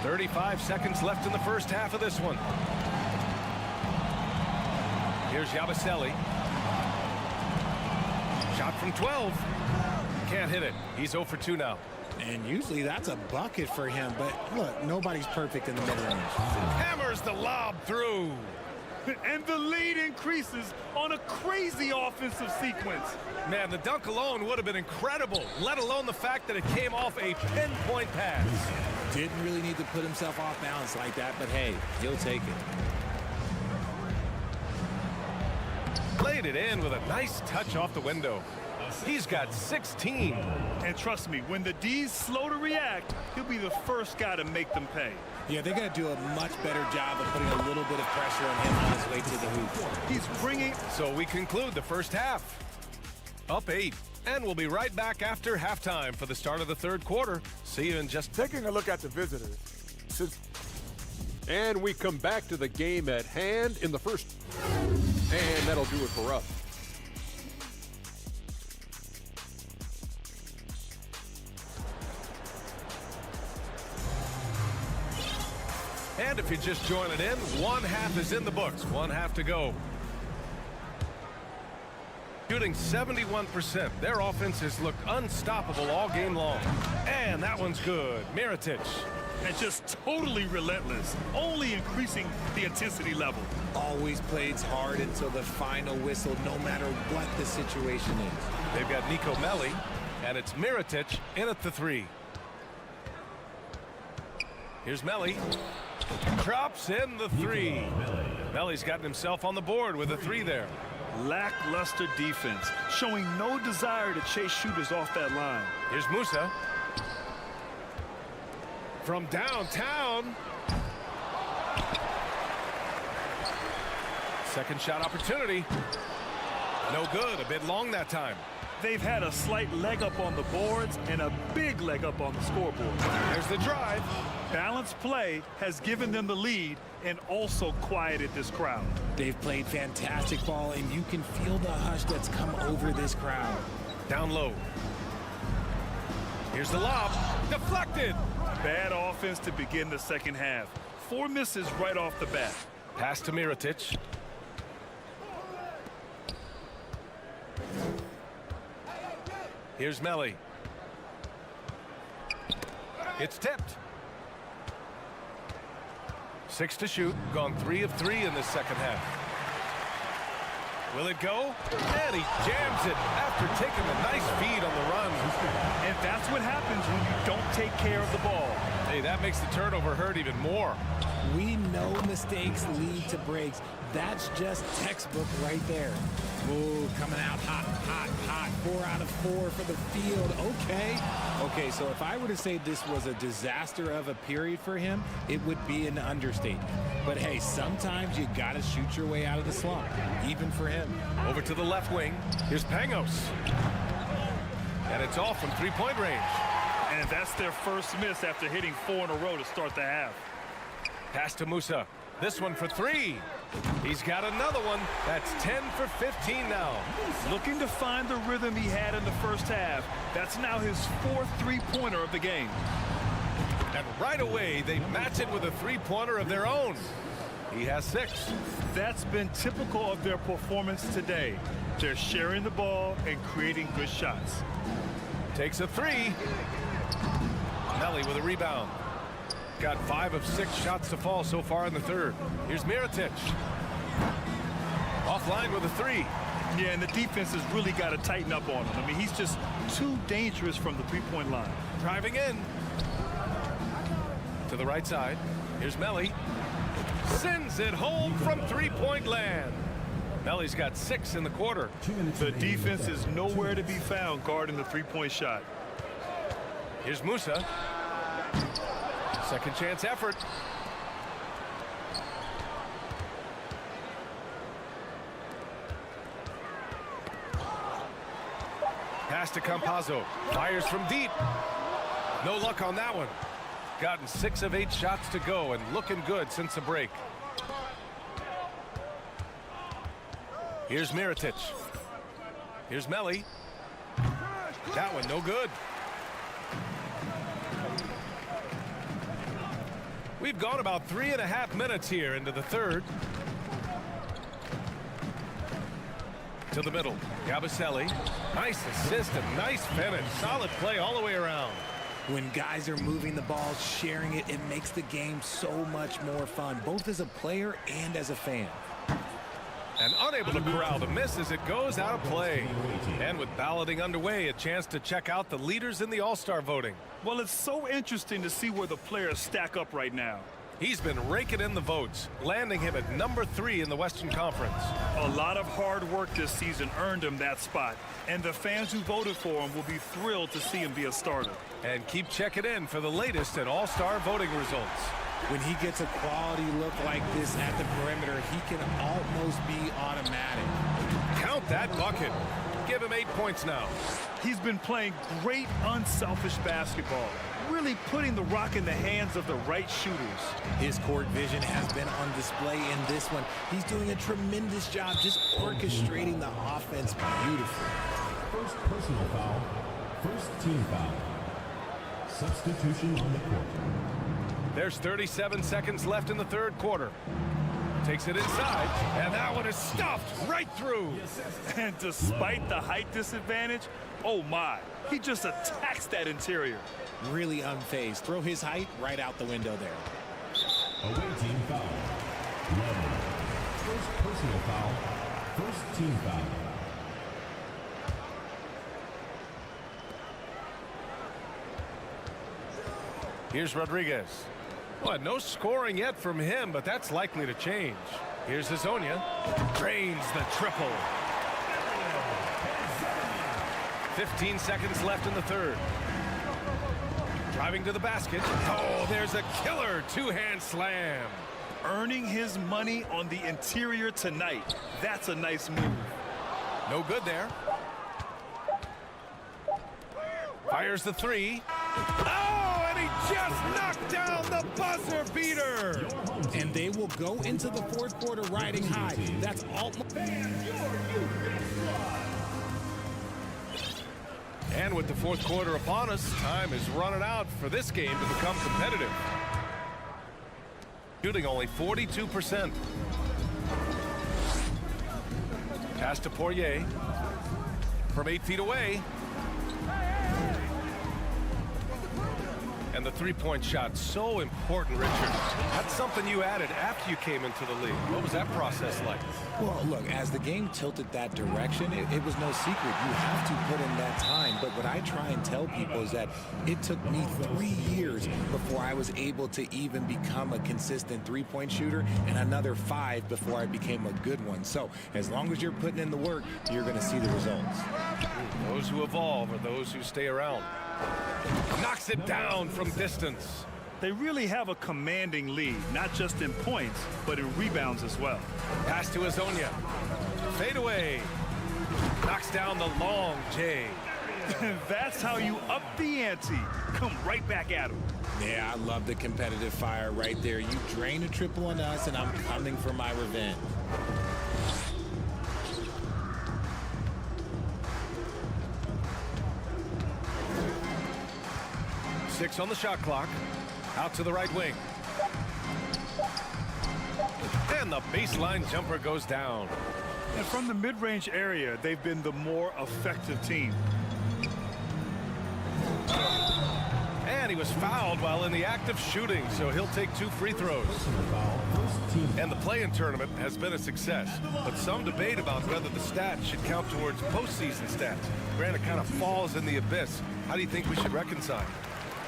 35 seconds left in the first half of this one. Here's Yabusele. Shot from 12. Can't hit it. He's 0 for 2 now. And usually that's a bucket for him, but look, nobody's perfect in the mid-range. Hammers the lob through. And the lead increases on a crazy offensive sequence. Man, the dunk alone would have been incredible, let alone the fact that it came off a pinpoint pass. Didn't really need to put himself off balance like that, but hey, he'll take it. Played it in with a nice touch off the window. He's got 16. And trust me, when the D's slow to react, he'll be the first guy to make them pay. Yeah, they got to do a much better job of putting a little bit of pressure on him on his way to the hoop. He's bringing... So we conclude the first half. Up 8. And we'll be right back after halftime for the start of the third quarter. See you in just... Taking a look at the visitors. And we come back to the game at hand in the first. And that'll do it for us. And if you're just joining in, one half is in the books. One half to go. Shooting 71%. Their offense has looked unstoppable all game long. And that one's good. Mirotic. And just totally relentless, only increasing the intensity level. Always plays hard until the final whistle, no matter what the situation is. They've got Nico Melli, and it's Mirotic in at the 3. Here's Melli. Drops in the 3. Melli's gotten himself on the board with a 3 there. Lackluster defense, showing no desire to chase shooters off that line. Here's Musa. From downtown. Second shot opportunity. No good. A bit long that time. They've had a slight leg up on the boards and a big leg up on the scoreboard. There's the drive. Balanced play has given them the lead and also quieted this crowd. They've played fantastic ball, and you can feel the hush that's come over this crowd. Down low. Here's the lob. Deflected. Bad offense to begin the second half. 4 misses right off the bat. Pass to Mirotic. Here's Melli. It's tipped. 6 to shoot. Gone 3 of 3 in this second half. Will it go? And he jams it after taking a nice feed on the run. And that's what happens when you don't take care of the ball. Hey, that makes the turnover hurt even more. We know mistakes lead to breaks. That's just textbook right there. Ooh, coming out hot, hot, hot. 4 out of 4 for the field. Okay, so if I were to say this was a disaster of a period for him, it would be an understatement. But hey, sometimes you got to shoot your way out of the slump, even for him. Over to the left wing. Here's Pangos. And it's off from three-point range. And that's their first miss after hitting 4 in a row to start the half. Pass to Musa. This one for 3. He's got another one. That's 10 for 15 now. Looking to find the rhythm he had in the first half. That's now his 4th three-pointer of the game. And right away, they match it with a three-pointer of their own. He has 6. That's been typical of their performance today. They're sharing the ball and creating good shots. Takes a 3. Melli with a rebound. Got 5 of 6 shots to fall so far in the third. Here's Mirotic. Offline with a 3. Yeah, and the defense has really got to tighten up on him. I mean, he's just too dangerous from the three-point line. Driving in. To the right side. Here's Melli. Sends it home from three-point land. Melli's got 6 in the quarter. The defense is nowhere to be found guarding the three-point shot. Here's Musa. Second chance effort. Pass to Campazzo. Fires from deep. No luck on that one. Gotten 6 of 8 shots to go and looking good since the break. Here's Mirotic. Here's Melli. That one no good. We've gone about 3.5 minutes here into the third. To the middle. Gabaselli. Nice assist and nice finish. Solid play all the way around. When guys are moving the ball, sharing it, it makes the game so much more fun, both as a player and as a fan. And unable to corral the miss as it goes out of play. And with balloting underway, a chance to check out the leaders in the All-Star voting. Well, it's so interesting to see where the players stack up right now. He's been raking in the votes, landing him at number 3 in the Western Conference. A lot of hard work this season earned him that spot, and the fans who voted for him will be thrilled to see him be a starter. And keep checking in for the latest in All-Star voting results. When he gets a quality look like this at the perimeter, he can almost be automatic. Count that bucket. Give him 8 points now. He's been playing great, unselfish basketball, really putting the rock in the hands of the right shooters. His court vision has been on display in this one. He's doing a tremendous job just orchestrating the offense beautifully. First personal foul, first team foul. Substitution on the court. There's 37 seconds left in the third quarter. Takes it inside, and that one is stuffed right through. And despite the height disadvantage, oh my, he just attacks that interior. Really unfazed. Throw his height right out the window there. Away team foul. Low. First personal foul, first team foul. Here's Rodriguez. Well, no scoring yet from him, but that's likely to change. Here's Hezonja. Drains the triple. 15 seconds left in the third. Driving to the basket. Oh, there's a killer two-hand slam. Earning his money on the interior tonight. That's a nice move. No good there. Fires the 3. Oh, and he just knocked down the buzzer beater. And they will go into the fourth quarter riding high. That's all. And with the fourth quarter upon us, time is running out for this game to become competitive. Shooting only 42%. Pass to Poirier from 8 feet away. And the three-point shot, so important, Richard. That's something you added after you came into the league. What was that process like? Well, look, as the game tilted that direction, it was no secret. You have to put in that time. But what I try and tell people is that it took me 3 years before I was able to even become a consistent three-point shooter, and another 5 before I became a good one. So as long as you're putting in the work, you're going to see the results. Those who evolve are those who stay around. Knocks it down from distance. They really have a commanding lead, not just in points, but in rebounds as well. Pass to Azonia. Fade away. Knocks down the long J. That's how you up the ante. Come right back at him. Yeah, I love the competitive fire right there. You drain a triple on us, and I'm coming for my revenge. Six on the shot clock. Out to the right wing. And the baseline jumper goes down. And from the mid-range area, they've been the more effective team. And he was fouled while in the act of shooting, so he'll take 2 free throws. And the play-in tournament has been a success, but some debate about whether the stats should count towards postseason stats. Granted, it kind of falls in the abyss. How do you think we should reconcile?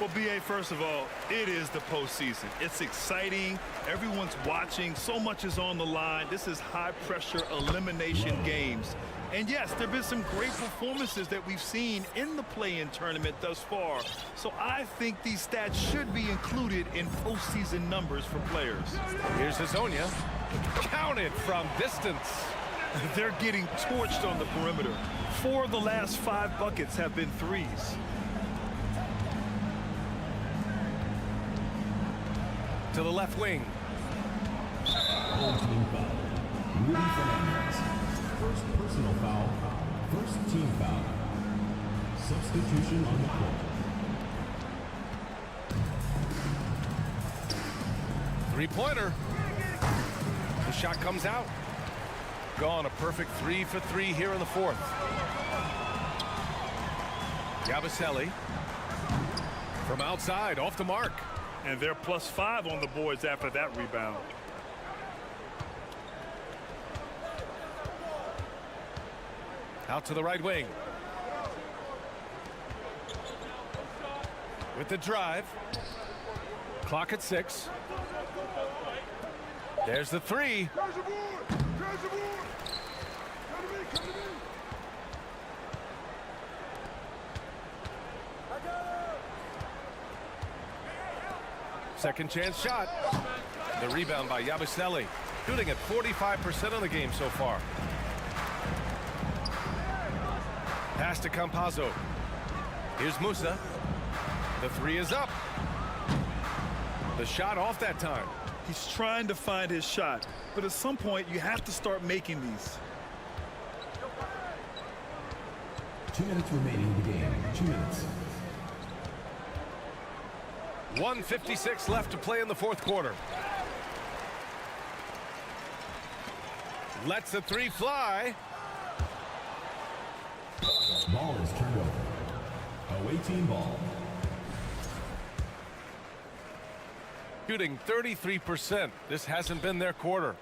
Well, B.A., first of all, it is the postseason. It's exciting. Everyone's watching. So much is on the line. This is high-pressure elimination games. And, yes, there have been some great performances that we've seen in the play-in tournament thus far. So I think these stats should be included in postseason numbers for players. Here's Azonia. Counted from distance. They're getting torched on the perimeter. 4 of the last 5 buckets have been threes. To the left wing. Home team foul. Rudy Fernandez. First personal foul. First team foul. Substitution on the court. Three-pointer. The shot comes out. Gone. A perfect 3 for 3 here in the fourth. Yabusele from outside, off the mark. And they're +5 on the boards after that rebound. Out to the right wing. With the drive. Clock at 6. There's the 3. Second chance shot. The rebound by Yabusele. Shooting at 45% of the game so far. Pass to Campazzo. Here's Musa. The 3 is up. The shot off that time. He's trying to find his shot, but at some point you have to start making these. 2 minutes remaining in the game. 2 minutes. 1:56 left to play in the fourth quarter. Lets the 3 fly. Ball is turned over. Away team ball. Shooting 33%. This hasn't been their quarter.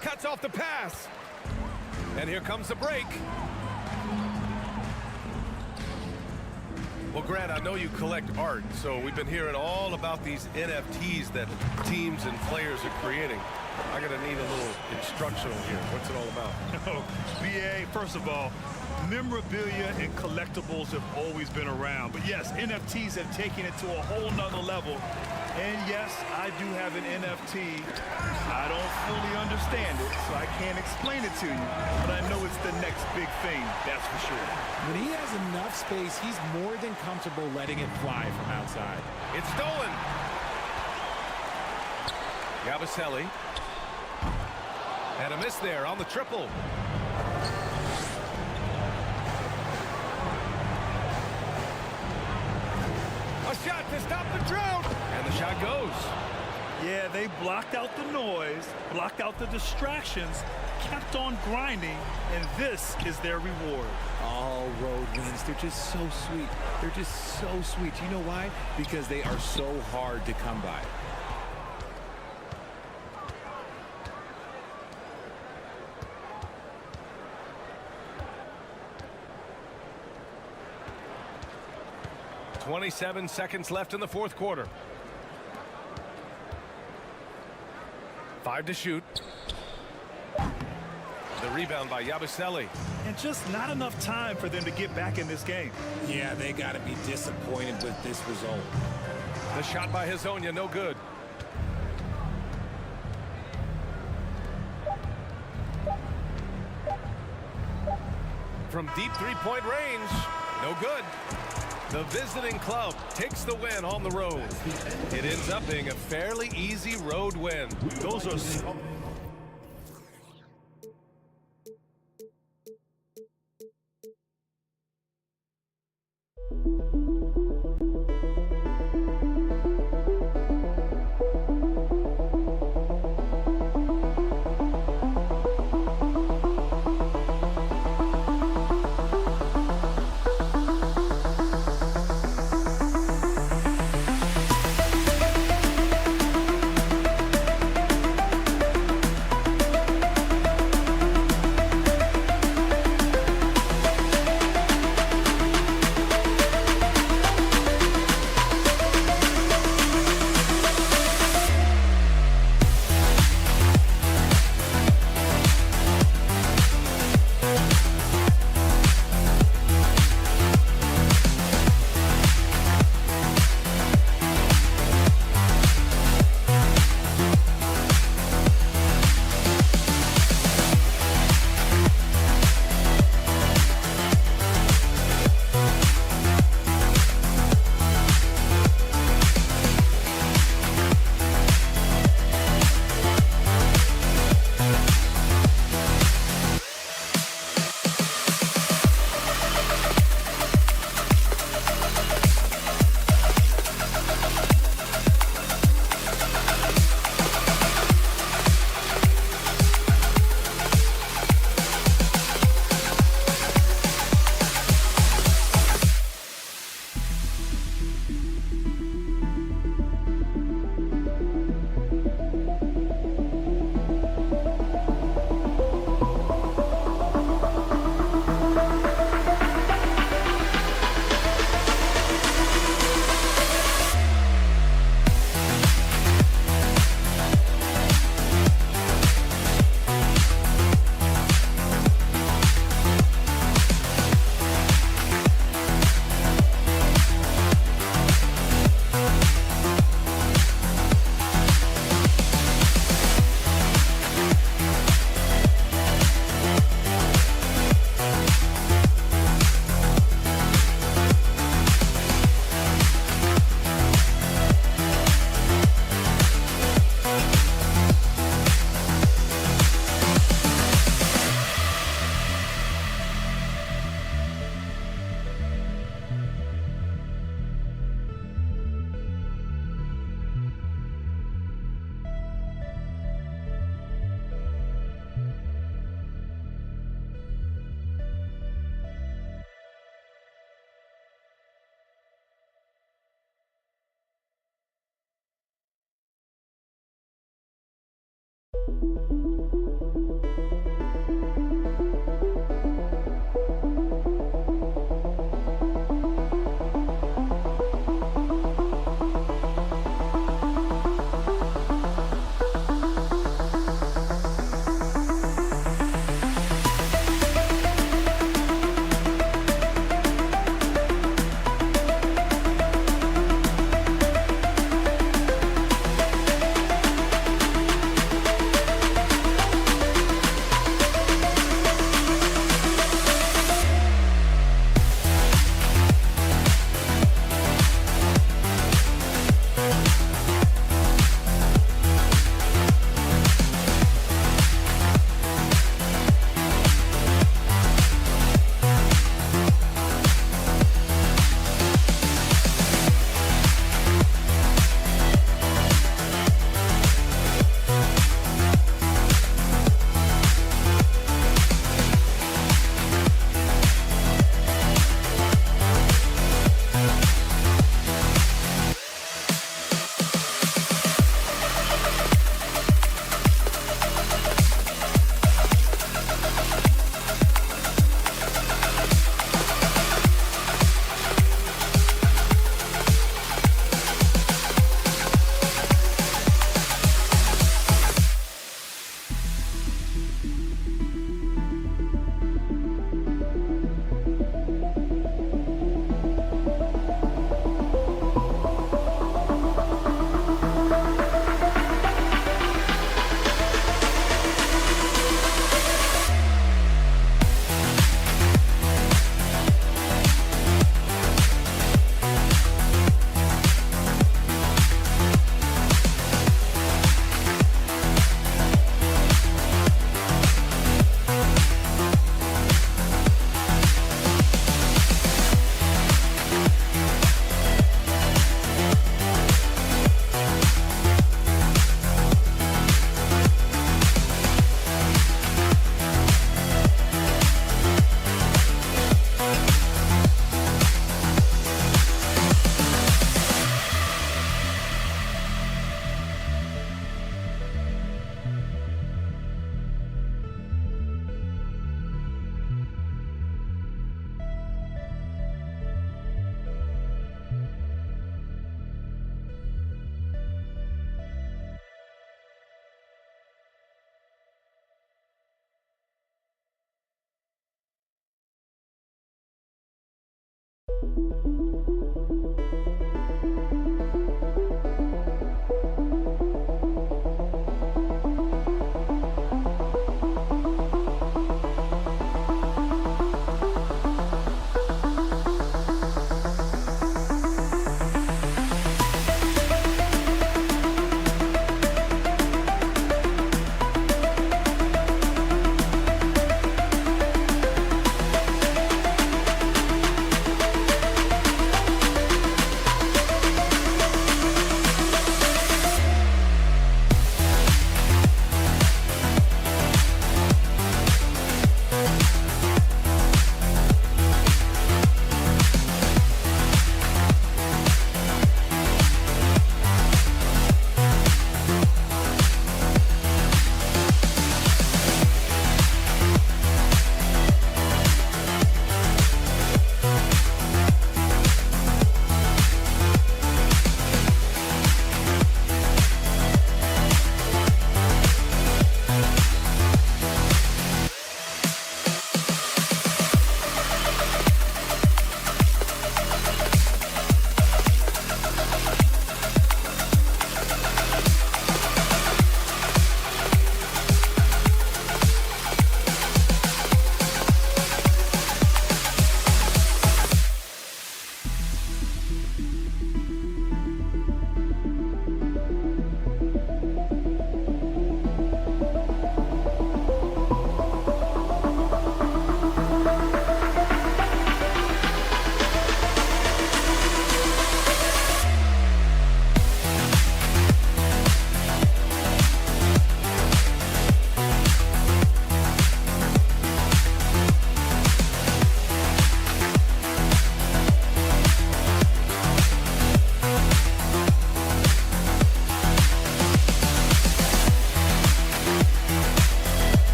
Cuts off the pass. And here comes the break. Well, Grant, I know you collect art, so we've been hearing all about these NFTs that teams and players are creating. I'm going to need a little instructional here. What's it all about? BA, first of all, memorabilia and collectibles have always been around. But yes, NFTs have taken it to a whole nother level. And yes, I do have an NFT. I don't fully understand it, so I can't explain it to you. But I know it's the next big thing, that's for sure. When he has enough space, he's more than comfortable letting it fly from outside. It's stolen. Yabusele. And a miss there on the triple. A shot to stop the drought. And the shot goes. Yeah, they blocked out the noise, blocked out the distractions, kept on grinding, and this is their reward. All road wins. They're just so sweet. They're just so sweet. You know why? Because they are so hard to come by. .27 seconds left in the fourth quarter. 5 to shoot. The rebound by Yabusele. And just not enough time for them to get back in this game. Yeah, they got to be disappointed with this result. The shot by Hezonja, no good. From deep three-point range, no good. The visiting club takes the win on the road. It ends up being a fairly easy road win. Those are...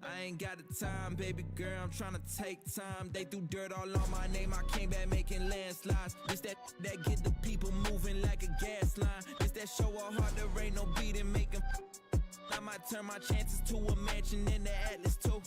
I ain't got the time, baby girl, I'm trying to take time. They threw dirt all on my name, I came back making landslides. This that get the people moving like a gas line. This that show a heart, there ain't no beating, making. Now my might turn my chances to a mansion in the Atlas too.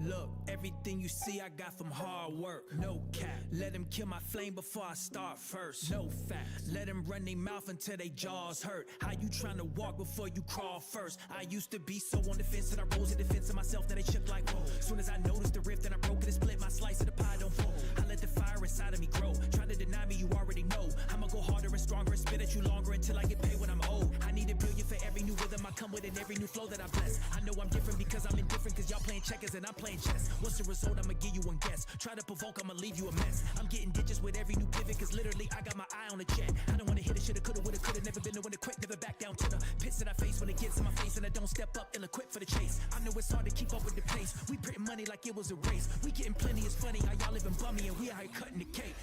Look, everything you see I got from hard work. No cap, let them kill my flame before I start first. No facts, let them run their mouth until they jaws hurt. How you trying to walk before you crawl first? I used to be so on the fence that I rose in defense of myself that I shook like whoa. Soon as I noticed the rift and I broke it and split, my slice of the pie don't fold. I let the fire inside of me grow. Try to deny me, you already know. I'ma go harder and stronger and spit at you longer until I get paid when I'm old. I need $1 billion for every new rhythm I come with and every new flow that I bless. I know I'm different because I'm indifferent, cause y'all playing checkers and I'm playing chess. What's the result? I'ma give you one guess. Try to provoke, I'ma leave you a mess. I'm getting ditches with every new pivot, cause literally I got my eye on the jet. I don't wanna hit it, shoulda, coulda, woulda, coulda. Never been the one to quit, never back down to the pits that I face when it gets in my face and I don't step up, ill-equipped for the chase. I know it's hard to keep up with the pace. We printing money like it was a race. We getting plenty, it's funny how y'all living bummy and we out here cutting the cake.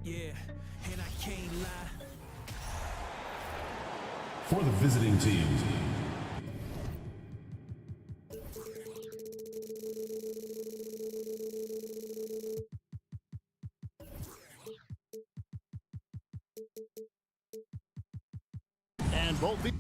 Yeah, and I can't lie. For the visiting team. And both the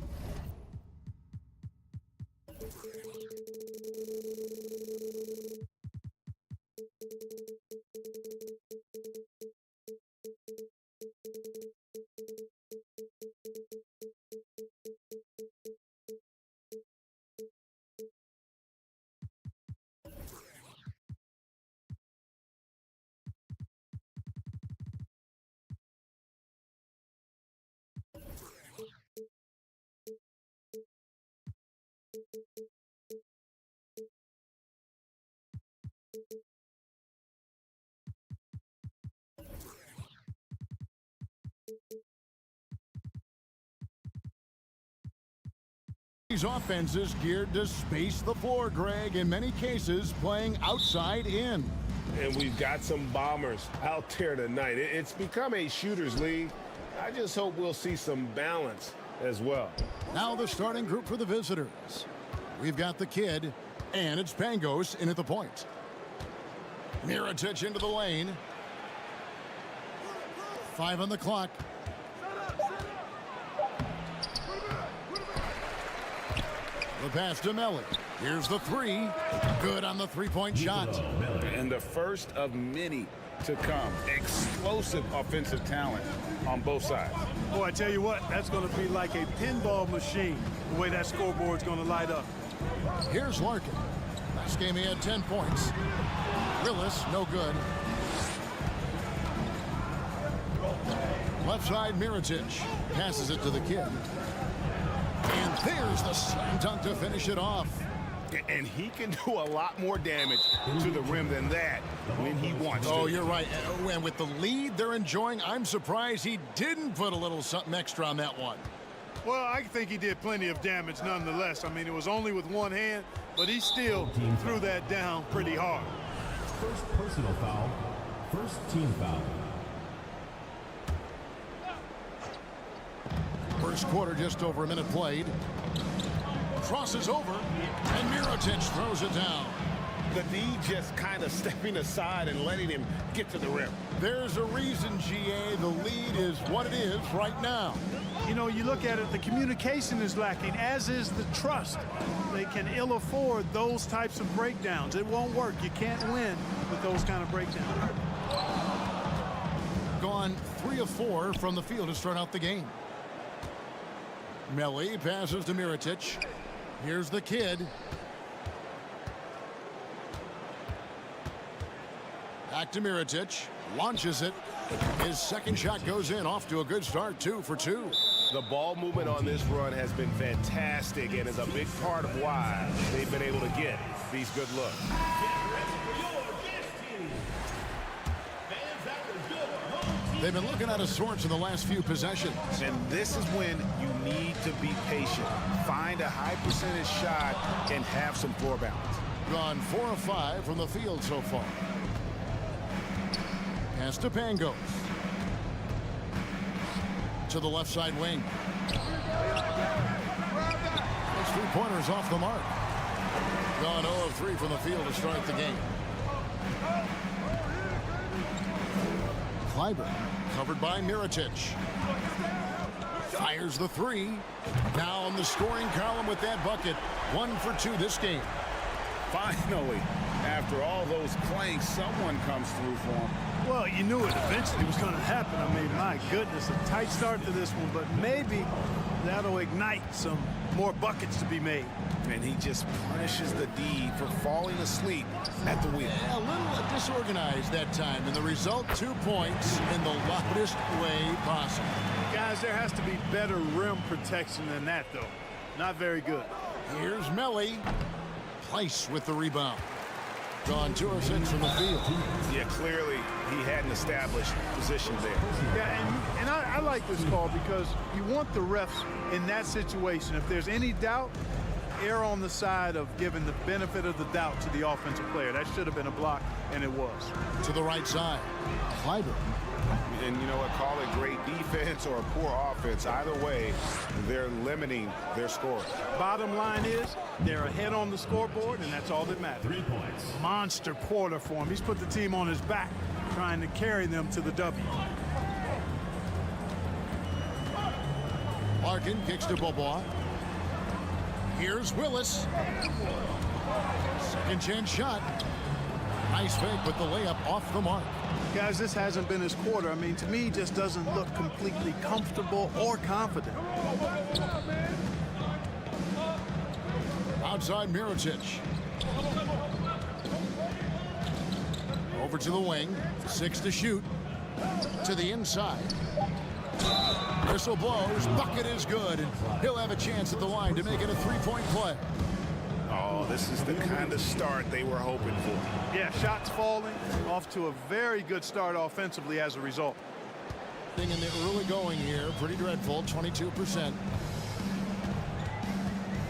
These offenses geared to space the floor, Greg, in many cases playing outside in. And we've got some bombers out there tonight. It's become a shooter's league. I just hope we'll see some balance as well. Now the starting group for the visitors. We've got the kid, and it's Pangos in at the point. Mirotic into the lane. 5 on the clock. The pass to Melly. Here's the three. Good on the three-point shot. And the first of many to come. Explosive offensive talent on both sides. Boy, I tell you what, that's going to be like a pinball machine, the way that scoreboard's going to light up. Here's Larkin. Last game he had 10 points. Willis, no good. Left side, Mirotic passes it to the kid. And there's the slam dunk to finish it off. And he can do a lot more damage to the rim than that when he wants to. Oh, you're right. And with the lead they're enjoying, I'm surprised he didn't put a little something extra on that one. Well, I think he did plenty of damage nonetheless. I mean, it was only with one hand, but he still threw that down pretty hard. First personal foul, first team foul. First quarter, just over a minute played. Crosses over, and Mirotic throws it down. The D just kind of stepping aside and letting him get to the rim. There's a reason, GA, the lead is what it is right now. You know, you look at it, the communication is lacking, as is the trust. They can ill afford those types of breakdowns. It won't work. You can't win with those kind of breakdowns. Gone 3 of 4 from the field to start out the game. Melly passes to Mirotic. Here's the kid. Back to Mirotic. Launches it. His second shot goes in. Off to a good start. 2 for 2. The ball movement on this run has been fantastic and is a big part of why they've been able to get these good looks. They've been looking out of sorts in the last few possessions. And this is when you need to be patient. Find a high percentage shot and have some floor balance. Gone 4 of 5 from the field so far. Pass to Pangos. To the left side wing. Those 3-pointers off the mark. Gone 0 of 3 from the field to start the game. Clyburn covered by Mirotic. Fires the three. Now in the scoring column with that bucket. 1 for 2 this game. Finally, after all those clanks, someone comes through for him. Well, you knew it eventually was going to happen. I mean, my goodness, a tight start to this one, but maybe that'll ignite some more buckets to be made. And he just punishes the D for falling asleep at the wheel. Yeah, a little disorganized that time, and the result 2 points in the loudest way possible. Guys, there has to be better rim protection than that, though. Not very good. Here's Melly. Place with the rebound. Gone 2 of 6 from the field. Yeah, clearly he hadn't established position there. Yeah, and I like this call because you want the refs in that situation. If there's any doubt, err on the side of giving the benefit of the doubt to the offensive player. That should have been a block, and it was. To the right side, Clyburn. And you know what, call it great defense or a poor offense. Either way, they're limiting their score. Bottom line is they're ahead on the scoreboard, and that's all that matters. 3 points. Monster quarter for him. He's put the team on his back, trying to carry them to the W. Larkin kicks to Bobois. Here's Willis. Second chance shot. Nice fake with the layup off the mark. Guys, this hasn't been his quarter. I mean, to me, he just doesn't look completely comfortable or confident. Outside Mirotic. Over to the wing. 6 to shoot. To the inside. Whistle blows. Bucket is good. And he'll have a chance at the line to make it a 3-point play. Oh, this is the kind of start they were hoping for. Yeah, shots falling. Off to a very good start offensively as a result. Thing in the early going here. Pretty dreadful. 22%.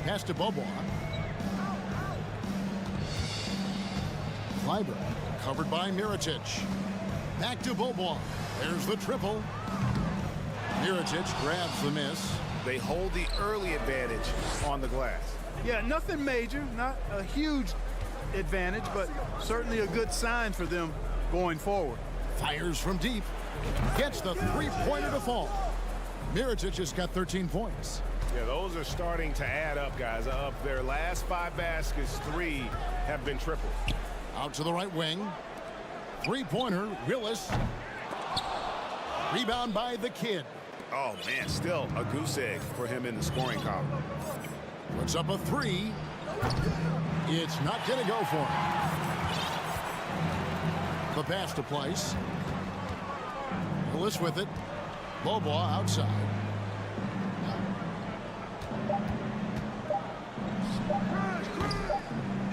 Pass to Bobois. Clyburn. Covered by Mirotic. Back to Bobois. There's the triple. Mirotic grabs the miss. They hold the early advantage on the glass. Yeah, nothing major, not a huge advantage, but certainly a good sign for them going forward. Fires from deep. Gets the three-pointer to fall. Mirotic has got 13 points. Yeah, those are starting to add up, guys. Of their last 5 baskets, 3 have been triples. Out to the right wing. Three-pointer, Willis. Rebound by the kid. Oh, man, still a goose egg for him in the scoring column. Puts up a 3. It's not going to go for him. The pass to Place. Willis with it. Bobois outside.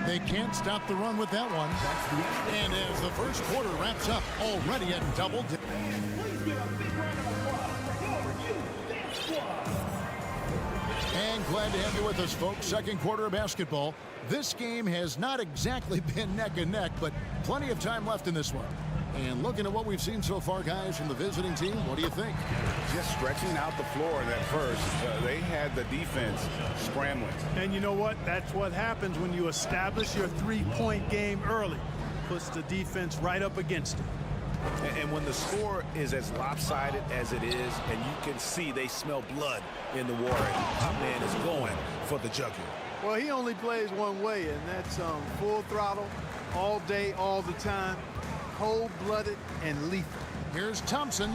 They can't stop the run with that one. And as the first quarter wraps up, already at double digits. And glad to have you with us, folks. Second quarter of basketball. This game has not exactly been neck and neck, but plenty of time left in this one. And looking at what we've seen so far, guys, from the visiting team, what do you think? Just stretching out the floor in that first. They had the defense scrambling. And you know what? That's what happens when you establish your three-point game early. Puts the defense right up against it. And when the score is as lopsided as it is, and you can see they smell blood in the water, our man is going for the jugular. Well, he only plays one way, and that's full throttle, all day, all the time, cold-blooded and lethal. Here's Thompson.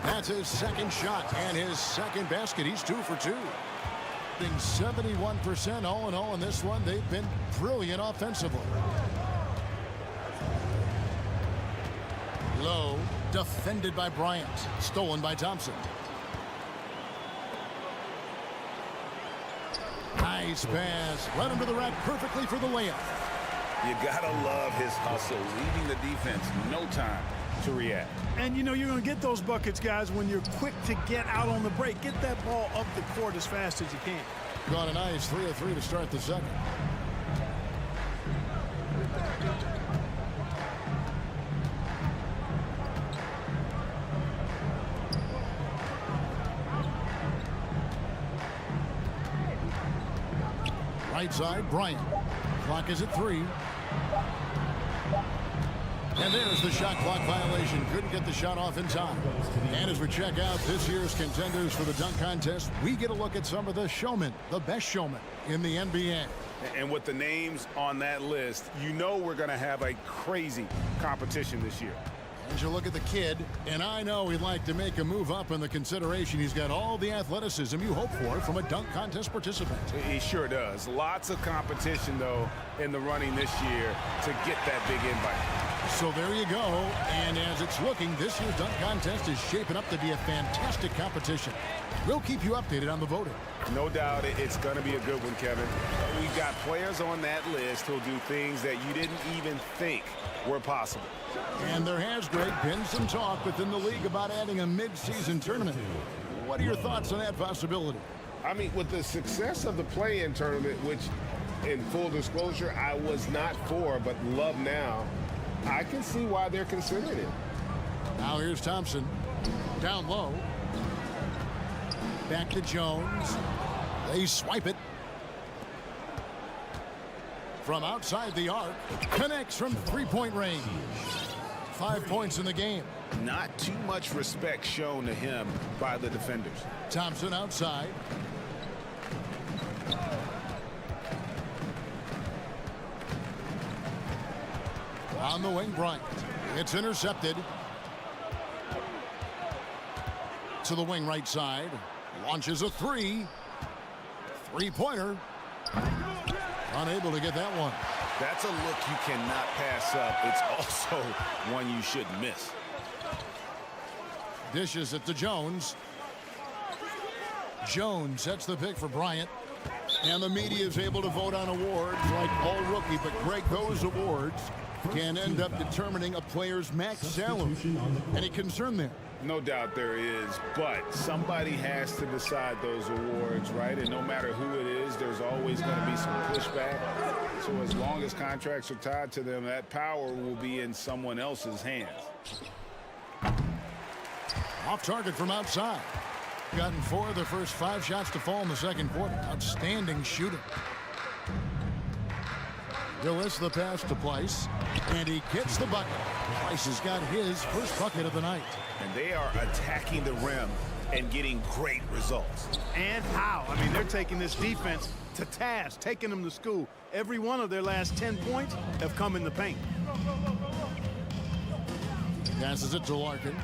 That's his second shot and his second basket. He's 2 for 2. Being 71% all in all in this one. They've been brilliant offensively. Low, defended by Bryant. Stolen by Thompson. Nice pass. Led him to the rack perfectly for the layup. You gotta love his hustle, leaving the defense no time to react. And you know you're going to get those buckets, guys, when you're quick to get out on the break. Get that ball up the court as fast as you can. Got a nice 3 of 3 to start the second. Right side, Bryant. Clock is at 3. And there's the shot clock violation. Couldn't get the shot off in time. And as we check out this year's contenders for the dunk contest, we get a look at some of the showmen, the best showmen in the NBA. And with the names on that list, you know we're going to have a crazy competition this year. As you look at the kid, and I know he'd like to make a move up in the consideration. He's got all the athleticism you hope for from a dunk contest participant. He sure does. Lots of competition, though, in the running this year to get that big invite. So there you go. And as it's looking, this year's dunk contest is shaping up to be a fantastic competition. We'll keep you updated on the voting. No doubt it's going to be a good one, Kevin. We've got players on that list who'll do things that you didn't even think were possible. And there has, Greg, been some talk within the league about adding a mid-season tournament. What are your thoughts on that possibility? I mean, with the success of the play-in tournament, which, in full disclosure, I was not for, but love now, I can see why they're considering it. Now here's Thompson. Down low. Back to Jones. They swipe it. From outside the arc. Connects from three-point range. 5 points in the game. Not too much respect shown to him by the defenders. Thompson outside. On the wing, Bryant. It's intercepted. To the wing right side. Launches a three. Three-pointer. Unable to get that one. That's a look you cannot pass up. It's also one you shouldn't miss. Dishes it to Jones. Jones sets the pick for Bryant. And the media is able to vote on awards like all rookie. But, Greg, those awards can end up determining a player's max salary. Any concern there? No doubt there is, but somebody has to decide those awards, right? And no matter who it is, there's always going to be some pushback. So as long as contracts are tied to them, that power will be in someone else's hands. Off target from outside. Gotten 4 of the first 5 shots to fall in the second quarter. Outstanding shooter. Willis the pass to Price, and he gets the bucket. Price has got his first bucket of the night. And they are attacking the rim and getting great results. And how? I mean, they're taking this defense to task, taking them to school. Every one of their last 10 points have come in the paint. Passes it to Larkin.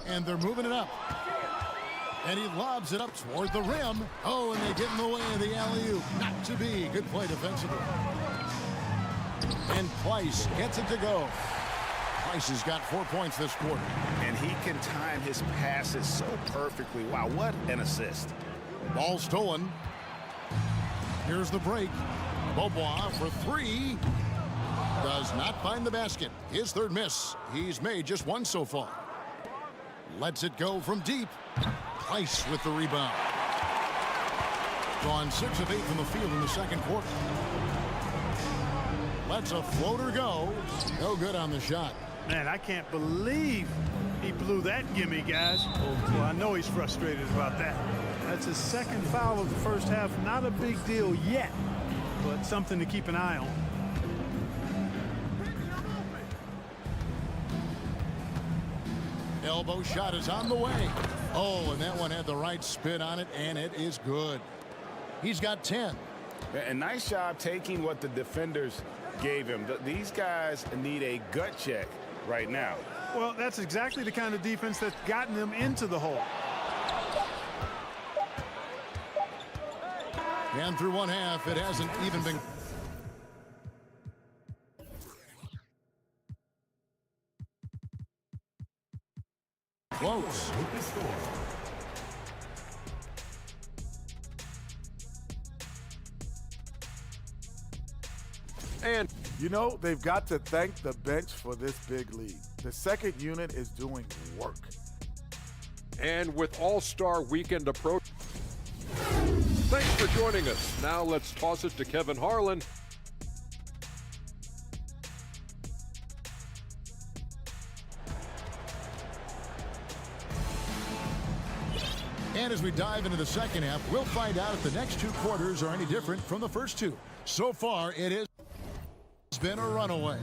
And they're moving it up. And he lobs it up toward the rim. Oh, and they get in the way of the alley-oop. Not to be. Good play defensively. And Price gets it to go. Price has got 4 points this quarter. And he can time his passes so perfectly. Wow, what an assist. Ball stolen. Here's the break. Beaubois for 3. Does not find the basket. His third miss. He's made just 1 so far. Lets it go from deep. Price with the rebound. Gone 6 of 8 from the field in the second quarter. Lets a floater go. No good on the shot. Man, I can't believe he blew that gimme, guys. Well, I know he's frustrated about that. That's his second foul of the first half. Not a big deal yet, but something to keep an eye on. Elbow shot is on the way. Oh, and that one had the right spin on it, and it is good. He's got 10. A nice job taking what the defenders gave him. These guys need a gut check right now. Well, that's exactly the kind of defense that's gotten them into the hole. And through one half, it hasn't even been. Close. And you know, they've got to thank the bench for this big lead. The second unit is doing work. And with All-Star Weekend approach, thanks for joining us. Now let's toss it to Kevin Harlan. And as we dive into the second half, we'll find out if the next 2 quarters are any different from the first 2. So far, it has been a runaway.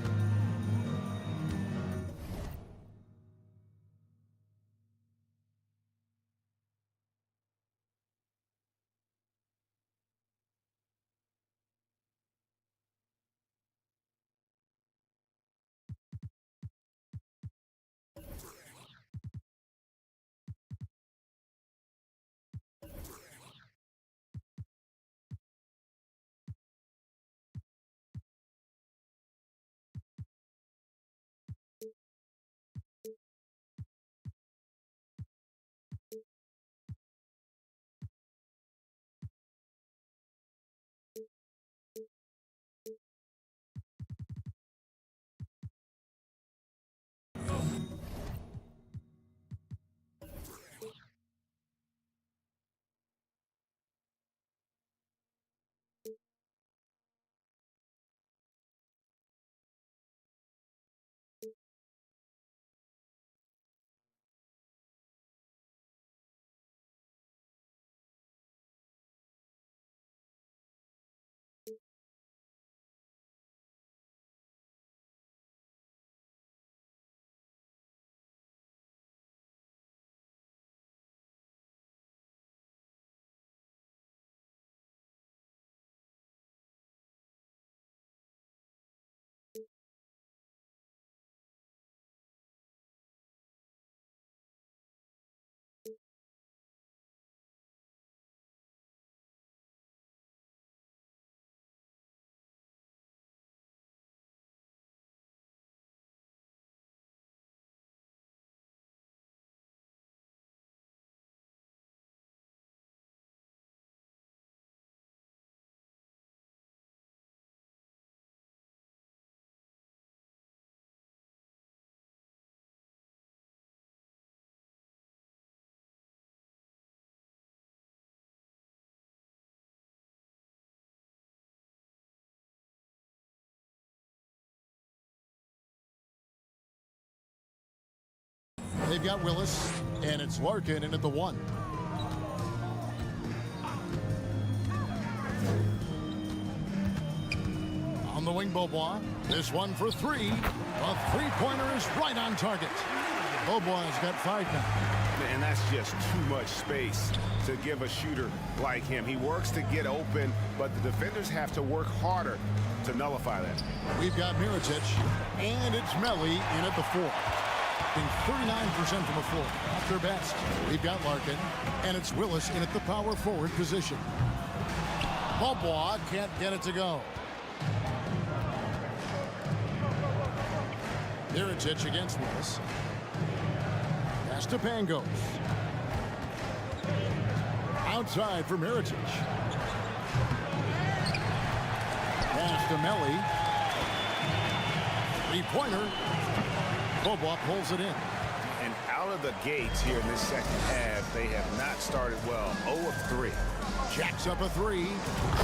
got Willis, and it's Larkin in at the 1. On the wing, Beaubois. This one for 3. A three-pointer is right on target. Beaubois got 5 now. And that's just too much space to give a shooter like him. He works to get open, but the defenders have to work harder to nullify that. We've got Mirotic, and it's Melli in at the 4. Being 39% from the floor. Not their best. We've got Larkin, and it's Willis in at the power forward position. Beaubois can't get it to go. Mirotic against Willis. Pass to Pangos. Outside for Mirotic. Pass to Melli. Three-pointer. Beaubois pulls it in. And out of the gates here in this second half, they have not started well. 0 of 3. Jacks up a 3.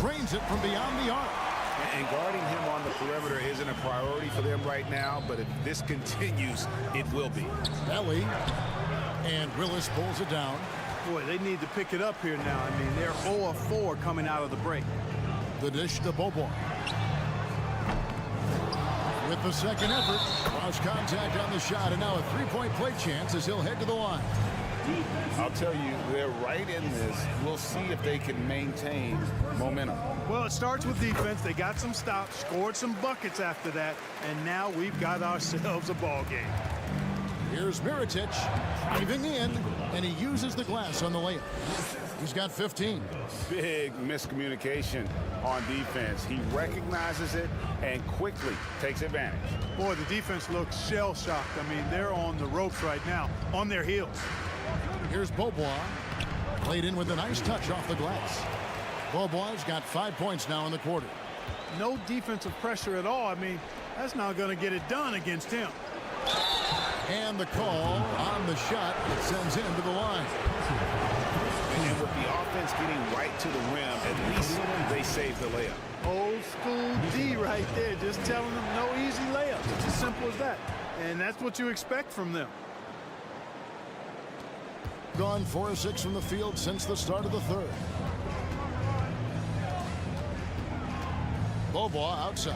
Drains it from beyond the arc. And guarding him on the perimeter isn't a priority for them right now, but if this continues, it will be. Melli. And Willis pulls it down. Boy, they need to pick it up here now. I mean, they're 0 of 4 coming out of the break. The dish to Beaubois. With the second effort, cross contact on the shot, and now a three-point play chance as he'll head to the line. I'll tell you, they're right in this. We'll see if they can maintain momentum. Well, it starts with defense. They got some stops, scored some buckets after that, and now we've got ourselves a ball game. Here's Mirotic driving in, and he uses the glass on the layup. He's got 15. Big miscommunication on defense. He recognizes it and quickly takes advantage. Boy, the defense looks shell-shocked. I mean, they're on the ropes right now, on their heels. Here's Beaubois. Played in with a nice touch off the glass. Beaubois got 5 points now in the quarter. No defensive pressure at all. I mean, that's not going to get it done against him. And the call on the shot, it sends him to the line. And with the offense getting right to the rim, at least they save the layup. Old school D right there, just telling them no easy layups. It's as simple as that. And that's what you expect from them. Gone 4 of 6 from the field since the start of the third. Beaubois outside.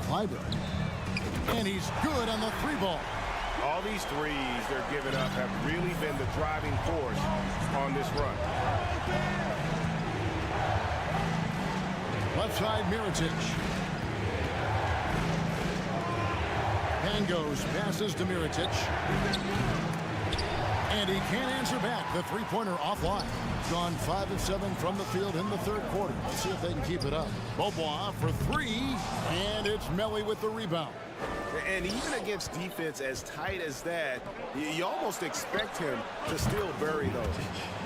Clyburn. And he's good on the 3-ball. All these threes they're giving up have really been the driving force on this run. Left side, Mirotic. Pangos passes to Mirotic. And he can't answer back. The three-pointer offline. Gone 5 of 7 from the field in the third quarter. Let's see if they can keep it up. Beaubois for 3. And it's Melli with the rebound. And even against defense as tight as that, you almost expect him to still bury those.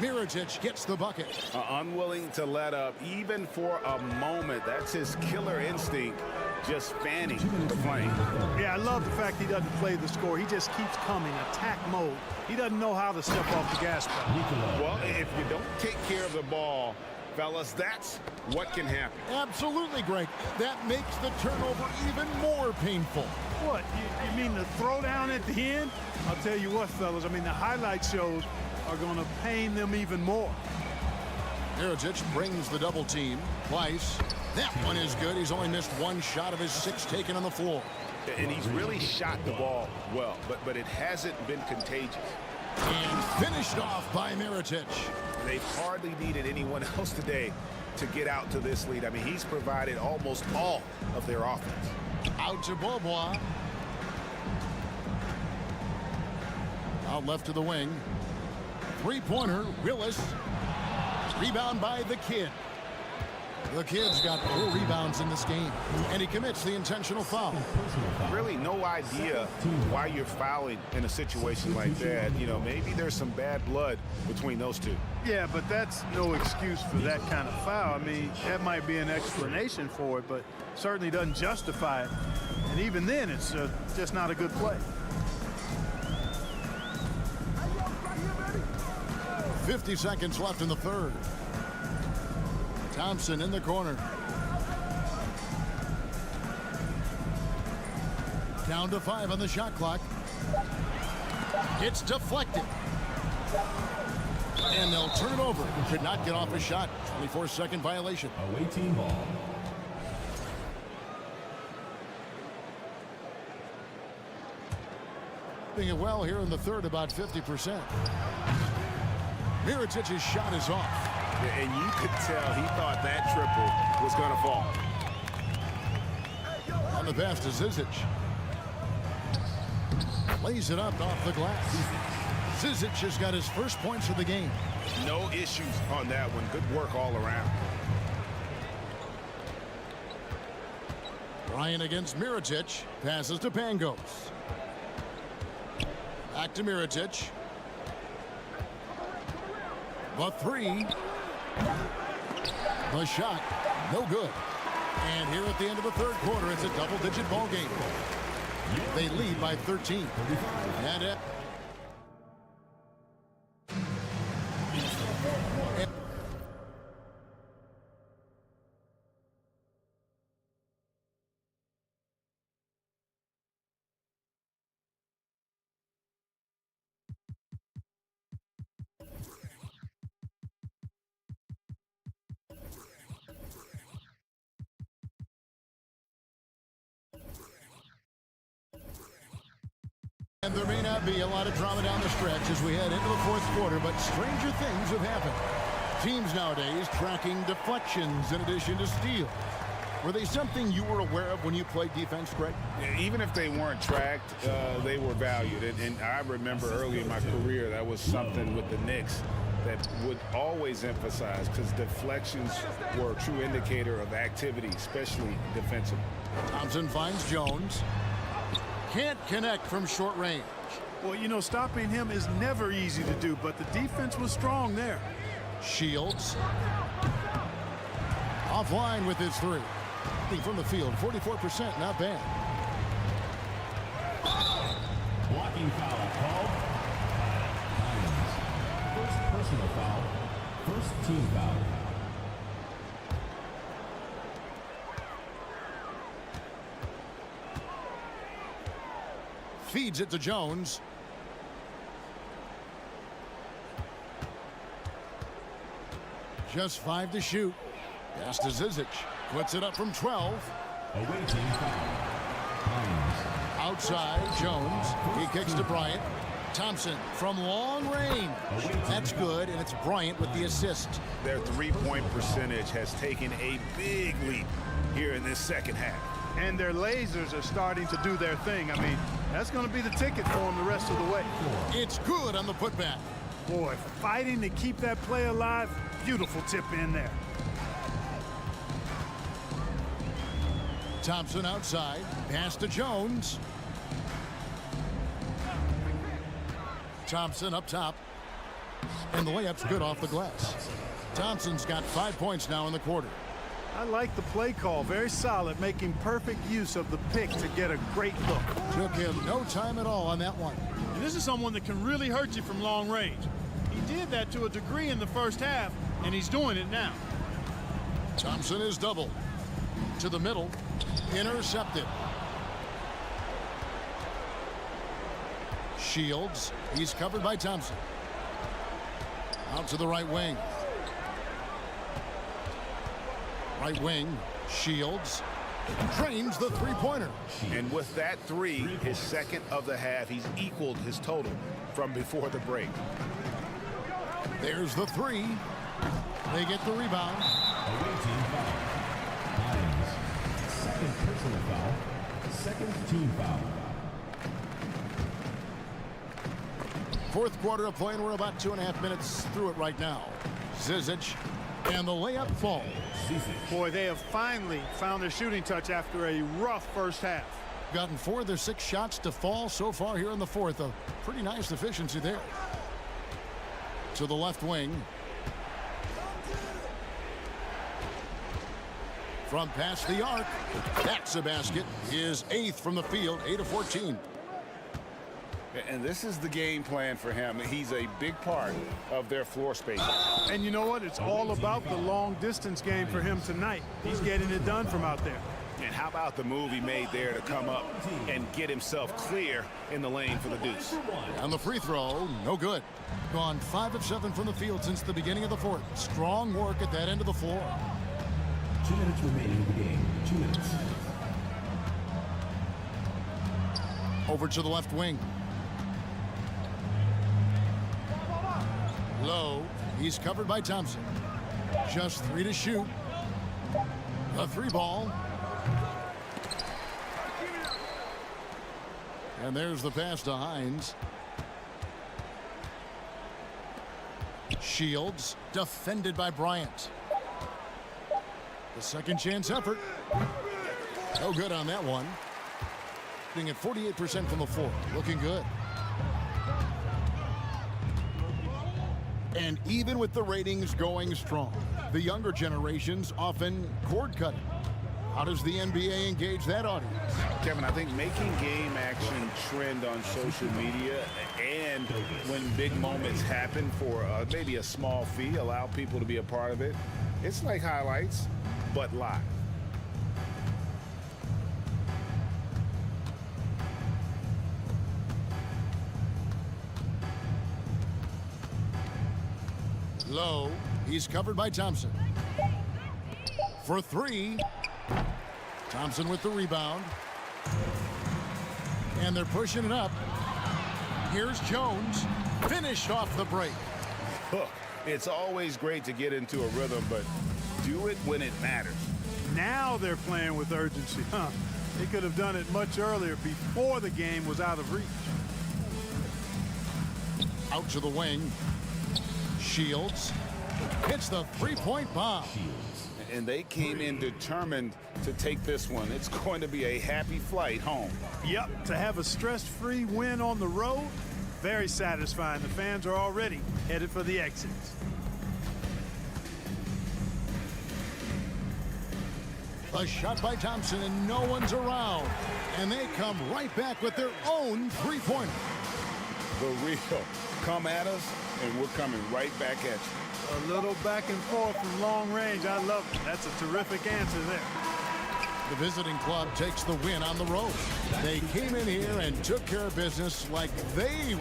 Mirotic gets the bucket. Unwilling to let up even for a moment. That's his killer instinct, just fanning the flame. Yeah, I love the fact he doesn't play the score. He just keeps coming, attack mode. He doesn't know how to step off the gas pedal. Well, if you don't take care of the ball, fellas, that's what can happen. Absolutely, Greg. That makes the turnover even more painful. What, you mean the throwdown at the end? I'll tell you what, fellas, I mean, the highlight shows are going to pain them even more. Mirotic brings the double team twice. That one is good. He's only missed 1 shot of his 6 taken on the floor. And he's really shot the ball well, but it hasn't been contagious. And finished off by Mirotic. They've hardly needed anyone else today to get out to this lead. I mean, he's provided almost all of their offense. Out to Beaubois. Out left to the wing. Three-pointer, Willis. Rebound by the Kid. The Kid's got 4 rebounds in this game, and he commits the intentional foul. Really no idea why you're fouling in a situation like that. You know, maybe there's some bad blood between those two. Yeah, but that's no excuse for that kind of foul. I mean, that might be an explanation for it, but certainly doesn't justify it. And even then, it's just not a good play. 50 seconds left in the third. Thompson in the corner. Down to 5 on the shot clock. It's deflected. And they'll turn it over. Could not get off a shot. 24-second violation. Away team ball. Doing it well here in the third, about 50%. Mirotic's shot is off. Yeah, and you could tell he thought that triple was going to fall. On the pass to Zizic. Lays it up off the glass. Zizic has got his first points of the game. No issues on that one. Good work all around. Bryant against Mirotic. Passes to Pangos. Back to Mirotic. The three. The shot. No good. And here at the end of the third quarter, it's a double-digit ball game. They lead by 13. And there may not be a lot of drama down the stretch as we head into the fourth quarter, but stranger things have happened. Teams nowadays tracking deflections in addition to steals. Were they something you were aware of when you played defense, Greg? Yeah, even if they weren't tracked, they were valued. And I remember early in my career, that was something with the Knicks that would always emphasize, because deflections were a true indicator of activity, especially defensively. Thompson finds Jones. Can't connect from short range. Well, you know, stopping him is never easy to do, but the defense was strong there. Shields. Offline with his three. From the field, 44%, not bad. Blocking foul called. First personal foul. First team foul. Feeds it to Jones. Just 5 to shoot. Pass to Zizic. Puts it up from 12. Away team foul. Outside, Jones. He kicks to Bryant. Thompson from long range. That's good, and it's Bryant with the assist. Their three-point percentage has taken a big leap here in this second half. And their lasers are starting to do their thing. I mean, that's going to be the ticket for them the rest of the way. It's good on the putback. Boy, fighting to keep that play alive. Beautiful tip in there. Thompson outside. Pass to Jones. Thompson up top. And the layup's good off the glass. Thompson's got 5 points now in the quarter. I like the play call. Very solid, making perfect use of the pick to get a great look. Took him no time at all on that one. And this is someone that can really hurt you from long range. He did that to a degree in the first half, and he's doing it now. Thompson is double. To the middle. Intercepted. Shields. He's covered by Thompson. Out to the right wing. Right wing. Shields. Drains the three-pointer. And with that three, his second of the half, he's equaled his total from before the break. There's the three. They get the rebound. Away team foul. Second personal foul. Second team foul. Fourth quarter of play, and we're about 2.5 minutes through it right now. Zizic, and the layup falls. Boy, they have finally found their shooting touch after a rough first half. Gotten 4 of their 6 shots to fall so far here in the fourth. A pretty nice efficiency there. To the left wing. From past the arc. That's a basket. His 8th from the field, 8 of 14. And this is the game plan for him. He's a big part of their floor space. And you know what? It's all about the long distance game for him tonight. He's getting it done from out there. And how about the move he made there to come up and get himself clear in the lane for the deuce? And the free throw, no good. Gone 5 of 7 from the field since the beginning of the fourth. Strong work at that end of the floor. 2 minutes remaining in the game. 2 minutes. Over to the left wing. Low. He's covered by Thompson. Just 3 to shoot. A 3 ball. And there's the pass to Hines. Shields, defended by Bryant. The second chance effort. No good on that one. Being at 48% from the floor. Looking good. And even with the ratings going strong, the younger generations often cord cutting. How does the NBA engage that audience? Kevin, I think making game action trend on social media and when big moments happen for maybe a small fee, allow people to be a part of it. It's like highlights, but live. Low. He's covered by Thompson. For 3. Thompson with the rebound. And they're pushing it up. Here's Jones. Finished off the break. Look, it's always great to get into a rhythm, but do it when it matters. Now they're playing with urgency. They could have done it much earlier before the game was out of reach. Out to the wing. Shields hits the 3-point bomb. And they came in determined to take this one. It's going to be a happy flight home. Yep, to have a stress-free win on the road, very satisfying. The fans are already headed for the exits. A shot by Thompson and no one's around. And they come right back with their own 3-pointer. The real. Come at us, and we're coming right back at you. A little back and forth from long range. I love it. That's a terrific answer there. The visiting club takes the win on the road. They came in here and took care of business like they